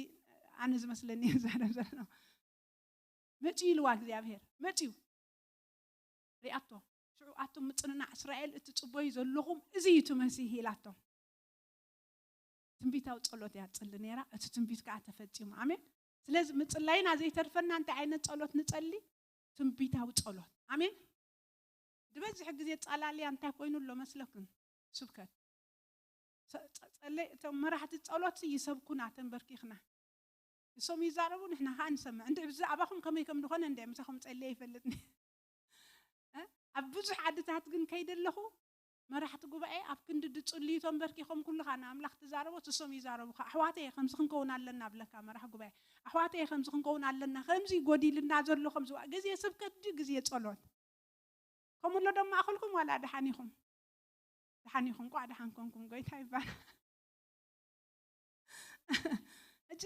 ኣነ ዝመስለኒ ዘረብ ዘሎ መጪው ኢልዋ እግዚአብሔር መጪው ሪኣቶ ሽዑ ኣቶም ምጽንናዕ እስራኤል እትጽበዩ ዘለኹም እዚ እዩ ትመሲህ ኢላቶ ትንቢታዊ ጸሎት ያጽሊ ነይራ እቲ ትንቢት ከዓ ተፈጺሙ አሜን ስለዚ ምጽላይና ዘይተርፈና እንታይ ዓይነት ጸሎት ንጸሊ ትንቢታዊ ጸሎት አሜን ድበዝሕ ግዜ ጻላልያ እንታይ ኮይኑ ሎ መስለኩም ስብከት ጸለይ እቶም መራሕቲ ጸሎት ይሰብኩና ተንበርኪኽና እሶም ይዛረቡ ንሕና ካ ንሰምዕ እንደ ብዛዕባኹም ከመይ ከም ድኾነ እንደ ምሳኹም ጸለይ ይፈልጥኒ ኣብ ብዙሕ ዓድታት ግን ከይደለኹ መራሕቲ ጉባኤ ኣብ ክንዲ ድጽልዩ ተንበርኪኹም ኩልኻ ንኣምላኽ ትዛረቡ እሶም ይዛረቡ ኣሕዋተይ ከምዚ ክንከውን ኣለና ብለካ መራሕ ጉባኤ ኣሕዋተይ ከምዚ ክንከውን ኣለና ከምዚ ጎዲልና ዘሎ ከምዚ ግዜ ስብከት ዲ ግዜ ጸሎት ከምሎ ደማ ኣኽልኩም ዋላ ድሓኒኹም ቋ ድሓን ኮንኩም ጎይታ ይባል እጂ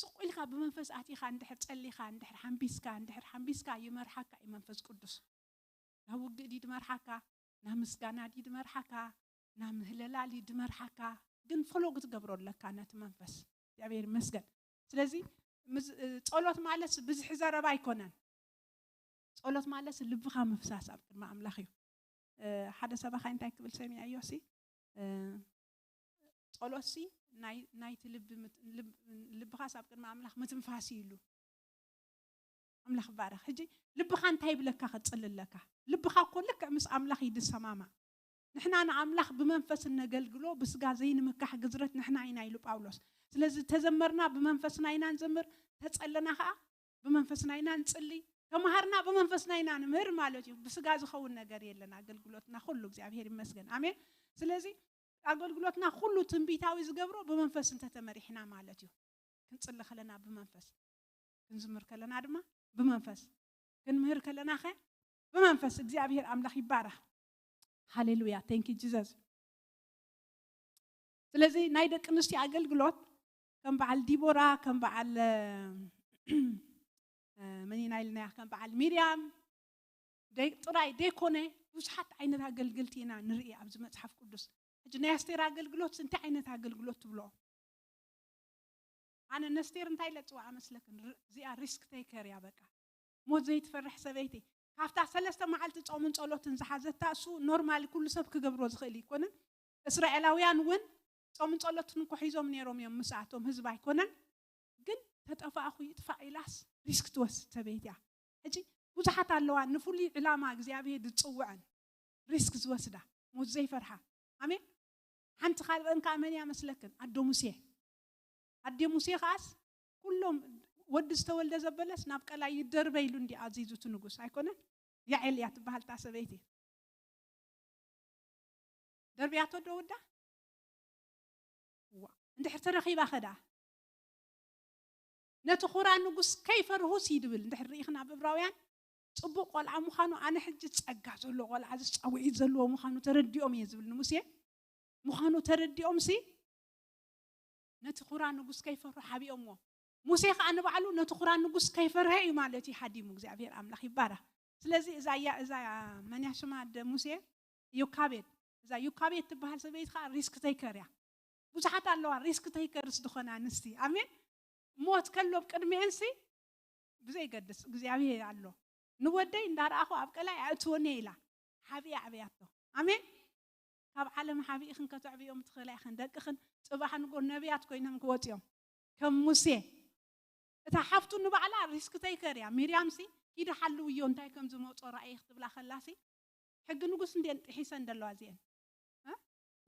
ስቁልካ በመንፈስ ኣቲኻ እንድሕር ጸሊኻ እንድሕር ሓምቢስካ ይመርሓካ መንፈስ ቅዱስ ናብ ውግእ ዲ ድመርሓካ ናብ ምስጋና ዲ ድመርሓካ ናብ ምህለላሊ ድመርሓካ ግን ፈሎግ ትገብረለካ ነቲ መንፈስ እግዚአብሔር ይመስገን ስለዚ ጸሎት ማለት ብዙሕ ዘረባ ኣይኮነን ጸሎት ማለት ልብኻ መፍሳስ ኣብ ቅድሚ ኣምላኽ እዩ ሓደ ሰባኻ እንታይ ክብል ሰሚዐዮሲ ጸሎትሲ ናይቲ ልብኻ ኣብ ቅድሚ ኣምላኽ ምትንፋስ ኢሉ ኣምላኽ ባረኽ ሕጂ ልብኻ እንታይ ብለካ ክጽልለካ ልብኻ እኮ ልክዕ ምስ ኣምላኽ ይድሰማማ نحنا نعملخ بمنفسنا نقلقلو بسقا زين مكح قزرت نحنا عينا يلو باولوس سلازي تزمرنا بمنفسنا عينا نزمر تسألنا خا بمنفسنا عينا نصلي تمهرنا بمنفسنا عينا نمهر مالتي بسقا زخون نقر يلنا قلقلوتنا كله እግዚአብሔር ይመስገን አሜን ስለዚህ አገልግሎትና ሁሉ ትንቢታዊ ዝገብሮ በመንፈስ እንተ ተመሪሕና ማለት እዩ ክንጽልይ ከለና በመንፈስ ክንዝምር ከለና ድማ በመንፈስ ክንምህር ከለና ኸ በመንፈስ እግዚአብሔር አምላክ ይባረክ ሃሌሉያ ቴንክ ዩ ጂሰስ ስለዚህ ናይ ደቅ ኣንስትዮ አገልግሎት ከም በዓል ዲቦራ ከም በዓል መንና ኢልና ከም በዓል ሚርያም ጥራይ ደይኮነ ብዙሓት ዓይነት አገልግሎት ኢና ንርኢ ኣብዚ መጽሓፍ ቅዱስ ናይ ኣስቴር አገልግሎት እንታይ ዓይነት አገልግሎት ትብሎ ኣነ ነስቴር እንታይ ለጽዋ መስለክን እዚኣ ሪስክ ቴከር ያ በቃ ሞት ዘይትፈርሕ ሰበይቲ ካፍታ ሰለስተ መዓልቲ ጾምን ጸሎትን ዝሓዘታ እሱ ኖርማሊ ኩሉ ሰብ ክገብሮ ዝኽእል ይኮነን እስራኤላውያን ውን ጾምን ጸሎትን ኮሒዞም ነይሮም እዮም ምስኣቶም ህዝብ ኣይኮነን ግን ተጠፋእኹ ይጥፋ ኢላስ ሪስክ ትወስድ ሰበይቲ እያ ሕጂ ብዙሓት ኣለዋ ንፍሉይ ዕላማ እግዚኣብሔር ዝጽውዐን ሪስክ ዝወስዳ ሞት ዘይፈርሓ አሜን ሓንቲ ካልአን ካመንያ መስለክን ኣዶ ሙሴ ኻስ ኩሎም ወድ ዝተወልደ ዘበለስ ናብ ቀላይ ይደርበይሉ እንዲ ኣዚዙት ንጉስ ኣይኮነን ያዕል ያ ትበሃል ታ ሰበይቲ ደርቢያቶ ደውዳ ዋ እንድሕር ተረኺባ ኸዳ ነቲ ኹራ ንጉስ ከይፈርሁስ ይድብል እንድሕር ሪኢኽና ብዕብራውያን ጽቡቕ ቆልዓ ምዃኑ ኣነ ሕጂ ጸጋ ዘሎ ቆልዓ ዝጻውዒት ዘለዎ ምዃኑ ተረዲኦም እየ ዝብል ንሙሴ ምዃኑ ተረዲኦም ሲ ነቲ ኹራ ንጉስ ከይፈርሁ ሓቢኦምዎ ሙሴ ኸዓ ንባዕሉ ነቲ ኹራ ንጉስ ከይፈርሀ እዩ ማለት እዩ ሓዲሙ እግዚአብሔር ኣምላኽ ይባረክ ስለዚ እዛ መንያ ሽማ ሙሴ ዮካቤድ ትበሃል ሰበይቲ ኸዓ ሪስክ ቴከር እያ ብዙሓት ኣለዋ ሪስክ ቴከርስ ዝኾና ኣንስቲ ኣሜን ሞት ከሎ ቅድሚአን ሲ ብዘይገድስ እግዚአብሔር ኣሎ ንወደይ እንዳረኣኹ ኣብ ቀላይ ኣእትወኒ ኢላ ሓቢያ ዓብያቶ ኣሜን ካብ ዓለም ሓቢእኽን ከተዕብዮም ትኽእላ ኢኽን ደቅኽን ጽባሕ ንጎ ነቢያት ኮይኖም ክወፅዮም ከም ሙሴ እታ ሓፍቱ ንባዕላ ሪስክ ቴከር እያ ሚርያም ሲ ሂደ ሓልውዮ እንታይ ከም ዝመፆ ራእይ ክትብላ ከላሲ ሕጊ ንጉስ እንዴን ጥሒሰን ደለዋ እዚአን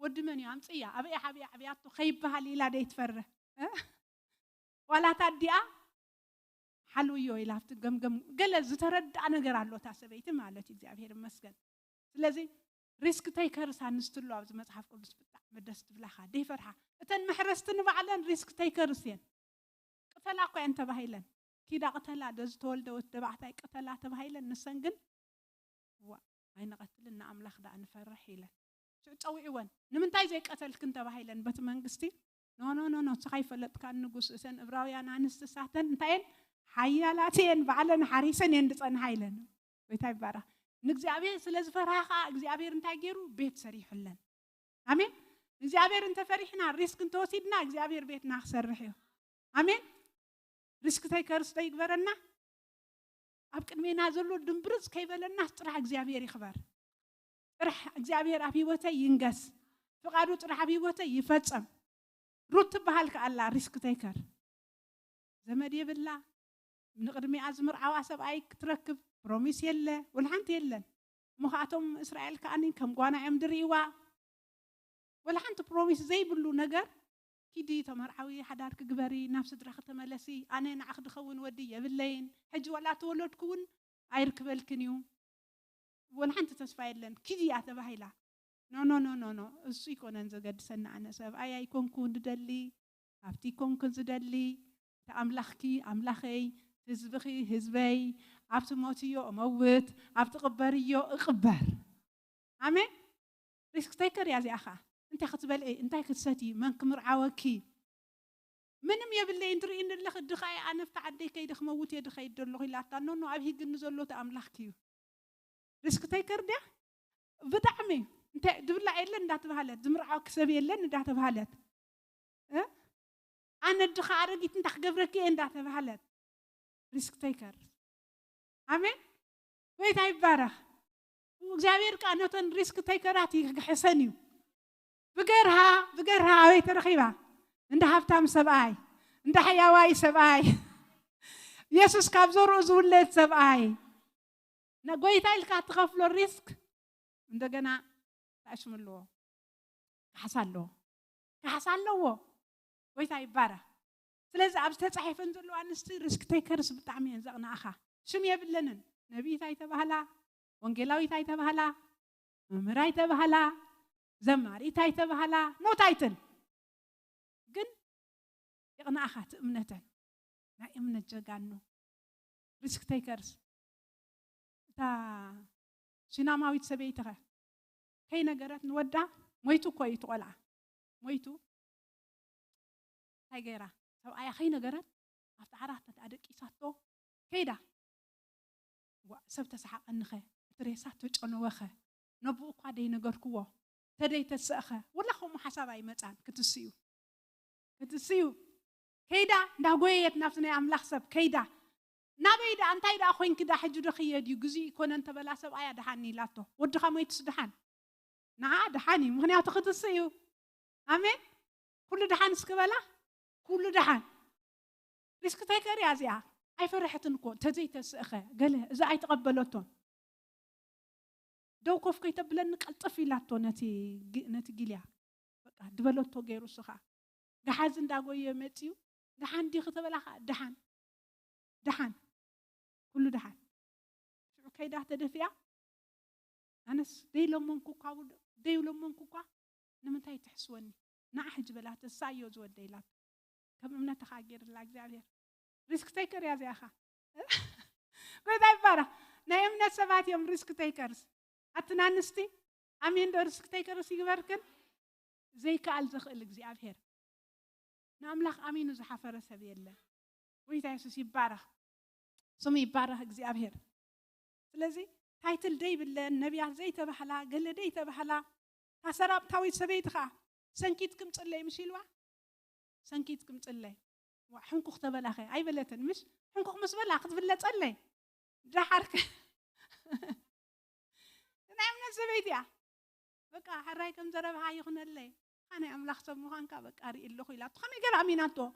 ወዲ መን እዩ ኣምፅያ ኣበይ ሓቢያ ዓብያቶ ከይበሃል ኢላ ደይትፈርህ ዋላታ ዲኣ ሓልውዮ ኢላ ትገምገም ገለ ዝተረዳእ ነገር ኣሎ ታ ሰበይቲ ማለት እዩ እግዚአብሔር ይመስገን ስለዚ ሪስክ ቴከር ሳንስትሎ ኣብዚ መጽሓፍ ቅዱስ ብጣዕሚ ደስ ትብላኻ ደይፈርሓ እተን መሕረስቲ ንባዕለን ሪስክ ቴከር እየን ቅተላ እኳ እየን ተባሂለን ኪዳ ቅተላ ደዝ ተወልደ ወት ደባዕታይ ቅተላ ተባሂለን ንሰን ግን ዋ ኣይንቐትልን ንኣምላኽ ዳ ንፈርሕ ኢለን ጨውዒወን ንምንታይ ዘይቀተልክን ተባሂለን በቲ መንግስቲ ኖ ስኻይ ፈለጥካ ንጉስ እተን ዕብራውያን ኣንስቲ ሳተን እንታይን ሓያላትየን ባዕለን ሓሪሰን እየን ዝጸንሓ ኢለን ወይታ ይባረኽ ንእግዚአብሔር ስለዝፈርሃኻ እግዚአብሔር እንታይ ገይሩ ቤት ሰሪሑለን አሜን እግዚአብሔር እንተ ፈሪሕና ሪስክ እንተወሲድና እግዚአብሔር ቤትና ክሰርሕ እዩ አሜን ሪስክ ቴከርስ ይግበረና ኣብ ቅድሜና ዘሎ ድንብርዝ ከይበለና ጥራሕ እግዚአብሔር ይኽበር ጥራሕ እግዚአብሔር ኣብ ህይወተይ ይንገስ ፍቃዱ ጥራሕ ኣብ ህይወተይ ይፈጸም ሩት ትበሃል ከኣላ ሪስክ ቴከር ዘመድ የብላ ንቅድሚኣ ዝምርዓዋ ሰብኣይ ክትረክብ ፕሮሚስ የለ ወልሓንቲ የለን ምኻቶም እስራኤል ከኣኒ ከም ጓናዮም ድርኢዋ ወልሓንቲ ፕሮሚስ ዘይብሉ ነገር ኪዲ ተመርዓዊ ሓዳር ክግበሪ ናብ ስድራ ከተመለሲ ኣነ ንዓኽ ድኸውን ወዲ የብለይን ሕጂ ወላ ተወለድኩውን ኣይርክበልክን እዩ ወልሓንቲ ተስፋ የለን ኪዲ እያ ተባሂላ ኖ እሱ ይኮነን ዘገድሰና ኣነ ሰብኣይ ኣይኮንኩን ዝደሊ ኣብቲ ኮንኩን ዝደሊ ተኣምላኽኪ ኣምላኸይ ህዝብኺ ህዝበይ ኣብቲ ሞትዮ እመውት ኣብቲ ቅበርዮ እቕበር ኣሜን ሪስክ ቴከር እያ እዚኣኻ እንታይ ክትበልዒ እንታይ ክትሰቲ መን ክምርዓወኪ ምንም የብለይ እንትርኢ ንለኽ ድኻይ ኣነፍቲ ዓደይ ከይደ ክመውት እየ ድኸይድ ደለኹ ኢላታ ኖ ኣብ ሂግኒ ዘሎ ተኣምላኽኪ እዩ ሪስክ ቴከር ድያ ብጣዕሚ እንታይ ድብላዕ የለን እንዳተባሃለት ዝምርዓወኪ ሰብ የለን እንዳተባሃለት ኣነ ድኻ ኣረጊት እንታይ ክገብረኪ እየ እንዳተባሃለት ሪስክ ቴከር አሜን ወይታ ይባረኽ እግዚአብሔር ቃነተን ሪስክ ቴከራት ይግሕሰን እዩ ብገርሃ ወይ ተረኺባ እንደ ሃብታም ሰብኣይ እንደ ሕያዋይ ሰብኣይ ኢየሱስ ካብ ዘርኡ ዝውለድ ሰብኣይ ነጎይታ ኢልካ ትኸፍሎ ሪስክ እንደገና أشمله كحصلوا ويتا يبارك سلازي أبز تصحيف انزلوا أنستي ريسك تيكرز بتعمين زغنا أخا شم يبلنن نبي تاي تبهلا وانجيلاوي تاي تبهلا ممراي تبهلا زماري تاي تبهلا نو تايتل جن يغنا أخا تأمنتن نا أمنة جاقانو ريسك تيكرز تا سيناماوي تسبيتها كي نقرات نودع مويتو كوي تقلع مويتو هاي غيرها سو أي خي نقرات أفتعرات تأدك إساتو كيدا وسبت سحق النخة تريسات وجهنا وخة نبوء قادي نقركوا تدي تسأخة ولا خو محاسبة يمتان كتسيو كيدا نقويت نفسنا أملاخ سب كيدا نبيدا أنتي دا أخوين كده حجود خياد يجزي يكون أنت بلا سب أيا دحاني لاتو ودخا ما يتصدحان نا دحاني مهني أعتقد السيو آمين كل دحان سكبلا كل دحان ريسك تايكر يا زيا أي فرحتنكم تزيت السخة قال إذا أي تقبلتون دو كوف كي تبلن قلطفي لاتو نتي جيليا بقى دبلتو غيرو سخا جحازن داغو يمتيو دحان دي ختبلا دحان كل دحان شو كيدا تدفيا أنس دي لمن كوكا دي لمن كوكا نمتاي تحسوني نعحج بلا تسايو زود ديلات كم من تخاجر الأجزاء ريسك تيكر يا زي أخا قلت أي بارا نايم نسبات يوم ريسك تيكرز أتنانستي أمين دو ريسك تيكرز يباركن زي كالزخ الأجزاء فير ناملخ أمين وزحفر سبيل الله ويتا يسوس يبارك سمي يبارك أجزاء فير لذي تايتل دي بالله النبي زي تبحلا قال دي تبحلا هسراب تاوي سبيتخا سنكيتكم تصلي مشيلوا سنكيتكم تصلي وحنكو اختبل أخي أي بلتن مش حنكو خمس بلا أخذ بلا تصلي جحرك نعم نسبيتيا بقى حرايكم زرب هاي يخون اللي أنا أملاخ سموهان كابك أري اللي خيلا تخمي قرأ ميناتو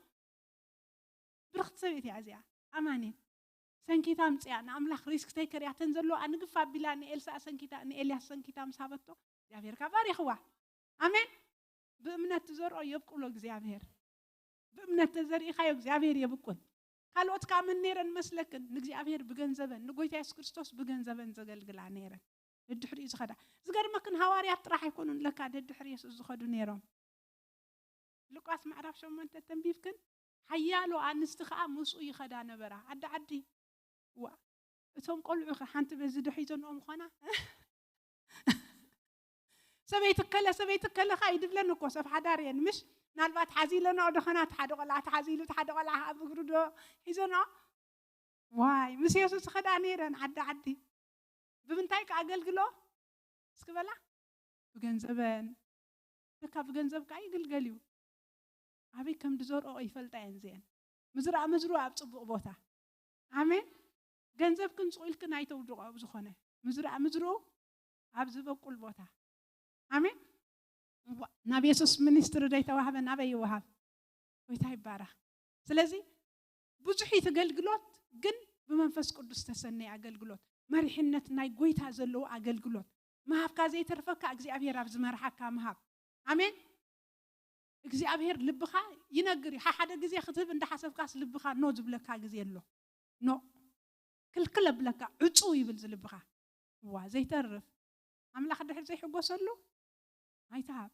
برخت سبيتيا زيا أماني سنكيتا مصيا أملاخ ريسك تيكر يعتنزلو أنا قفا بلا ني إلسا سنكيتا ني إلياس سنكيتا مسابتو زيافير كبار يخوا أمين بأمنة تزور أو يبقوا له زيافير بأمنة تزور إخايو زيافير يبقون قالوت كامن نيرن مسلكن نزيافير بجنزبن نقول تياس كريستوس بجنزبن زقلقل عنيرن الدحري زخدا زقر ما كن هواريات راح يكونون لك هذا الدحري زخدوا نيرهم لقاس ما عرف شو ما أنت تنبيفكن حيالو عن استخاء مسؤي خدا نبرة عدي وتم قلعوا حنت بزدو حيزون أم خنا سبيت كلا خايد بلنا كوسف حدارين مش نالبات حزيلنا ودخنات حدا ولا تحزيلو تحدا ولا أبغردو حيزونا واي مش يسوس خدا نيرن عدي بمنتايك أقلقلو سكبلا بجنزبن بكا بجنزب كاي قلقليو أبي كم دزور أو يفلتين زين مزرعة بتصبغ بوتا آمين جنزب كن سويل كن عيتو وجوع بزخنة مزرعة عبز بقول بوتا آمين نبي يسوس منستر دايتا وهذا نبي يوهب ويتاي بارا سلازي بزحي تقلقلوت جن بمنفس قدس تسني أقلقلوت مريحنة ناي قويتها زلو أقلقلوت ما هبكا زي ترفك أجزي أبير أبز مرحكا ما هب آمين أجزي أبير لبخا ينقري حدا جزي خطب عند حسب كاس لبخا نوجب لك جزي له نو كل بلك عطوي بالزلبخا وزي ترف عمل خد حد زي حقو صلو هاي تعب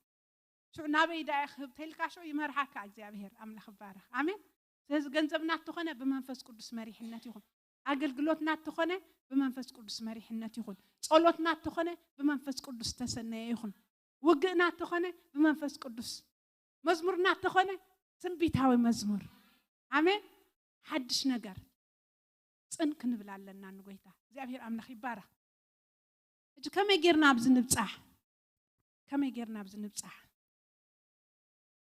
شو نبي دا يخب تلك شو يمرحك أجزي أبير عمل خباره آمين سيز جنزب ناتخونه بمنفس قدس مريح الناتيخون أقل قلوت ناتخونه بمنفس قدس مريح الناتيخون صلوت ناتخونه بمنفس قدس تسنيخون وقع ناتخونه بمنفس قدس مزمور ناتخونه تنبيتاوي مزمور آمين حدش نجر صنك نبل علنا نقولته زي أبير أملاخ يبارك كم يجرنا بزنبصح كم يجرنا بزنبصح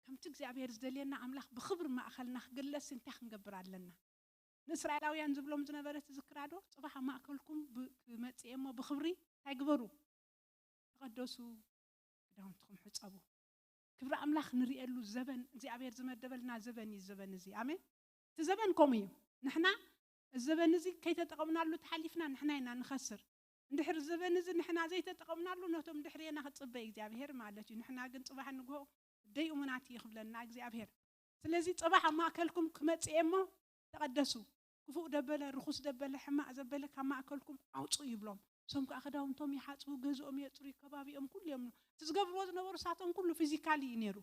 كم تجزي أبير زدلينا أملاخ بخبر ما أخلنا خجلس انتخ نجبر علنا نسرائيلاويان زبلهم زنبرة تذكرادو صباح ما أكلكم بمتيمة بخبري هيجبروا تقدسوا دام تخم حسابه كبر أملاخ نري له الزبن زي أبير زمد دبلنا الزبن زي آمين تزبن كوميو نحنا الزبن زي كي تتقبلنا له تحلفنا نحنا نخسر اندحر زبن زي نحنا زي تتقمنا له نوتم دحرينا خصبي እግዚአብሔር ማለት እዩ نحنا ግን ጽባሕ ንግሆ ደይ እሙናት ይኽብለና እግዚአብሔር ስለዚህ ጽባሕ ማእከልኩም ክመጽእሞ ተቀደሱ ክፉእ ደበለ ርኹስ ደበለ ሕማቅ ዘበለ ካብ ማእከልኩም አውጹ ይብሎም ሶም ከአኸዳውንቶም ይሓጽቡ ገዝኦም የጽሩ ከባቢኦም ኩሎም ትዝገብርዎ ዝነበሩ ሳቶም ኩሉ ፊዚካሊ ይነሩ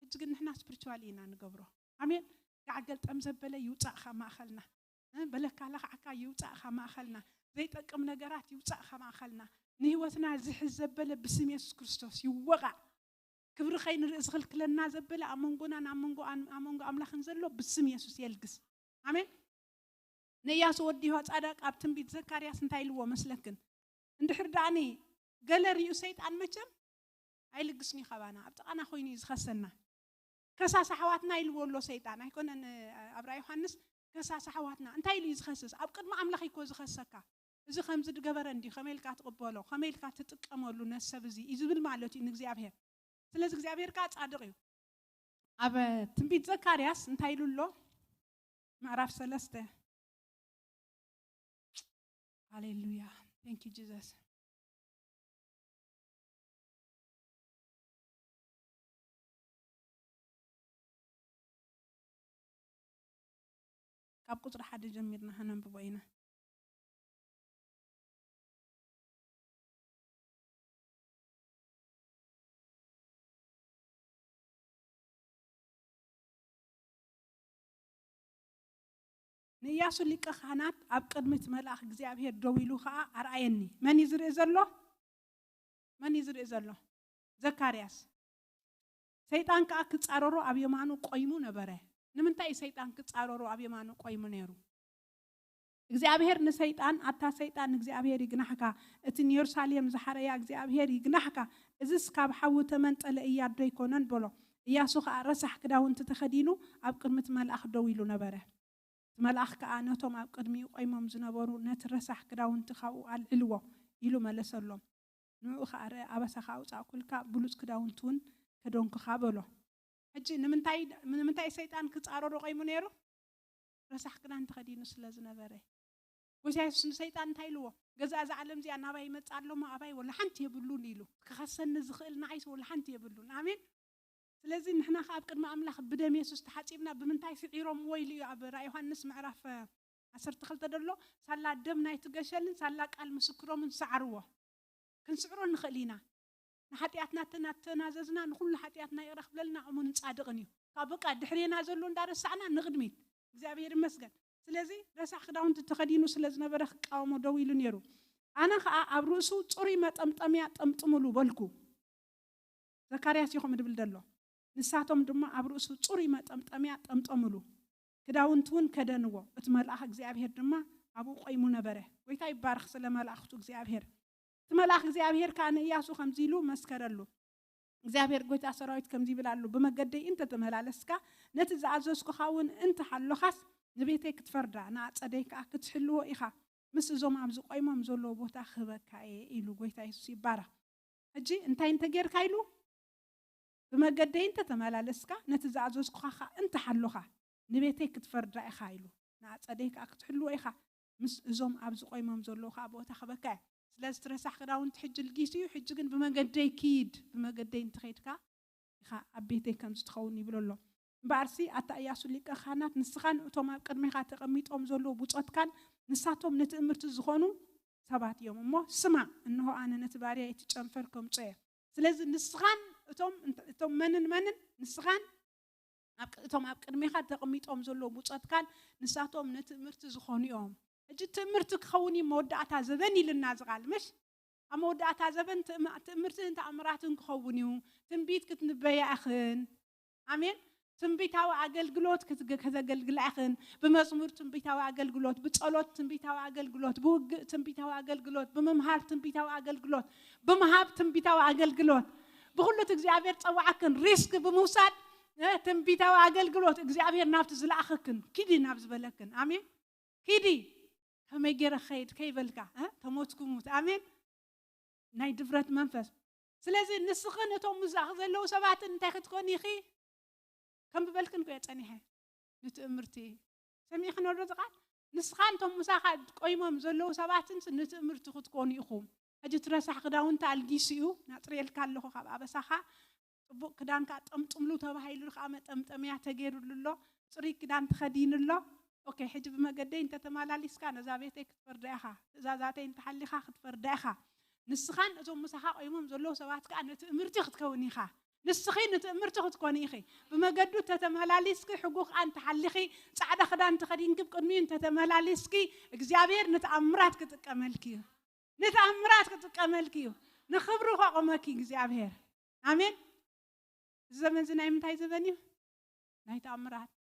እጅ ግን نحنا ስፒሪቹዋሊ ኢና ንገብሮ አሜን ጋዓገል ጠም ዘበለ ይውጻእ ካብ ማእከልና በለካላ ዓካ ይውጻእ ካብ ማእከልና ዘይጠቅም ነገራት ይውጻእ ካብ ማእከልና ንህይወትና ዝሕዝ ዘበለ ብስም ኢየሱስ ክርስቶስ ይወቃዕ ክብሪ ኸይንርኢ ዝኽልክለና ዘበለ አመንጎና አመንጎ አምላኽን ዘሎ ብስም ኢየሱስ የልግስ አሜን ነያስ ወዲሁ ጻዳቅ ኣብ ትንቢት ዘካርያስ እንታይ ኢልዎ መስለክን እንድሕር ዳኒ ገለሪኡ ሰይጣን መቸም ኣይልግስኒ ኸባና ኣብ ጥቃና ኮይኑ ዝኸሰና ከሳሳ ሓዋትና ኢልዎሎ ሰይጣን ኣይኮነን ኣብ ራእይ ዮሐንስ ከሳሳ ሓዋትና እንታይ ኢሉ ዝኸስስ ኣብ ቅድሚ ኣምላኽ ይኮ ዝኸሰካ እዚ ከምዚ ድገበረ እንዲ ከመይልካ ትቕበሎ ከመይልካ ትጥቀመሉ ነሰብ እዚ ይዝብል ማለት እዩ ንእግዚአብሔር ስለዚ እግዚአብሔር ካ ጻድቕ እዩ ኣብ ትንቢት ዘካርያስ እንታይ ኢሉሎ ምዕራፍ 3 ሃሌሉያ thank you jesus ካብ ቁጥሪ 1 ጀሚርና هننبቦ ኢና ንያሱ ሊቀ ካህናት ኣብ ቅድሚት መልአክ እግዚአብሔር ደው ኢሉ ከዓ አርአየኒ መን ይዝርኢ ዘሎ ዘካርያስ ሰይጣን ከዓ ክጻረሮ ኣብ የማኑ ቆይሙ ነበረ ንምንታይ ሰይጣን ክጻረሮ ኣብ የማኑ ቆይሙ ነይሩ እግዚአብሔር ንሰይጣን አታ ሰይጣን እግዚአብሔር ይግናሕካ እቲ ኢየሩሳሌም ዝሐረያ እግዚአብሔር ይግናሕካ እዝስ ካብ ሓው ተመንጠለ እያዶ ይኮነን ብሎ ኢያሱ ከዓ ረሳሕ ክዳውንቲ ተኸዲኑ ኣብ ቅድሚት መልአክ ደው ኢሉ ነበረ መልአክ ከዓ ነቶም ኣብ ቅድሚኡ ቆይሞም ዝነበሩ ነቲ ረሳሕ ክዳውንቲ ካብኡ አልዕልዎ ኢሉ መለሰሎም ንኡ ከዓ ኣበሳኻ ኣውፃእ ኩልካ ብሉጽ ክዳውንቱን ከዶንኩ ካብሎ ሕጂ ንምንታይ ሰይጣን ክጻረሮ ቆይሙ ነይሩ ረሳሕ ክዳን ተኸዲኑ ስለ ዝነበረ ወሲያስ ሰይጣን እንታይ ኢልዎ ገዛ እዚ ዓለም እዚኣ ናባይ ይመጻሎ ማባይ ወላ ሓንቲ የብሉን ኢሉ ክኸሰኒ ዝኽእል ንዓይስ ወላ ሓንቲ የብሉን አሜን ስለዚህ نحنا ኣብ ቅድሚ ኣምላኽ ብደም ኢየሱስ ተሓጺብና ብምንታይ ስዒሮም ወይሉ ኣብ ራእይ ዮሐንስ ምዕራፍ 12 ደሎ ሳላ ደም ናይ ትገሸልን ሳላ ቃል ምስክሮምን ሰዓርዎ ክንስዕሮ ንኽእል ኢና ንሓጢያትና ተናዘዝና ንኹሉ ሓጢያትና ይረኽብለልና እሙን ጻድቕን እዩ ካብ በቃ ድሕሬና ዘሎ እንዳረሳዕና ንቕድሚት እግዚአብሔር ይመስገን ስለዚህ ረሳሕ ክዳውንቲ ተኸዲኑ ስለ ዝነበረ ክቃወሞ ደው ኢሉ ነይሩ ኣነ ከዓ ኣብ ርእሱ ጽሩይ መጠምጠሚያ ጠምጥሙሉ በልኩ ዘካርያስ ይኹም ድብል ደሎ ንሳቶም ድማ ኣብ ርእሱ ጽሩይ መጠምጠሚያ ጠምጠሙሉ ክዳውንቱን ከደንዎ እቲ መልአክ እግዚአብሔር ድማ ኣብኡ ቆይሙ ነበረ ጎይታ ይባርኽ ስለ መልአክቱ እግዚአብሔር እቲ መልአክ እግዚአብሔር ካነ ኢያሱ ከምዚ ኢሉ መስከረሉ እግዚአብሔር ጎይታ ሰራዊት ከምዚ ይብላሉ በመገደይ እንተ ተመላለስካ ነቲ ዝኣዘዝኩኻውን እንተ ሓሎኻስ ንቤተይ ክትፈርዳ ንኣጸደይ ከዓ ክትሕልዎ ኢኻ ምስ እዞም ኣብዚ ቆይሞም ዘሎ ቦታ ክበካየ ኢሉ ጎይታ ኢየሱስ ይባርኽ ሕጂ እንታይ እንተጌርካ ኢሉ በመገደይ እንተ ተመላለስካ ነቲ ዝኣዘዝኩኻ እንተ ሓሎኻ ንቤተይ ክትፈርዳ ኢኻ ኢሉ ንኣጸደይ ከዓ ክትሕልዎ ኢኻ ምስ እዞም ኣብዚ ቆይሞም ዘሎ ቦታ ክበካየ ስለዚ ትረሳሕ ክዳውንቲ ሕጂ ልጊስዩ ሕጂ ግን በመገደይ ኪድ በመገደይ እንተ ኸይድካ ኢኻ ኣብ ቤተይ ከም ዝትኸውን ይብለሎ እምበኣርሲ ኣታ ኢያሱ ሊቀ ካህናት ንስኻን እቶም ኣብ ቅድሚኻ ተቐሚጦም ዘሎ ቡጾትካን ንሳቶም ንትእምርቲ ዝኾኑ ሰባት እዮም እሞ ስማ እንሆ ኣነ ነቲ ባርያ ይትጨንፈር ከምጽየ ስለዚ ንስኻን እቶም መንን ንስኻን እቶም ኣብ ቅድሚኻ ተቐሚጦም ዘሎ ቡጾትካን ንሳቶም ንትእምርቲ ዝኾኑ እዮም እጅ ትእምርቲ ክኸውን መወዳእታ ዘበን ኢልና ዝቃል መሽ ኣብ መወዳእታ ዘበን ትእምርትን ተኣምራትን ክኸውን እዩ ትንቢት ክትንበያ ኢኽን አሜን ትንቢታዊ አገልግሎት ከተገልግላ ኢኽን በመዝሙር ትንቢታዊ አገልግሎት በጸሎት ትንቢታዊ አገልግሎት በውግእ ትንቢታዊ አገልግሎት በመምሃር ትንቢታዊ አገልግሎት በመሃብ ትንቢታዊ አገልግሎት በሁሉት እግዚአብሔር ጸዋዕክን ሪስክ በመውሳድ ትንቢታዊ አገልግሎት እግዚአብሔር ናብት ዝላእኽክን ኪዲ ናብ ዝበለክን አሜን ኪዲ ከመገረ ኸይድ ከይበልካ ተሞትኩሙት አሜን ናይ ድፍረት መንፈስ ስለዚህ ንስኽን እቶም ምዛኽ ዘለው ሰባት እንታይ ክትኮን ኢኺ ከም በልክን ቆይ ጸኒሐ ንትእምርቲ ሰሚዕኽን ወዶ ዝቃል ንስኻንቶም ምሳኻ ቆይሞም ዘለዉ ሰባትን ንትእምርቲ ክትኮኑ ኢኹም ሕጂ ትረሳሕ ክዳውንታ ኣልጊስኡ ናፅርየልካ ኣለኹ ካብ ኣበሳኻ ፅቡቅ ክዳንካ ጠምጥምሉ ተባሂሉ ከዓ መጠምጠምያ ተገይሩሉ ኣሎ ፅሩይ ክዳን ተኸዲኑ ኣሎ ኦኬ ሕጂ ብመገደይ እንተተመላሊስካ ነዛ ቤተይ ክትፈርዳ ኢኻ ትእዛዛተይ እንተሓሊኻ ክትፈርዳ ኢኻ ንስኻን እዞም ምሳኻ ቆይሞም ዘለዉ ሰባት ከዓ ንትእምርቲ ክትከውን ኢኻ ንስኺ ንትእምርቲ ክትኮኒ ኢኺ ብመገዱ ተተመላሊስኪ ሕጉኽ ኣንተ ሓሊኺ ጻዕዳ ክዳን ተኸዲንኪ ቅድሚኡ እንተተመላሊስኪ እግዚአብሔር ንተኣምራት ክጥቀመልኪ እዩ ንተኣምራት ክጥቀመልኪ እዩ ንኽብሩ ከቆመኪ እግዚአብሔር ኣሜን ዘመን ናይ ምንታይ ዘመን እዩ ናይ ተኣምራት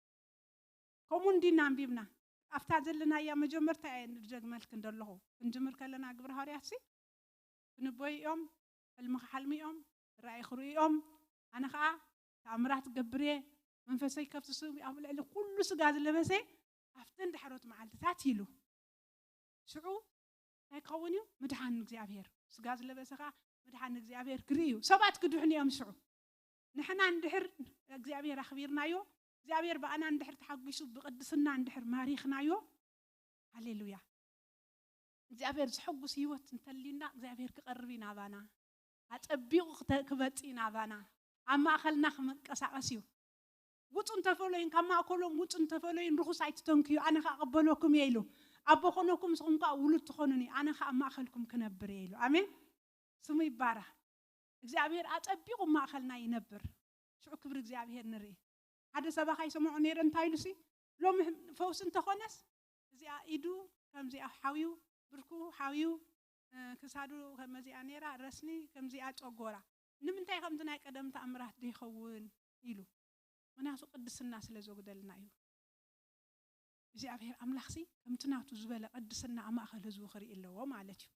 ከምኡ እንዲና አንቢብና ኣፍታ ዘለናያ መጀመርታ ንደግመልክ እንደለኹ ክንጅምር ከለና ግብረ ሐዋርያት ሲ ክንቦይኦም ሕልምኻ ሓልሚኦም ራእይ ክርእዮም ኣነ ከዓ ተኣምራት ገብሬ መንፈሰይ ከፍቲ ስብ ኣብ ልዕሊ ኩሉ ስጋ ዝለበሰ ኣፍተን ድሕሮት መዓልትታት ኢሉ ሽዑ እንታይ ክኸውን እዩ ምድሓን እግዚኣብሔር ስጋ ዝለበሰኻ ምድሓን እግዚኣብሔር ክርኢ እዩ ሰባት ክድሕኑ እዮም ሽዑ ንሕና እንድሕር እግዚኣብሔር ኣኽቢርናዮ እግዚአብሔር በአና እንድሕር ተሓጊሱ ብቅድስና እንድሕር ማሪኽናዮ ሃሌሉያ እግዚአብሔር ዝሕጉስ ህይወት እንተሊና እግዚአብሔር ክቀርብ ይናባና ኣፀቢቑ ክበፅእ ይናባና ኣብ ማእኸልና ክመንቀሳቐስ እዩ ውፁን ተፈለዩን ካብ ማእከሎም ውፁን ተፈለዩን ርኹስ ኣይትተንክዩ ኣነ ከዓ ቀበለኩም እየ ኢሉ ኣቦ ኮነኩም ንስኹም ከዓ ውሉድ ትኾኑኒ ኣነ ከዓ ኣብ ማእኸልኩም ክነብር እየ ኢሉ ኣሜን ስሙ ይባረኽ እግዚአብሔር ኣፀቢቑ ማእኸልና ይነብር ሽዑ ክብሪ እግዚአብሔር ንርኢ ሓደ ሰባኻ ይሰምዑ ነይረ እንታይ ኢሉ ሲ ሎሚ ፈውስ እንተኾነስ እዚኣ ኢዱ ከምዚኣ ሓዊዩ ብርኩ ሓዊዩ ክሳዱ ከምዚኣ ነይራ ረስኒ ከምዚኣ ጨጎራ ንምንታይ ከምቲ ናይ ቀደም ተኣምራት ደይኸውን ኢሉ ምክንያቱ ቅድስና ስለ ዘጉደልና እዩ እግዚአብሔር ኣምላኽሲ ከምቲ ናቱ ዝበለ ቅድስና ኣብ ማእኸል ህዝቡ ክርኢ ኣለዎ ማለት እዩ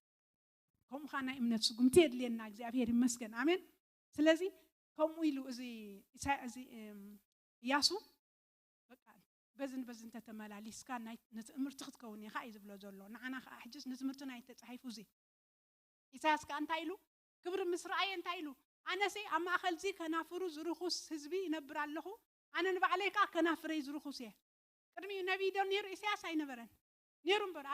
ከምኡ ከዓ ናይ እምነት ስጉምቲ የድልየና እግዚአብሔር ይመስገን ኣሜን ስለዚ ከምኡ ኢሉ እዚ ኢያሱ በቃ በዝን ተተመላሊስካ ናይ ንትእምርቲ ክትከውን ኢኻ እዩ ዝብሎ ዘሎ ንዓና ከዓ ሕጅስ ንትምህርቲ ናይ ተጻሒፉ እዚ ኢሳያስ ከዓ እንታይ ኢሉ ክብሪ ምስ ረኣየ እንታይ ኢሉ ኣነሲ ኣብ ማእኸል እዚ ከናፍሩ ዝርኹስ ህዝቢ ይነብር ኣለኹ ኣነ ንባዕለይ ከዓ ከናፍረይ ዝርኹስ እየ ቅድሚኡ ነቢይ ዶ ነይሩ ኢሳያስ ኣይነበረን ነይሩ እምበር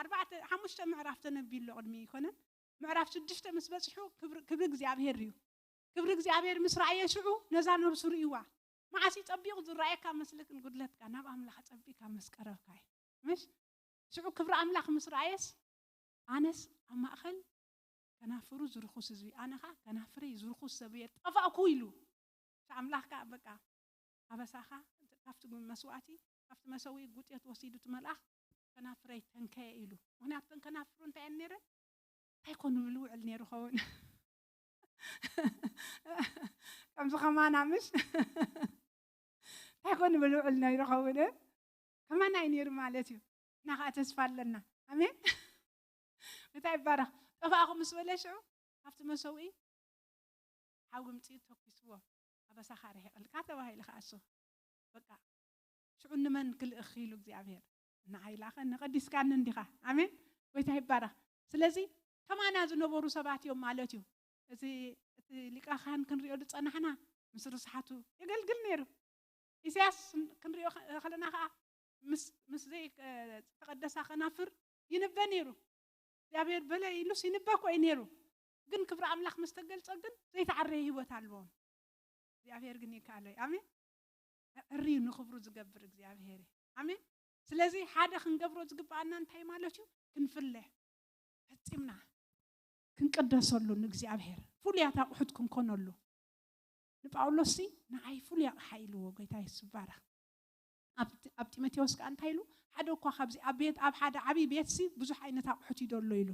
5 ምዕራፍ ተነቢሉ ቅድሚ ይኮነን ምዕራፍ 6 ምስ በፅሑ ክብሪ እግዚአብሔር እዩ ክብሪ እግዚአብሔር ምስ ረኣየ ሽዑ ነዛ ነብሱ ርእይዋ معسي تطبيق ذرايك مسلك نقولك أنا بأملاك تطبيق مسكرك هاي مش شو كبر أملاك مسرعيس أنس أما أخل كنا فروز رخص زبي أنا خا كنا فريز رخص سبيت أفا كويلو فأملاك بقى أبى ساخا كفت مسواتي كفت مسوي قلت يتوسيد تملاك كنا فري تنكيلو هنا كنا فرون تعنيره هيكون بلو علنيرو خون كم زخمانا مش هيكون بلو علنيرو خون كمان عينير مالتي نخا تسفال لنا أمين متى بارك أفاكم مسؤولة شو كفت مسوي حاول متي توكسوا أبى سخاره الكاتب هاي لخاسو بقى شو نمن كل أخيلو زعبير نعي لاخن نقدس كان ندخا أمين ويتهي بارك سلزي كمان هذا نبورو سبعة يوم مالتيو إذا لقى خان كن ريود تصنعنا مصر صحته يقل نيرو إساس كن ريو خلنا خا مس زي تقدس خنافر ينبى نيرو زعبير بلا يلوس ينبى كوي نيرو جن كبر أملاك مستقل صدق زي تعريه هو تعلمون زعبير جني كالي أمين الريو نخبرو زجبر زعبير أمين سلزي حدا خنجبرو زجب عنا نتاي مالتيو كنفله هتسمنا كنقدسلو نግዚአብሔር ፉልያታ ቁሕትኩም ኮነሉ ንጳውሎስ ንዓይ ፉልያ ሓይልዎ ጌታ ይስባራ ኣብ ጢሞቴዎስ ከዓ እንታይ ኢሉ ሓደ እኳ ካብዚ ኣብ ቤት ኣብ ሓደ ዓቢ ቤት ሲ ብዙሕ ዓይነት ኣቑሑት ይደሎ ኢሉ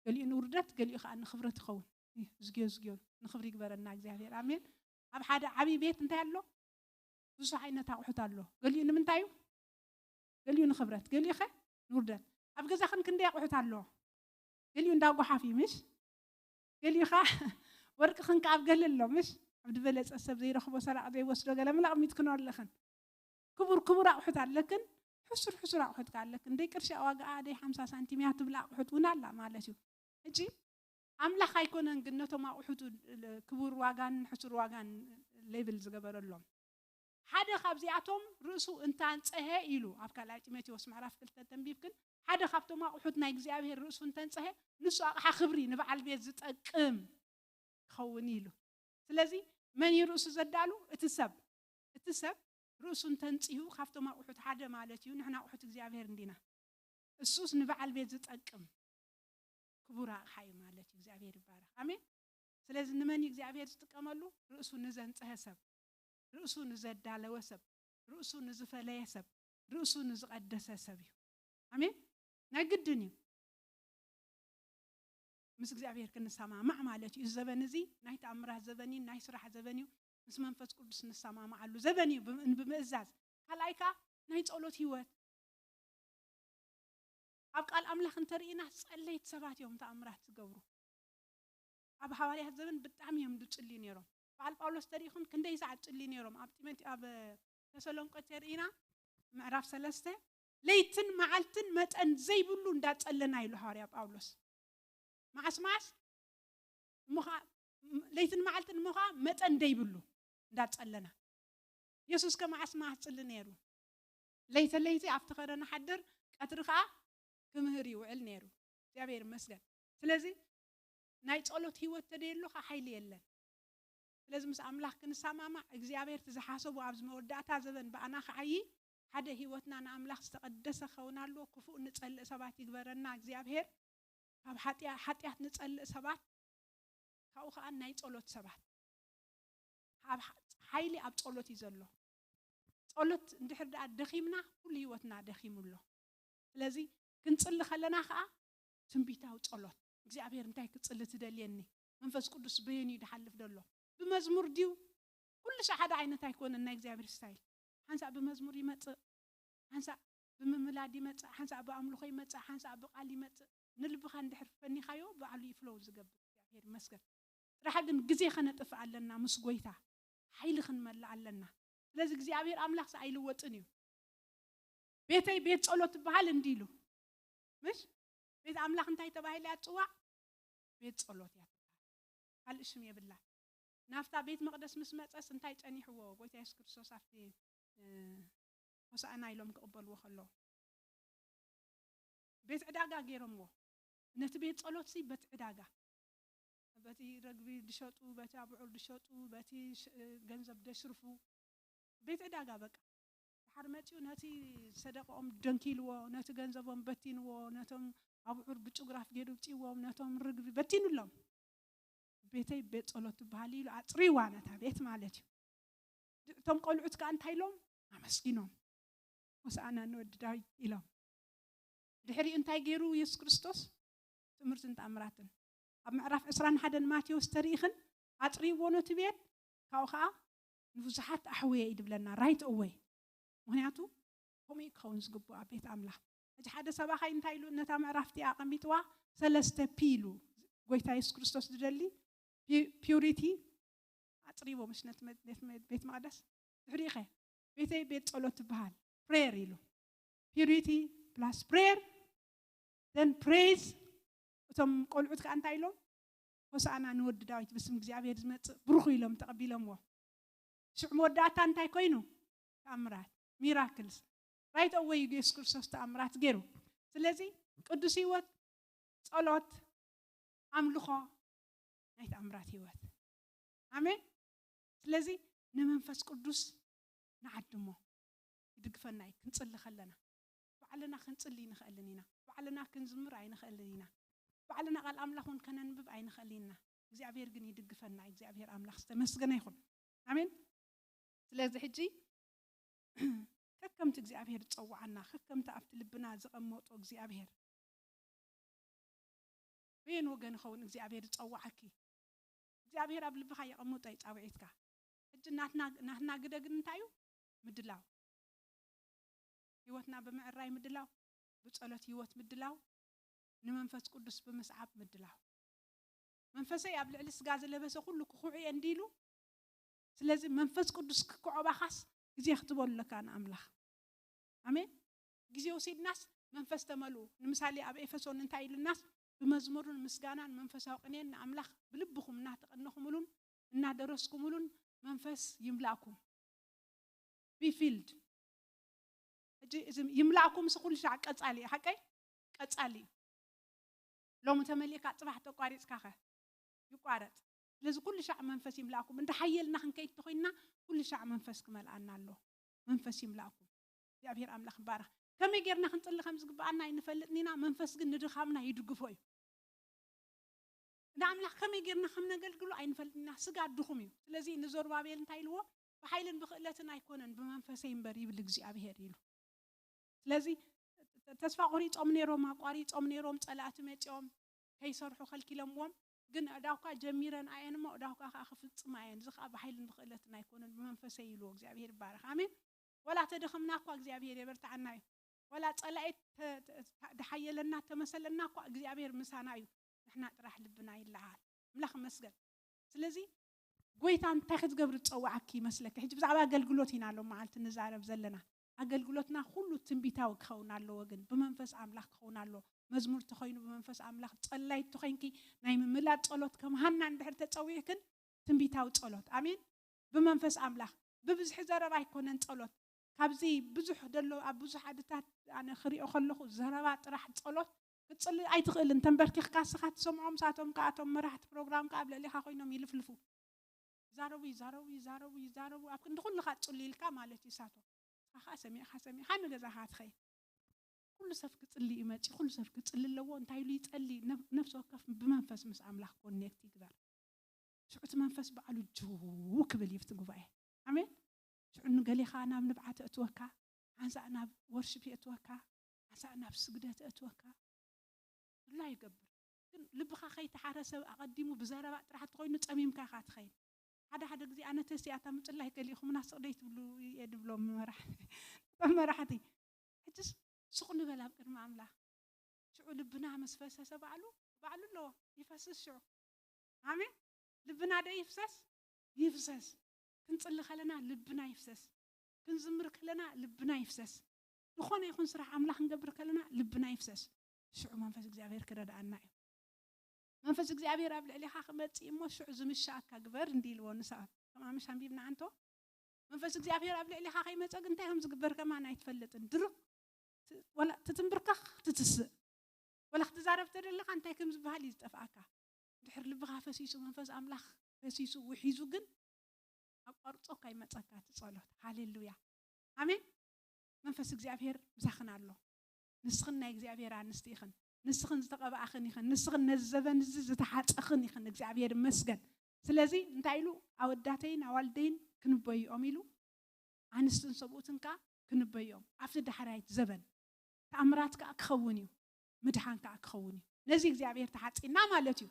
ገሊኡ ንውርደት ገሊኡ ከዓ ንኽብረት ይኸውን ዝግዮ ንኽብሪ ይግበረና እግዚኣብሔር ኣሜን ኣብ ሓደ ዓቢ ቤት እንታይ ኣሎ ብዙሕ ዓይነት ኣቑሑት ኣሎ ገሊኡ ንምንታይ እዩ ገሊኡ ንኽብረት ገሊኡ ኸ ንውርደት ኣብ ገዛኽን ክንደይ ኣቑሑት ኣሎ قال ينداو قحافي مش قال يخا ورق خن كعب قال له مش عبد بلس أسب زي رخبو سرع زي وصلوا قال ملا قميت كنور لخن كبر أحد على لكن حسر أحد قال لكن ديك رشة واقع دي 5 سنتيمتر بلا أحد ونلا ما له شو هجي عملا خايكون قلنا ما أحد كبر واقعن حسر واقعن ليبلز قبل اللهم حدا خابزياتهم رؤسو انتان صحه إلو أفكار تيموثاوس معرف كل تنبيبكن حدا خابتهم أحد ناي እግዚአብሔር رؤسو انتان صحه نسو أقحى خبري نبعل بيت زتقم خون إلو سلازي من يرؤسو زدالو اتسب رؤسو انتان صيو خابتهم أحد حدا مالتيو نحنا أحد እግዚአብሔር ندينا السوس نبعل بيت زتقم كبورا حي مالتي እግዚአብሔር يبارك آمين سلازي نمن እግዚአብሔር زتقملو رؤسو نزن صحسب رؤسو نزدالو سب رؤسو نزفليه سب رؤسو نزقدس سب آمين نقدني مس እግዚአብሔር كنسامع مع مالتي الزبن زي ناي تأمره زبني ناي سرح زبنيو مس منفس قدس نسامع مع له زبنيو بمئزاز هلايكا ناي ጸሎት ህይወት أبقى الأملاك انترينا صليت سبات يوم تأمرات تجبرو أب حوالي هالزمن بتعمي يوم دتشلين يروم فعل باولوس تاريخهم كنده يساعد تشلين يروم أب تسلم كتيرينا معرف سلسته ليتن معلتن متأن زي بلون دات تسألنا يلو حوالي باولوس مع اسماس مخا ليتن معلتن مخا متأن دي بلو دات تسألنا يسوس كما اسماس تسألنا يرو ليتي أفتخرنا حدر أترخا كمهري وعل نيرو እግዚአብሔር ይመስገን ስለዚህ ናይ ጸሎት ህይወት ተደልሎ ሓይሊ የለን ስለዚህ ምስ ኣምላኽ ክንሰማማ እግዚአብሔር ተዝሓሰቡ ኣብ ዝመወዳእታ ዘበን ባኣና ኸዓይ ሓደ ህይወትና ንኣምላኽ ዝተቀደሰ ኸውናሎ ክፉእ ንጸልእ ሰባት ይግበረና እግዚአብሔር ካብ ሓጢያት ንጸልእ ሰባት ካብኡ ከዓ ናይ ጸሎት ሰባት ኣብ ሓይሊ ኣብ ጸሎት ይዘሎ ጸሎት እንድሕር ደኣ ደኺምና ኩሉ ህይወትና ደኺሙሎ ስለዚህ كنصلي خلنا خا تنبيتاو ጸሎት እግዚአብሔር እንታይ ክጽልይ ትደልየኒ መንፈስ ቅዱስ በየኒ ይደሐልፍ ደሎ بمزمور ديو كل شيء حدا عينه تايكون ان እግዚአብሔር ستايل حنسا بمزمور يمص حنسا بمملاد يمص حنسا بأملخ يمص حنسا بقال يمص نلبخ اندحر فني خايو بعلو يفلو زغب እግዚአብሔር ይመስገን راح ግን ግዜ خنطف علنا مس ጎይታ ኃይል خنمل علنا ስለዚህ እግዚአብሔር አምላክ ሳይልወጥን እዩ ቤት ጸሎት በኋላ እንዲሉ مش بيت أملاك انتاي تباهي أتوع بيت صلوت يا هل اسم يبلا نافتا بيت مقدس مسمت أس انتاي تاني هو قوي تيس كرسوس أفتي وسا أنا يلوم كقبل وخلو بيت عداقة غيرهم و نت بيت صلوت سي بيت عداقة بتي رجبي دشوتو بتي أبعور دشوتو بتي جنزب دشرفو بيت عداقة بقى حرمتيو ناتي صدقهم دنكيلو ناتي ገንዘቦም በቲንዎ ነቶም አብዑር ብጭግራፍ ገይሩ ጪዎም ነቶም ርግቢ በቲኑሎም ቤተይ ቤት ጸሎት ባህሊሉ አጽሪዋ ነታ ቤት ማለት እዩ ቶም ቆልዑት ከ አንታይሎም አመስጊኖም ወሳአና ንወድዳይ ኢሎም ድሕሪ እንታይ ገይሩ ኢየሱስ ክርስቶስ ትምህርትን ተአምራትን ኣብ ምዕራፍ 21 ማቴዎስ ተሪኽን አጽሪዎ ነቲ ቤት ካው ከዓ ንብዙሓት ኣሕወየ ይድብለና ራይት ኣዌይ ምክንያቱ ከምኡ ክኸውን ዝግብኦ ኣብ ቤት ኣምላኽ ሕጂ ሓደ ሰባኻይ እንታይ ኢሉ ነታ ምዕራፍቲ ኣቐሚጥዋ ሰለስተ ፒሉ ጎይታ ኢየሱስ ክርስቶስ ዝደሊ ፒዩሪቲ ኣፅሪቦ ምስ ነቲ ቤት መቅደስ ድሕሪኸ ቤተይ ቤት ጸሎት ትበሃል ፕሬየር ኢሉ ፒዩሪቲ ፕላስ ፕሬየር then praise እቶም ቆልዑት ከ እንታይ ኢሎም ሆሳዕና ንወዲ ዳዊት ብስም እግዚአብሔር ዝመጽእ ብሩኽ ኢሎም ተቐቢሎምዎ ሽዑ መወዳእታ እንታይ ኮይኑ ተኣምራት miracles right away ኢየሱስ ክርስቶስ ተኣምራት ገይሩ ስለዚህ ቅዱስ ህይወት ጸሎት ኣምልኾ ናይ ተኣምራት ህይወት አሜን ስለዚህ ንመንፈስ ቅዱስ ንዓድሞ ይድግፈና ክንጽሊ ከለና ባዕልና ክንጽሊ ንኽእልን ኢና ባዕልና ክንዝምር ኣይንኽእልን ኢና ባዕልና ቃል ኣምላኹን ከነንብብ ኣይንኽእልን ኢና እግዚአብሔር ግን ይድግፈና እግዚአብሔር ኣምላኽ ዝተመስገነ ይኹን አሜን ስለዚህ ሕጂ ከከምት እግዚአብሔር ጸዋዓና ከከምት ኣብቲ ልብና ዝቐመጦ እግዚአብሔር በየን ወገን ኸውን እግዚአብሔር ጸዋዓኪ እግዚአብሔር ኣብ ልብኻ ይቐመጦ ይጻውዒትካ ሕጂ ናትና ግደግን እንታዩ ምድላው ህይወትና በመዕራይ ምድላው በጸሎት ህይወት ምድላው ንመንፈስ ቅዱስ በመስዓብ ምድላው መንፈሰይ ኣብ ልዕሊ ስጋ ዘለበሰ ኩሉ ክኹዕ እንዲሉ ስለዚህ መንፈስ ቅዱስ ክቆባኻስ ጊዜ ክትበለካ ንኣምላኽ አሜን ጊዜ ወሲድናስ መንፈስ ተመሉ ንምሳሌ ኣብ ኤፌሶን እንታይ ኢሉናስ بمزمورن مسجانان منفس هاقنين نعملخ بلبكم نعتقنكم ملون نعدرسكم ملون منفس يملاكم be filled يملأكم سكول شع قصالي حقي قصالي لو متمليك صباح تقاريص كاخه يقارط لذ كل شع منفس يملأكم انت حيلنا خنكيت تخينا كل شع منفس كملأنا الله منفس يملأكم يا أبير أملاك بارك كم يجرنا خنصلي خمس قبعنا ينفلتنينا منفس جن ندخامنا يدقفوي نعمل كم يجرنا خمنا قلقلو ينفلتنينا سقى دخومي لذي نزور بابيل نتايلو بحيل بخلتنا يكونن بمنفسين بري بالجزء أبير يلو لذي تسفى قريت أمنيرو ما قريت أمنيرو صلاة متيوم كي يصرحوا خلك لموم جن أداوكا جميرا عين ما أداوكا خفت ما عين زخ بحيل بخلتنا يكونن بمنفسين يلو جزء أبير بارك آمين ولا تدخمنا قوا جزء أبير يبرتعنا ولا صلاة دحيلنا تمثلنا قوا جزء أبير مسانايو نحن راح لبنا يلعال ملخ مسجد لذي قويتان تاخذ قبر تصوعكي مسلك حجب زعبا قلقلوتنا لو معلت النزارب زلنا أقلقلوتنا كله تنبيتاو كخونا له وجن بمنفس أملاك خونا له مزمور تخينه بمنفس أملاك تصلي تخينكي نايم ملاد صلوت كم هن عند حرت تصويكن تنبيتاو صلوت آمين بمنفس أملاك ببزح زربا يكونن صلوت كابزي بزح دلو أبوزح عدتات أنا خريق خلخو زربات راح صلوت بتصلي أي تقل أنت مبركيخ كاسخات سمعهم ساتهم كاتهم مرحت برنامج قبل اللي خاخينهم يلفلفوا زاروي أبكن دخل لخات تصلي الكامالتي ساتو خاسمي حنا جزا هات خي كل سفك تصلي إيماتي كل سفك تصلي لو أنت هيلي تصلي نفسه كف بمنفس مس أملاك كونكت يقدر شعت منفس بعلو جو كبل يفتقوا بقى آمين شو إنه قالي خانا بنبعت أتوكا عنسى أنا ورشبي أتوكا عنسى أنا بسجدات أتوكا لا يقبل لبخا خي تحرس أقدمه بزارة راح تقولي نتأمين كاخات خي هذا جزء أنا تسي أتمت الله قال لي خمنا صديت بلو يدبلو مرحتي حتى سقنا بلا بكر معاملة شو لبنا مسفسة سبعلو له يفسس شو آمين لبنا ده يفسس كنصلي خلنا لبنا يفسس كنزمر خلنا لبنا يفسس نخونا يكون صراحة عملاق نقبر خلنا لبنا يفسس شو منفس እግዚአብሔር كردانا منفس እግዚአብሔር قبل اللي حاخمت يمو شو زمشاك كغبر نديلو نسات كما مش حبيبنا انتو منفس እግዚአብሔር قبل اللي حاخي مصق انت هم زغبر كما نايتفلطن درق ولا تتنبركخ تتس ولا تزارب تدلخ انت كم زبال يطفاكا دحر لبخا فسيسو منفس املاح فسيسو وحيزو جن أقرصو كاي مصقا تصلوت هاليلويا امين منفس እግዚአብሔር بزخنا الله نسخنا እግዚአብሔር አንስቲخن نسخن ዝተቀባአخن ይخن نسخن ነዘበን ዝተሓፀخن ይخن እግዚአብሔር መስገን ስለዚህ እንታይሉ አወዳተይን አዋልደይን ክንበይኦም ኢሉ አንስትን ሰብኡትንካ ክንበይኦም አፍተ ዳሕራይት ዘበን ተአምራትካ ክኸውን እዩ ምድሓንካ ክኸውን እዩ ነዚ እግዚአብሔር ተሓፂና ማለት እዩ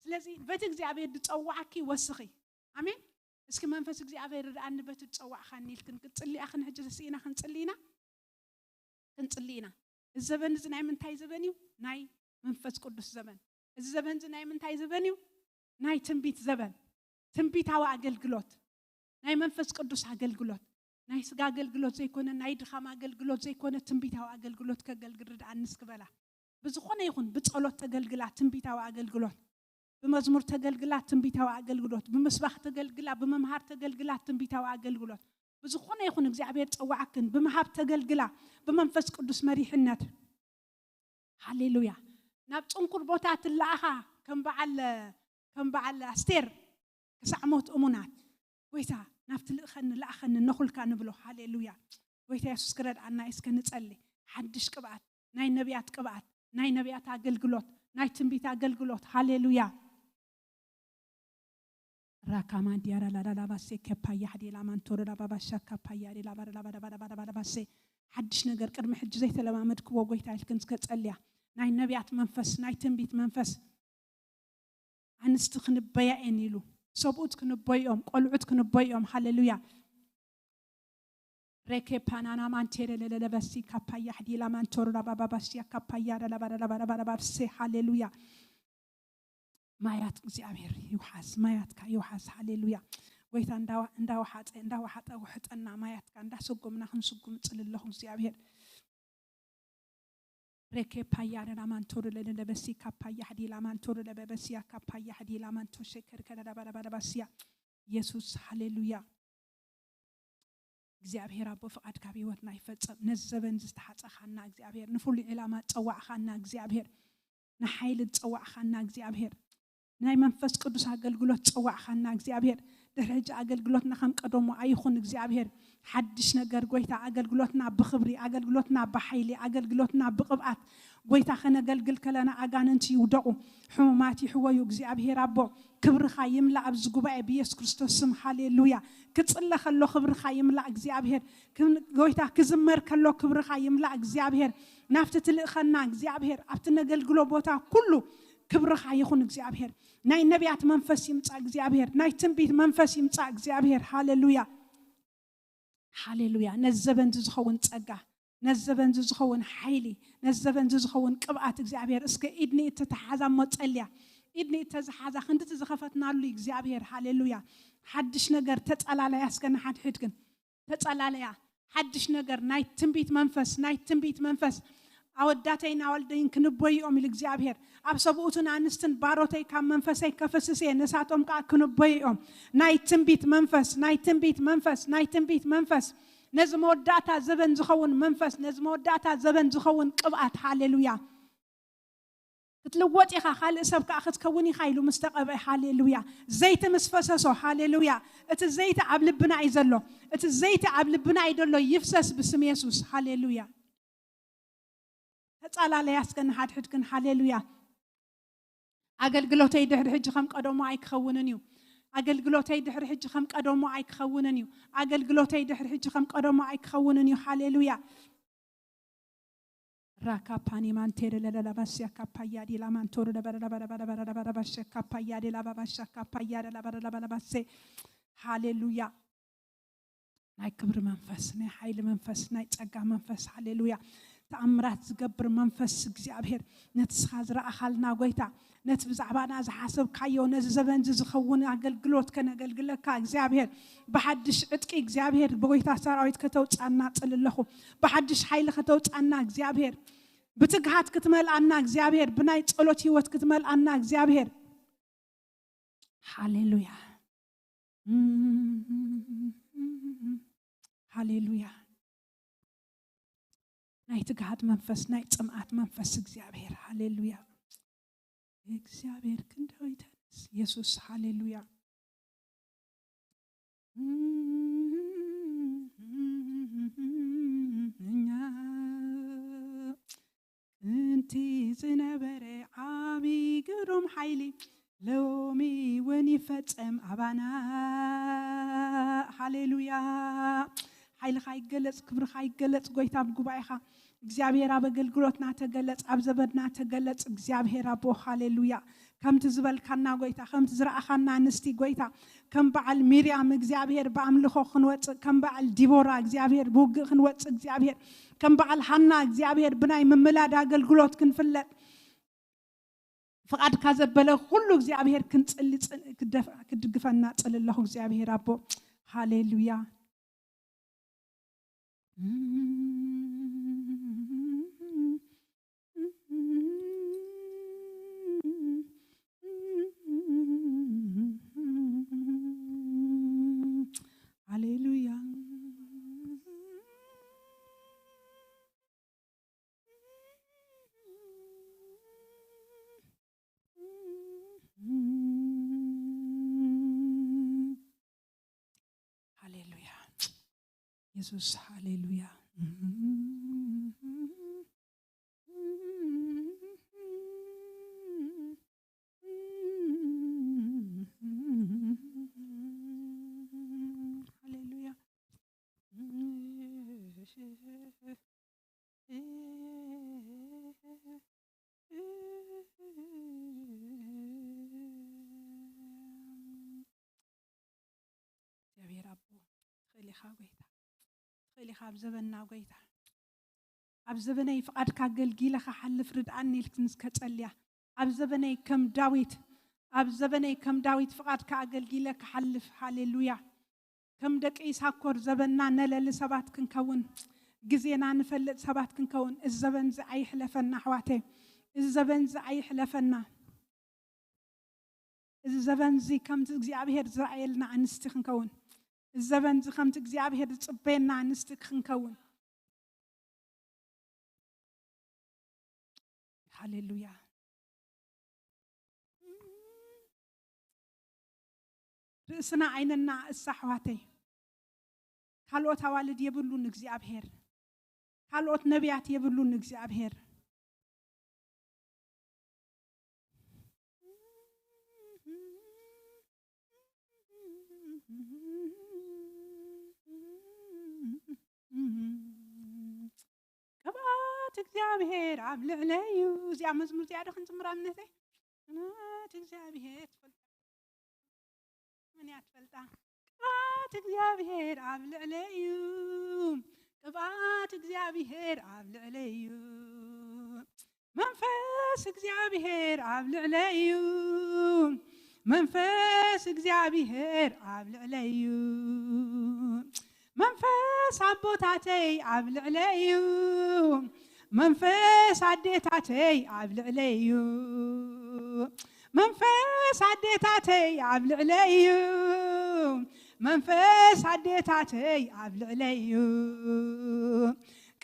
ስለዚህ በት እግዚአብሔር ድፀዋዕኪ ወስኺ አሜን እስኪ መንፈስ እግዚአብሔር ዳአን በት ድፀዋዕካ ኒልክን ክጽልይ አኽን ሕጂ ተስኢና ክንጽልይና الزبن زناي من تاي زبنيو ناي منفس قدس زبن الزبن زناي من تاي زبنيو ناي تنبيت زبن تنبيت هوا أقلقلوت ناي منفس قدس أقلقلوت ناي سقا أقلقلوت زي كونه ناي دخام أقلقلوت زي كونه تنبيت هوا أقلقلوت كأقلقرد عن نسكبلا بزخونه يكون بتصلوت تقلقلا تنبيت هوا أقلقلوت بمزمور تقلقلا تنبيت هوا أقلقلوت بمسبح تقلقلا بممهار تقلقلا تنبيت هوا أقلقلوت بزخونه يكون እግዚአብሔር ጸዋዕክን በመሃብ ተገልግላ በመንፈስ ቅዱስ መሪሕነት ሃሌሉያ ናብ ጽንቁር ቦታ ትላአኻ ከም በዓል አስቴር ከሳዕሞት እሙናት ወይታ ናብቲ ልእኸን ለአኸን ነኹልካ ንብሎ ሃሌሉያ ወይታ ኢየሱስ ክረድአና እስከ ንጸሊ ሓድሽ ቅብአት ናይ ነቢያት ቅብአት ናይ ነቢያት አገልግሎት ናይ ትንቢት አገልግሎት ሃሌሉያ راكمان ديارا لا لا باسي كبايا حدي لا مان تور لا بابا شاكا بايا لا بابا باسي حدش نجر قرم حج زيت لما مدك وقويت عيلكن كتصليا ناي نبيات منفس ناي تنبيت منفس عنستخن بيا انيلو صبوت كن بيوم قلعت كن بيوم هاليلويا ركي بانانا مان تير لا باسي كبايا حدي لا مان تور لا بابا باسي كبايا لا باسي هاليلويا ማያት እግዚአብሔር ይውሐስ ማያትካ ይውሐስ ሃሌሉያ ወይታ እንዳው ሐጠ ወሕጠና ማያትካ እንዳሰጎምና ክንስጉም ጽልልኹም እግዚአብሔር ረከ ፓያና ማንቶር ለበሲ ካፓያ ሐዲ ላማንቶር ለበበሲያ ካፓያ ሐዲ ላማንቶ ሸከር ከለዳ ባባባሲያ ኢየሱስ ሃሌሉያ እግዚአብሔር አቦ ፍቃድካ በህይወትና ይፈጸም ነዘበን ዝተሓፀኻና እግዚአብሔር ንፍሉይ ዕላማ ፀዋዕኻና እግዚአብሔር ንሓይል ፀዋዕኻና እግዚአብሔር ናይ መንፈስ ቅዱስ አገልግሎት ፀዋዕኻና እግዚአብሔር ድሕጂ አገልግሎትና ከም ቀደሙ አይኹን እግዚአብሔር ሓድሽ ነገር ጎይታ አገልግሎትና ብኽብሪ አገልግሎትና ብሓይሊ አገልግሎትና ብቅብአት ጎይታ ከነገልግል ከለና አጋንንት ይውደቁ ሕሙማት ይሕወዩ እግዚአብሔር አቦ ክብርኻ ይምላእ ኣብ ዝጉባኤ ብኢየሱስ ክርስቶስ ስም ሃሌሉያ ክጽለ ከሎ ክብርኻ ይምላእ እግዚአብሔር ጎይታ ክዝመር ከሎ ክብርኻ ይምላእ እግዚአብሔር ናፍቲ ትልእኸና እግዚአብሔር ኣብቲ ነገልግሎ ቦታ ኩሉ ክብርኻ ይኹን እግዚአብሔር ናይ ነቢያት መንፈስ ይምጻእ እግዚአብሔር ናይ ትንቢት መንፈስ ይምጻእ እግዚአብሔር ሃሌሉያ ሃሌሉያ ነዘበን ዝኸውን ጸጋ ነዘበን ዝኸውን ሓይሊ ነዘበን ዝኸውን ቅብአት እግዚአብሔር እስከ ኢድኒ እተተሓዛ መጸልያ ኢድኒ እተዝሓዛ ክንድት ዝኸፈትናሉ እግዚአብሔር ሃሌሉያ ሓድሽ ነገር ተጸላለያ እስከና ሓድሕድክን ተጸላለያ ሓድሽ ነገር ናይ ትንቢት መንፈስ አወዳተይና ወልደይን ክንቦይኦም ኢል እግዚአብሔር ኣብ ሰብኡትን አንስትን ባሮተይ ካብ መንፈሰይ ከፈስሰ ነሳቶም ካ ክንቦይኦም ናይ ትንቢት መንፈስ ነዚ መወዳእታ ዘበን ዝኸውን መንፈስ ነዚ መወዳእታ ዘበን ዝኸውን ቅብአት ሃሌሉያ ክትልወጥ ኢኻ ካልእ ሰብ ከዓ ክትከውን ኢኻ ኢሉ ምስተቐብአ ሃሌሉያ ዘይቲ ምስፈሰሶ ሃሌሉያ እቲ ዘይቲ ኣብ ልብና እዩ ዘሎ እቲ ዘይቲ ኣብ ልብና እዩ ዘሎ ይፍሰስ ብስም ኢየሱስ ሃሌሉያ ተጻላለያ እስከን ሓድሕድክን ሃሌሉያ አገልግሎተይ ድሕሪ ሕጂ ከም ቀደሙ ኣይክኸውንን እዩ አገልግሎተይ ድሕሪ ሕጂ ከም ቀደሙ ኣይክኸውንን እዩ አገልግሎተይ ድሕሪ ሕጂ ከም ቀደሙ ኣይክኸውንን እዩ ሃሌሉያ ራካፓኒ ማንቴረ ለለባሲያ ካፓያ ዲላ ማንቶር ለበረበረበረበረበረበረበረበሸ ካፓያ ዲላ ባባሻ ካፓያ ዲላ በረበረበረበሰ ሃሌሉያ ናይ ክብር መንፈስ ናይ ሓይል መንፈስ ናይ ጸጋ መንፈስ ሃሌሉያ ተአምራት ዝገብር መንፈስ እግዚአብሔር ነትስኻ ዝረአኻልና ጎይታ ነት ብዛዕባና ዝሓሰብካዮ ነዚ ዘበን ዝኸውን አገልግሎት ከነገልግለካ እግዚአብሔር በሐድሽ ዕጥቂ እግዚአብሔር በጎይታ ሰራዊት ከተውጻና ጽልለኹ በሐድሽ ኃይል ከተውጻና እግዚአብሔር ብትግሃት ክትመልአና እግዚአብሔር ብናይ ጸሎት ህይወት ክትመልአና እግዚአብሔር ሃሌሉያ ሃሌሉያ ናይ ትግሃት መንፈስ ናይ ጽምዓት መንፈስ እግዚአብሔር ሃሌሉያ እግዚአብሔር ክንደውይተንስ ኢየሱስ ሃሌሉያ እንቲ ዝነበረ ዓቢ ግሩም ሓይሊ ሎሚ ውን ይፈጸም አባና ሃሌሉያ ሓይልኻ ይገለጽ ክብርኻ ይገለጽ ጎይታ ብጉባኤኻ እግዚአብሔር ኣብ አገልግሎትና ተገለጽ ኣብ ዘበድና ተገለጽ እግዚአብሔር አቦ ሃሌሉያ ከምቲ ዝበልካና ጎይታ ከምቲ ዝረአኻና ንስቲ ጎይታ ከም በዓል ሚርያም እግዚአብሔር በአምልኾ ክንወጽእ ከም በዓል ዲቦራ እግዚአብሔር ብውግእ ክንወጽእ እግዚአብሔር ከም በዓል ሃና እግዚአብሔር ብናይ ምምላድ አገልግሎት ክንፍለጥ ፍቃድካ ዘበለ ሁሉ እግዚአብሔር ክንጽሊ ክድግፈና ጽልለኹ እግዚአብሔር አቦ ሃሌሉያ ሃሌሉያ ሃሌሉያ ኢየሱስ ሃሌሉያ እግዚአብሔር አቦ ኸሊኻ ጎይታ ኸሊኻ ኣብ ዘበና ጎይታ ኣብ ዘበነይ ፍቃድካ አገልጊለኻ ሓልፍ ርድአኒ ኢልክንስ ከጸልያ ኣብ ዘበነይ ከም ዳዊት ፍቃድካ አገልጊለካ ሓልፍ ሃሌሉያ ከም ደቂ ይሳኮር ዘበና ነለሊ ሰባት ክንከውን ግዜና ንፈልጥ ሰባት ክንከውን እዚ ዘበን ዚ ኣይሕለፈና ኣሕዋተይ እዚ ዘበን ዚ ኣይሕለፈና እዚ ዘበን ዚ ከምቲ እግዚአብሔር ዝረአየልና አንስቲ ክንከውን الزبن زخمت እግዚአብሔር ጽበና ንስትክ ክንከውን ሃሌሉያ ርእስና ዓይንና እሳሕዋተይ ካልኦት አዋልድ የብሉን እግዚአብሔር ካልኦት ነቢያት የብሉን እግዚአብሔር ቅባት እግዚአብሔር ኣብ ልዕለዩ እዚኣ መዝሙር እዚኣ ዶ ክንዝምራ እምነተይ ቅባት እግዚአብሔር من يتفلتا ቅባት እግዚአብሔር ኣብ ልዕለዩ ቅባት እግዚአብሔር ኣብ ልዕለዩ መንፈስ እግዚአብሔር ኣብ ልዕለዩ መንፈስ እግዚአብሔር ኣብ ልዕለዩ መንፈስ አቦታተይ ኣብ ልዕለዩ መንፈስ አዴታተይ ኣብ ልዕለዩ መንፈስ አዴታተይ ኣብ ልዕለዩ መንፈስ አዴታተይ ኣብ ልዕለዩ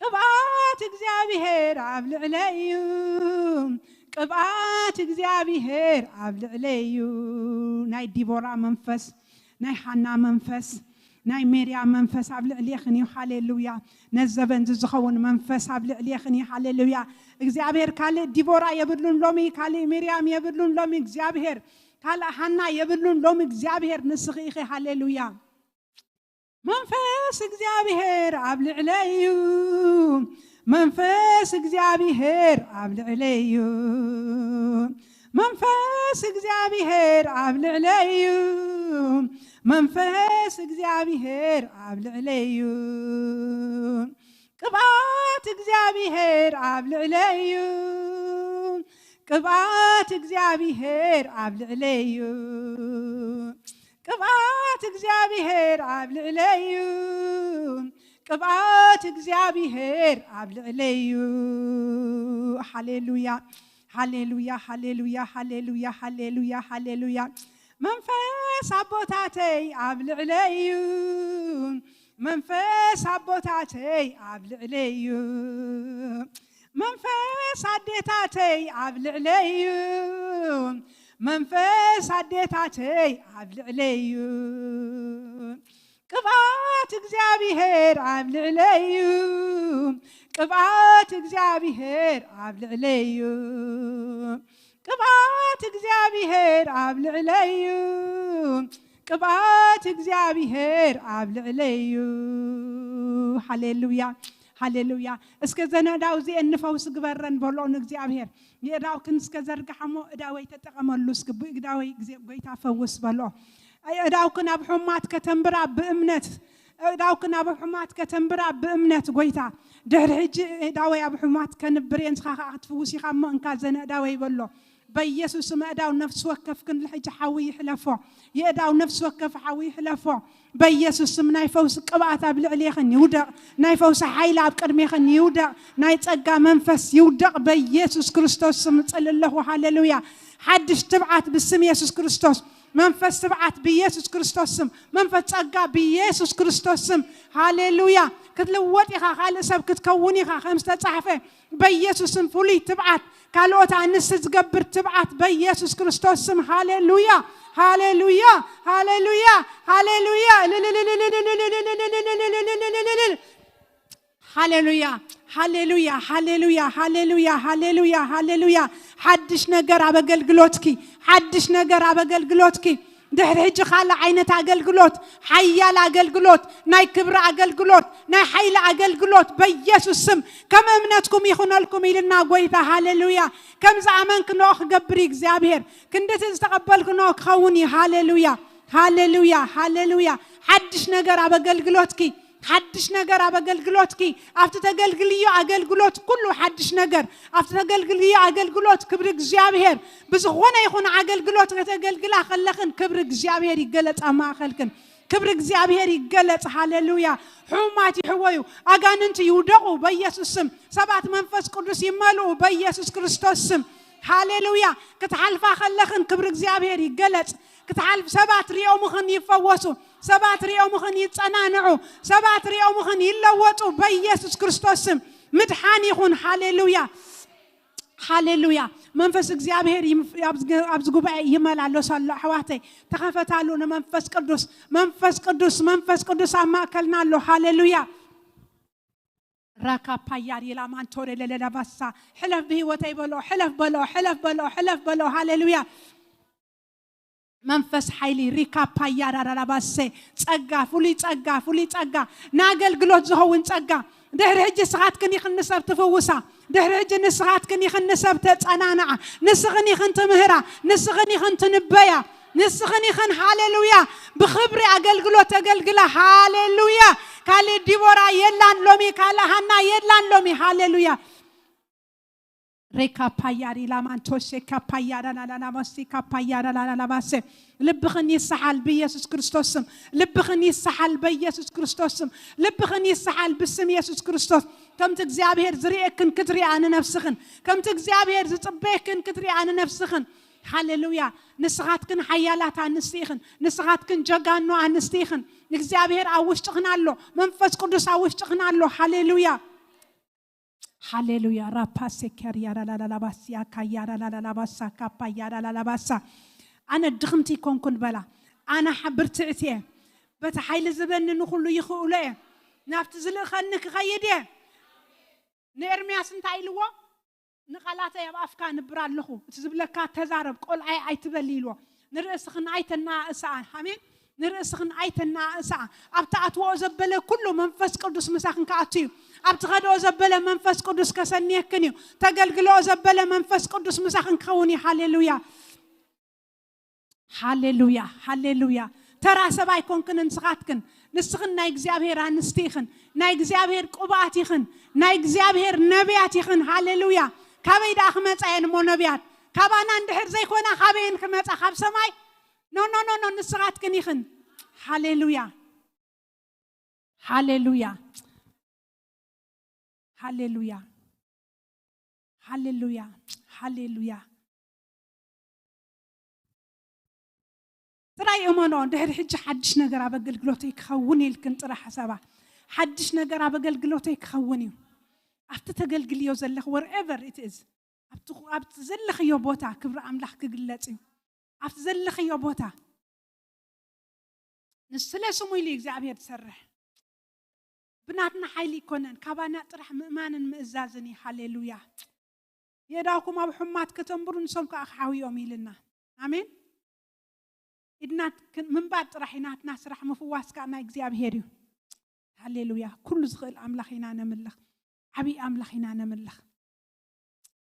ቅባት እግዚአብሔር ኣብ ልዕለዩ ቅባት እግዚአብሔር ኣብ ልዕለዩ ናይ ዲቦራ መንፈስ ናይ ሓና መንፈስ ናይ ሜርያም መንፈስ ኣብ ልዕለይኽን እዩ ሃሌሉያ ነዘበን ዝኸውን መንፈስ ኣብ ልዕለይኽን እዩ ሃሌሉያ እግዚአብሔር ካልእ ዲቦራ የብሉን ሎሚ ካልእ ሜርያም የብሉን ሎሚ እግዚአብሔር ካልእ ሓና የብሉን ሎሚ እግዚአብሔር ንስኺ ኢኺ ሃሌሉያ መንፈስ እግዚአብሔር ኣብ ልዕለዩ መንፈስ እግዚአብሔር ኣብ ልዕለዩ መንፈስ እግዚአብሔር ኣብ ልዕለዩ መንፈስ እግዚአብሔር ኣብ ልዕለዩ ቅባት እግዚአብሔር ኣብ ልዕለዩ ቅባት እግዚአብሔር ኣብ ልዕለዩ ቅባት እግዚአብሔር ኣብ ልዕለዩ ቅባት እግዚአብሔር ኣብ ልዕለዩ ሃሌሉያ ሃሌሉያ ሃሌሉያ ሃሌሉያ ሃሌሉያ ሃሌሉያ መንፈስ አቦታተይ ኣብ ልዕለዩ መንፈስ አቦታተይ ኣብ ልዕለዩ መንፈስ አዴታተይ ኣብ ልዕለዩ መንፈስ አዴታተይ ኣብ ልዕለዩ ቅባት እግዚአብሔር ኣብ ልዕለዩ ቅባት እግዚአብሔር ኣብ ልዕለዩ ቅባት እግዚአብሔር ኣብ ልዕለዩ ቅባት እግዚአብሔር ኣብ ልዕለዩ ሃሌሉያ ሃሌሉያ እስከ ዘነዳው ዚ እንፈውስ ግበረን በሎን እግዚአብሔር የዳው ክንስከ ዘርግሐሞ እዳወይ ተጠቀመሉ እስከ እዳወይ ጎይታ ፈውስ በሎ እዳው ከና በሕማት ከተንብራ በእምነት እዳው ከና በሕማት ከተንብራ በእምነት ጎይታ ድሕሪ ሕጂ እዳወይ ኣብ ሕማት ከንብሬን ስኻኻ ክትፍውስ ኢኻሞ እንካ ዘነዳወይ በሎ በኢየሱስ መዳው ነፍስ ወከፍ كن لحج حوي حلفو يداو نفس وكف حوي حلفو بኢየሱስ ናይ ፈውስ ቅብኣት ኣብ ልዕለይኽን ይውደቕ ናይ ፈውስ ሓይል ኣብ ቅድሜኽን ይውደቕ ናይ ጸጋ መንፈስ ይውደቕ በኢየሱስ ክርስቶስ ስም ጸልለሁ ሃሌሉያ ሓድሽ ትብዓት ብስም ኢየሱስ ክርስቶስ መንፈስ ትብዓት በኢየሱስ ክርስቶስ ስም መንፈስ ጸጋ በኢየሱስ ክርስቶስ ስም ሃሌሉያ ክትልወጥ ኢኻ ካልእ ሰብ ክትከውን ኢኻ ከም ዝተጻሕፈ በኢየሱስ ስም ፍሉይ ትብዓት ካልኦት ኣንስ ዝገብር ትብዓት በኢየሱስ ክርስቶስ ስም ሃሌሉያ ሃሌሉያ ሃሌሉያ ሃሌሉያ ሃሌሉያ ሃሌሉያ ሃሌሉያ ሃሌሉያ ሃሌሉያ ሃሌሉያ ሓድሽ ነገር ኣብ ኣገልግሎትኪ ሓድሽ ነገር ኣብ ኣገልግሎትኪ ድሕሪ ሕጂ ካለ ዓይነት ኣገልግሎት ሓያል ኣገልግሎት ናይ ክብሪ ኣገልግሎት ናይ ሓይሊ ኣገልግሎት በኢየሱስ ስም ከም እምነትኩም ይኹነልኩም ኢልና ጎይታ ሃሌሉያ ከም ዝኣመንክኖ ክገብር እግዚአብሔር ክንደት ዝተቀበልክኖ ክኸውን ሃሌሉያ ሃሌሉያ ሃሌሉያ ሓድሽ ነገር ኣብ ኣገልግሎትኪ ሓድሽ ነገር ኣብ ኣገልግሎትኪ ኣብቲ ተገልግልዮ ኣገልግሎት ኩሉ ሓድሽ ነገር ኣብቲ ተገልግልዮ ኣገልግሎት ክብሪ እግዚአብሔር ብዝኾነ ይኹን ኣገልግሎት ከተገልግላ ከለኽን ክብሪ እግዚአብሔር ይገለጽ ማእኸልክን ክብሪ እግዚአብሔር ይገለጽ ሃሌሉያ ሕማት ይሕወዩ ኣጋንንት ይውደቁ በኢየሱስ ስም ሰባት መንፈስ ቅዱስ ይመልኡ በኢየሱስ ክርስቶስ ስም هاليلويا كتحلف خلخن كبر እግዚአብሔር ይገለጽ كتحلف سبات ريومخن يفوسوا سبات ريومخن يتصنعنعوا سبات ريومخن يلوطوا بيسوع ክርስቶስ مدحان يكون هاليلويا هاليلويا منفس እግዚአብሔር አብዝ ጉባኤ ይመላለሳሉ አህዋቴ ተከፈታሉ መንፈስ ቅዱስ አማከልናሉ هاليلويا راكا بايار يلامان توري للباسا حلف به وتيبلو حلف بلو هاليلويا منفس حيلي ريكا بايار رلباسي تصقا فولي تصقا ناقل قلوت زهوين تصقا دهر هجي سغات كن يخن نسب تفوسا دهر هجي نسغات كن يخن نسب تتصنانع نسغني خن تمهرا نسغني خن تنبيا نسغني خن هاليلويا بخبري أقلقلا هاليلويا كالي ديبورا يلان لومي كالا هانا يلان لومي هاليلويا ريكا باياري لامان توشي كابايارا لا ماسي كابايارا لا ماسي لبخن يسحل بيسوع ክርስቶስ لبخن يسحل بيسوع ክርስቶስ لبخن يسحل باسم يسوع ክርስቶስ كمت እግዚአብሔር ዝሪእክን ክትሪ አነ ነፍስኽን كمت እግዚአብሔር ዝጽበይክን ክትሪ አነ ነፍስኽን هاليلويا نسخاتكن حيالات انستيخن نسخاتكن جغانو انستيخن እግዚአብሔር አውሽጥኽናሎ መንፈስ ቅዱስ አውሽጥኽናሎ هاليلويا هاليلويا راباسي كاريا لا باسيا كايا لا باسا كابايا لا باسا انا دخمتي كونكن بلا انا حبرتعتي بتحيل زبن نخلو يخولي نافت زلخنك خيدي نيرمياس انتايلو نقلاته يا افكا نبرالخو تزبلكا تزارب قول اي تبليلو نرسخن ايتنا اسعان امين نرسخن ايتنا اسع ابتعتو زبله كله منفس قدوس مساخن كاتيو ابتغدو زبله منفس قدوس كسنيكنيو تغلغلو زبله منفس قدوس مساخن كوني هاليلويا هاليلويا هاليلويا ترى سباي كونكن نسخاتكن نسخن ناي እግዚአብሔር አንስቲخن ناي እግዚአብሔር ቁባቲخن ناي እግዚአብሔር ነቢያቲخن هاليلويا كابيدا خمصاين مو نبيات كابانا اندحر زيكونا خابين كمصا خاب سماي نو نسخات كنيخن هاليلويا هاليلويا هاليلويا هاليلويا هاليلويا ترى يومنا دهر حج حدش نجار بقلقلوتي كخوني الكن ترى حسابه حدش نجار بقلقلوتي كخوني أفتتقلقل يوزلخ wherever it is أفتزلخ يوبوتا كبر أملاح كقلتي أفتزلخ يوبوتا نسلا سموي لي እግዚአብሔር تسرح بناتنا حيلي كونن كابانا طرح مؤمنن مئزازني هاليلويا يداكم ابو حمات كتنبرون سمك اخاويوم يلنا امين ادنات من بعد طرحيناتنا سرح مفواس كانا እግዚአብሔር هاليلويا كل زغل املاخينا نملخ عبي املاخينا نملخ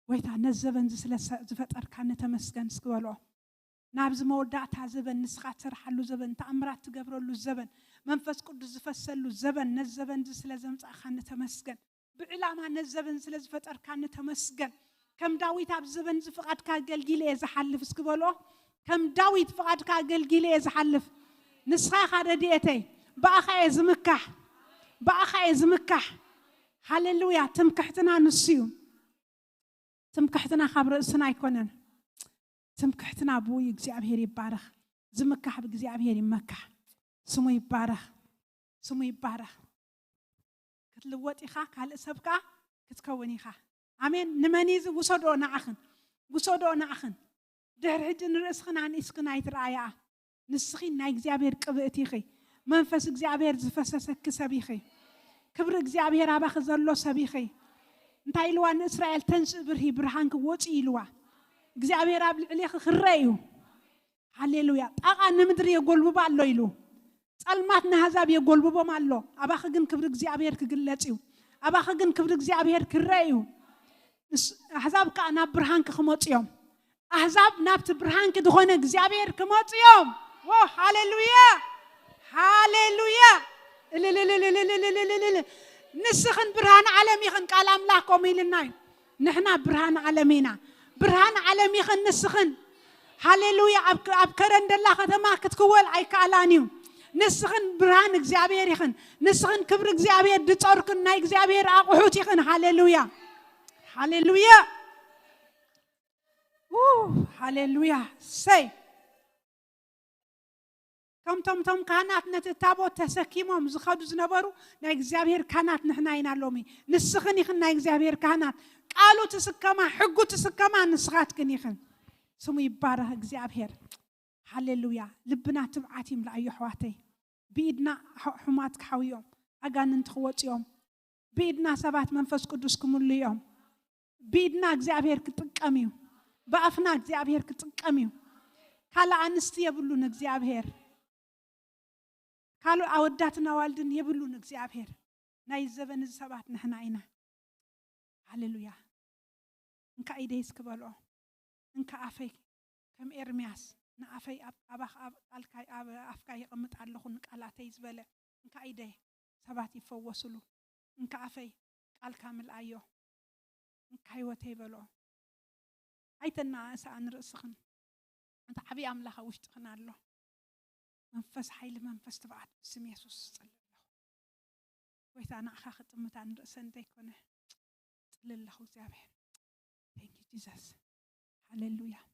ويتا نزبن زفطر كان تمسكن سكولو نابز موداتا زبن نسخات سرحلو زبن تأمرات تقبرلو زبن منفس قدس زفسلو زبن نزبن زسلازمص خان تمسكن بعلاما نزبن سلازفطر كان تمسكن كم داويت اب زبن زفقد كاغلغيله يزحلف اسكبلو كم داويت فقد كاغلغيله يزحلف نسخا خدديتي باخا يزمكح هاليلويا تمكحتنا نسيو تمكحتنا خبر اسنا يكونن تمكحتنا ابوي እግዚአብሔር ይባረክ ዝምካህ በእግዚአብሔር ይመካህ ስሙ ይባረክ ክትልወጥ ኢኻ ካልእ ሰብካ ክትከውን ኢኻ አሜን ንመኒዝ ወሰዶ ናአኽን ድሕሪ ሕጂ ንርእስኽን ኣንእስክን ኣይትረኣያ ንስኺ ናይ እግዚአብሔር ቅብእት ኢኺ መንፈስ እግዚአብሔር ዝፈሰሰክ ሰብ ኢኺ ክብሪ እግዚአብሔር ኣባኺ ዘሎ ሰብ ኢኺ እንታይ ኢልዋ ንእስራኤል ተንስ ብርሂ ብርሃን ክወጪ ኢልዋ እግዚአብሔር ኣብ ልዕሊኽ ክረዩ ሃሌሉያ ጣቃ ንምድሪ የጎልብባ ኣሎ ኢሉ ጸልማት ንሃዛብ የጎልብቦም ኣሎ ኣባኺ ግን ክብሪ እግዚአብሔር ክግለጽ እዩ ኣባኺ ግን ክብሪ እግዚአብሔር ክረዩ ኣሕዛብ ከዓ ናብ ብርሃን ክመጽዮም ኣሕዛብ ናብቲ ብርሃን ክድኾነ እግዚአብሔር ክመጽዮም ኦ ሃሌሉያ ሃሌሉያ ንስኽን ብርሃን ዓለም ይኽን ቃል ኣምላኽ ቆም ኢልና ንሕና ብርሃን ዓለሚና برهان عالمي خن نسخن هاليلويا أبكرن دللا ختما كتكول أي كالانيو نسخن برهان እግዚአብሔር ይኽን نسخن كبر እግዚአብሔር دتصوركن ناي እግዚአብሔር أقحوت ይኽን هاليلويا هاليلويا ሃሌሉያ ሰይ ከምቶም ካህናት ነቲ ታቦት ተሰኪሞም ዝኸዱ ዝነበሩ ናይ እግዚአብሔር ካህናት ንሕና ኢና ሎሚ ንስኽን ይኽን ናይ እግዚአብሔር ካህናት ቃሉ ትስከማ ሕጉ ትስከማ ንስኻትክን ይኽን ስሙ ይባረኽ እግዚአብሔር ሃሌሉያ ልብና ትብዓት ይምላእዮ ኣሕዋተይ ብኢድና ሕማት ክሓውዮም ኣጋንንት ክወፅዮም ብኢድና ሰባት መንፈስ ቅዱስ ክምልዮም بيدنا እግዚአብሔር ክጥቀም እዩ በአፍና እግዚአብሔር ክጥቀም እዩ ካለ አንስት የብሉን እግዚአብሔር ካሉ አወዳትና ዋልድን የብሉን እግዚአብሔር ናይ ዘበን ሰባት ንሕና ኢና ሃሌሉያ እንካ ኢዴስ ክበልኦ እንካ አፈይ ከም ኤርሚያስ ንአፈይ አባኽ ቃልካይ አፍካይ ይቅምጥ ኣለኹን ቃላተይ ዝበለ እንካ ኢዴ ሰባት ይፈወስሉ እንካ አፈይ ቃልካ ምልአዮ እንካ ህይወት ይበልኦ አይተና ሳን ርእስኽን انت عبي املاخ وشتخنا الله منفس حيل منفس تبعت باسم يسوع صلى الله ويت انا اخا خطمت عن راسن تيكون صلى الله እግዚአብሔር thank you jesus hallelujah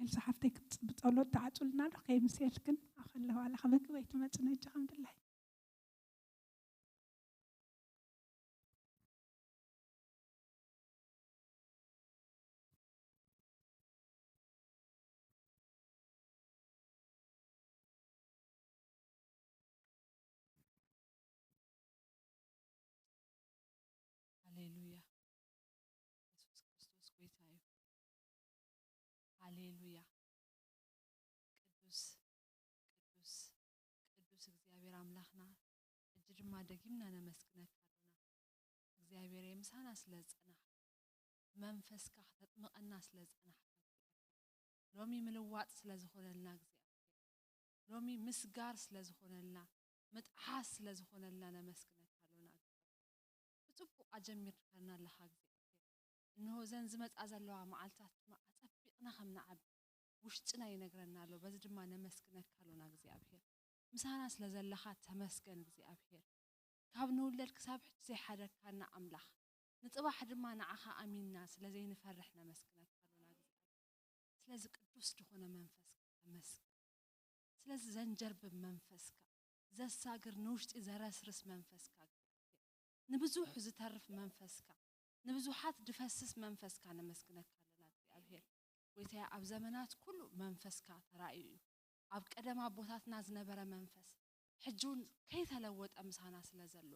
الصحفتك بتقولوا تعطلنا لخي مسيلكن اخلوا على خبك بيت مصنج الحمد لله هاليلويا ኢየሱስ ክርስቶስ ጌታ ይሁን ሃሌሉያ ቅዱስ ቅዱስ ቅዱስ እግዚአብሔር አምላክና እጅድማ ደግምና ነመስግነካልና እግዚአብሔር የምሳና ስለጸና መንፈስካ ተጥምቀና ስለጸና ሎሚ ምልዋጥ ስለዝኾነልና እግዚአብሔር ሎሚ ምስጋር ስለዝኾነልና ምጥሓስ ስለዝኾነልና ነመስግነካልና ጽቡቅ አጀምር ከና ለሃ እግዚአብሔር እንሆ ዘን ዝመጻ ዘለዋ ማዓልታት ማዓጸብቅና ከምናዓብ ውሽጥና ይነግረና አለው በዚህ ድማ ነመስግነካልና እግዚአብሔር ምሳና ስለዘለኻ ተመስገን እግዚአብሔር ካብ ንውለድ ክሳብ ሕጂ ዘይሓደካና አምላኽ ንጽባሕ ድማ ንዓኻ አሚንና ስለዘይ ንፈርሕ ነመስግነካልና እግዚአብሔር ስለዚህ ቅዱስ ድኾነ መንፈስካ ተመስገን ስለዚህ ዘንጀርብ መንፈስካ ዘሳግር ንውሽጢ ዘረስርስ መንፈስካ ንብዙሕ ዝተርፍ መንፈስካ ንብዙሓት ድፈስስ መንፈስካ ነመስግነካልና እግዚአብሔር ወይታ ኣብ ዘመናት ኩሉ መንፈስካ ተራእዩ ኣብ ቀደማ ቦታትና ዝነበረ መንፈስ ሕጁን ከይተለወጠ ምሳና ስለዘሎ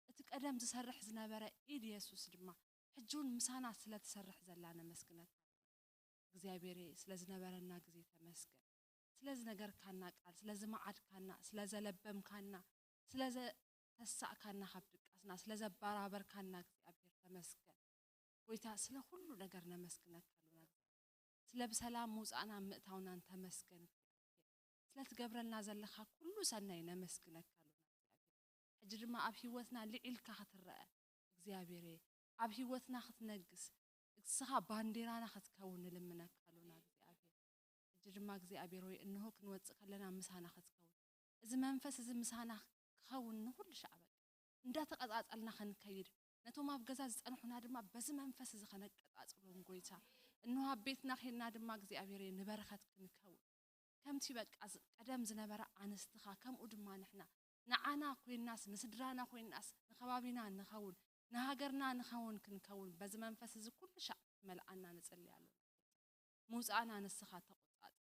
እቲ ቀደም ዝሰርሕ ዝነበረ ኢድ ኢየሱስ ድማ ሕጁን ምሳና ስለተሰርሕ ዘላ ነመስግነካልና እግዚአብሔር ስለዝነበረና ግዜ ተመስገን ስለዚ ነገር ካና ቃል ስለዚ ማዓድካና ስለዘለበምካና ስለዚ ተሳእካና ሀብድቃስና ስለዘባራበርካና እግዚአብሔር ተመስገን ወይታ ስለ ሁሉ ነገር ነመስግነካልና ስለብሰላም ሙጻና ምእታውናን ተመስገን ስለትገብረልና ዘለኻ ኩሉ ሰናይ ነመስግነካልና ሕጂ ድማ ኣብ ህይወትና ልዒልካ ክትረአ እግዚአብሔር ኣብ ህይወትና ክትነግስ እስኻ ባንዴራና ክትከውን ልምነካልና እግዚአብሔር ሕጂ ድማ እግዚአብሔር ወይ እንሆ ክንወጽእ ከለና ምሳና ክትከውን እዚ መንፈስ እዚ ምሳና خون نقول شعبك እንዳ ተቀጣጣልና خنكيد ነቶም ኣብ ገዛ ዝጸንሑና ድማ በዚ መንፈስ እዚ خنቀጣጽሎም ጎይታ እንሆ ቤትና ኸና ድማ እግዚአብሔር ንበረኸት ክንከውን ከምቲ በቃ ቀደም ዝነበረ አንስትኻ ከምኡ ድማ ንሕና ንዓና ኮይናስ ንስድራና ኮይናስ ንኸባቢና ንኸውን ንሃገርና ንኸውን ክንከውን በዚ መንፈስ እዚ ኩሉ ሻዕ መልአና ንጽልያለሁ ሙጻና ንስኻ ተቆጣጠር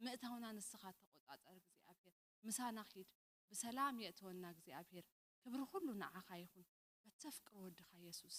ምእታውና ንስኻ ተቆጣጠር እግዚአብሔር ምሳና ኺድ بسلام يأتونا እግዚአብሔር ክብር ሁሉ ንዓኻ ይሁን በተፍቅሮ ወድኻ ኢየሱስ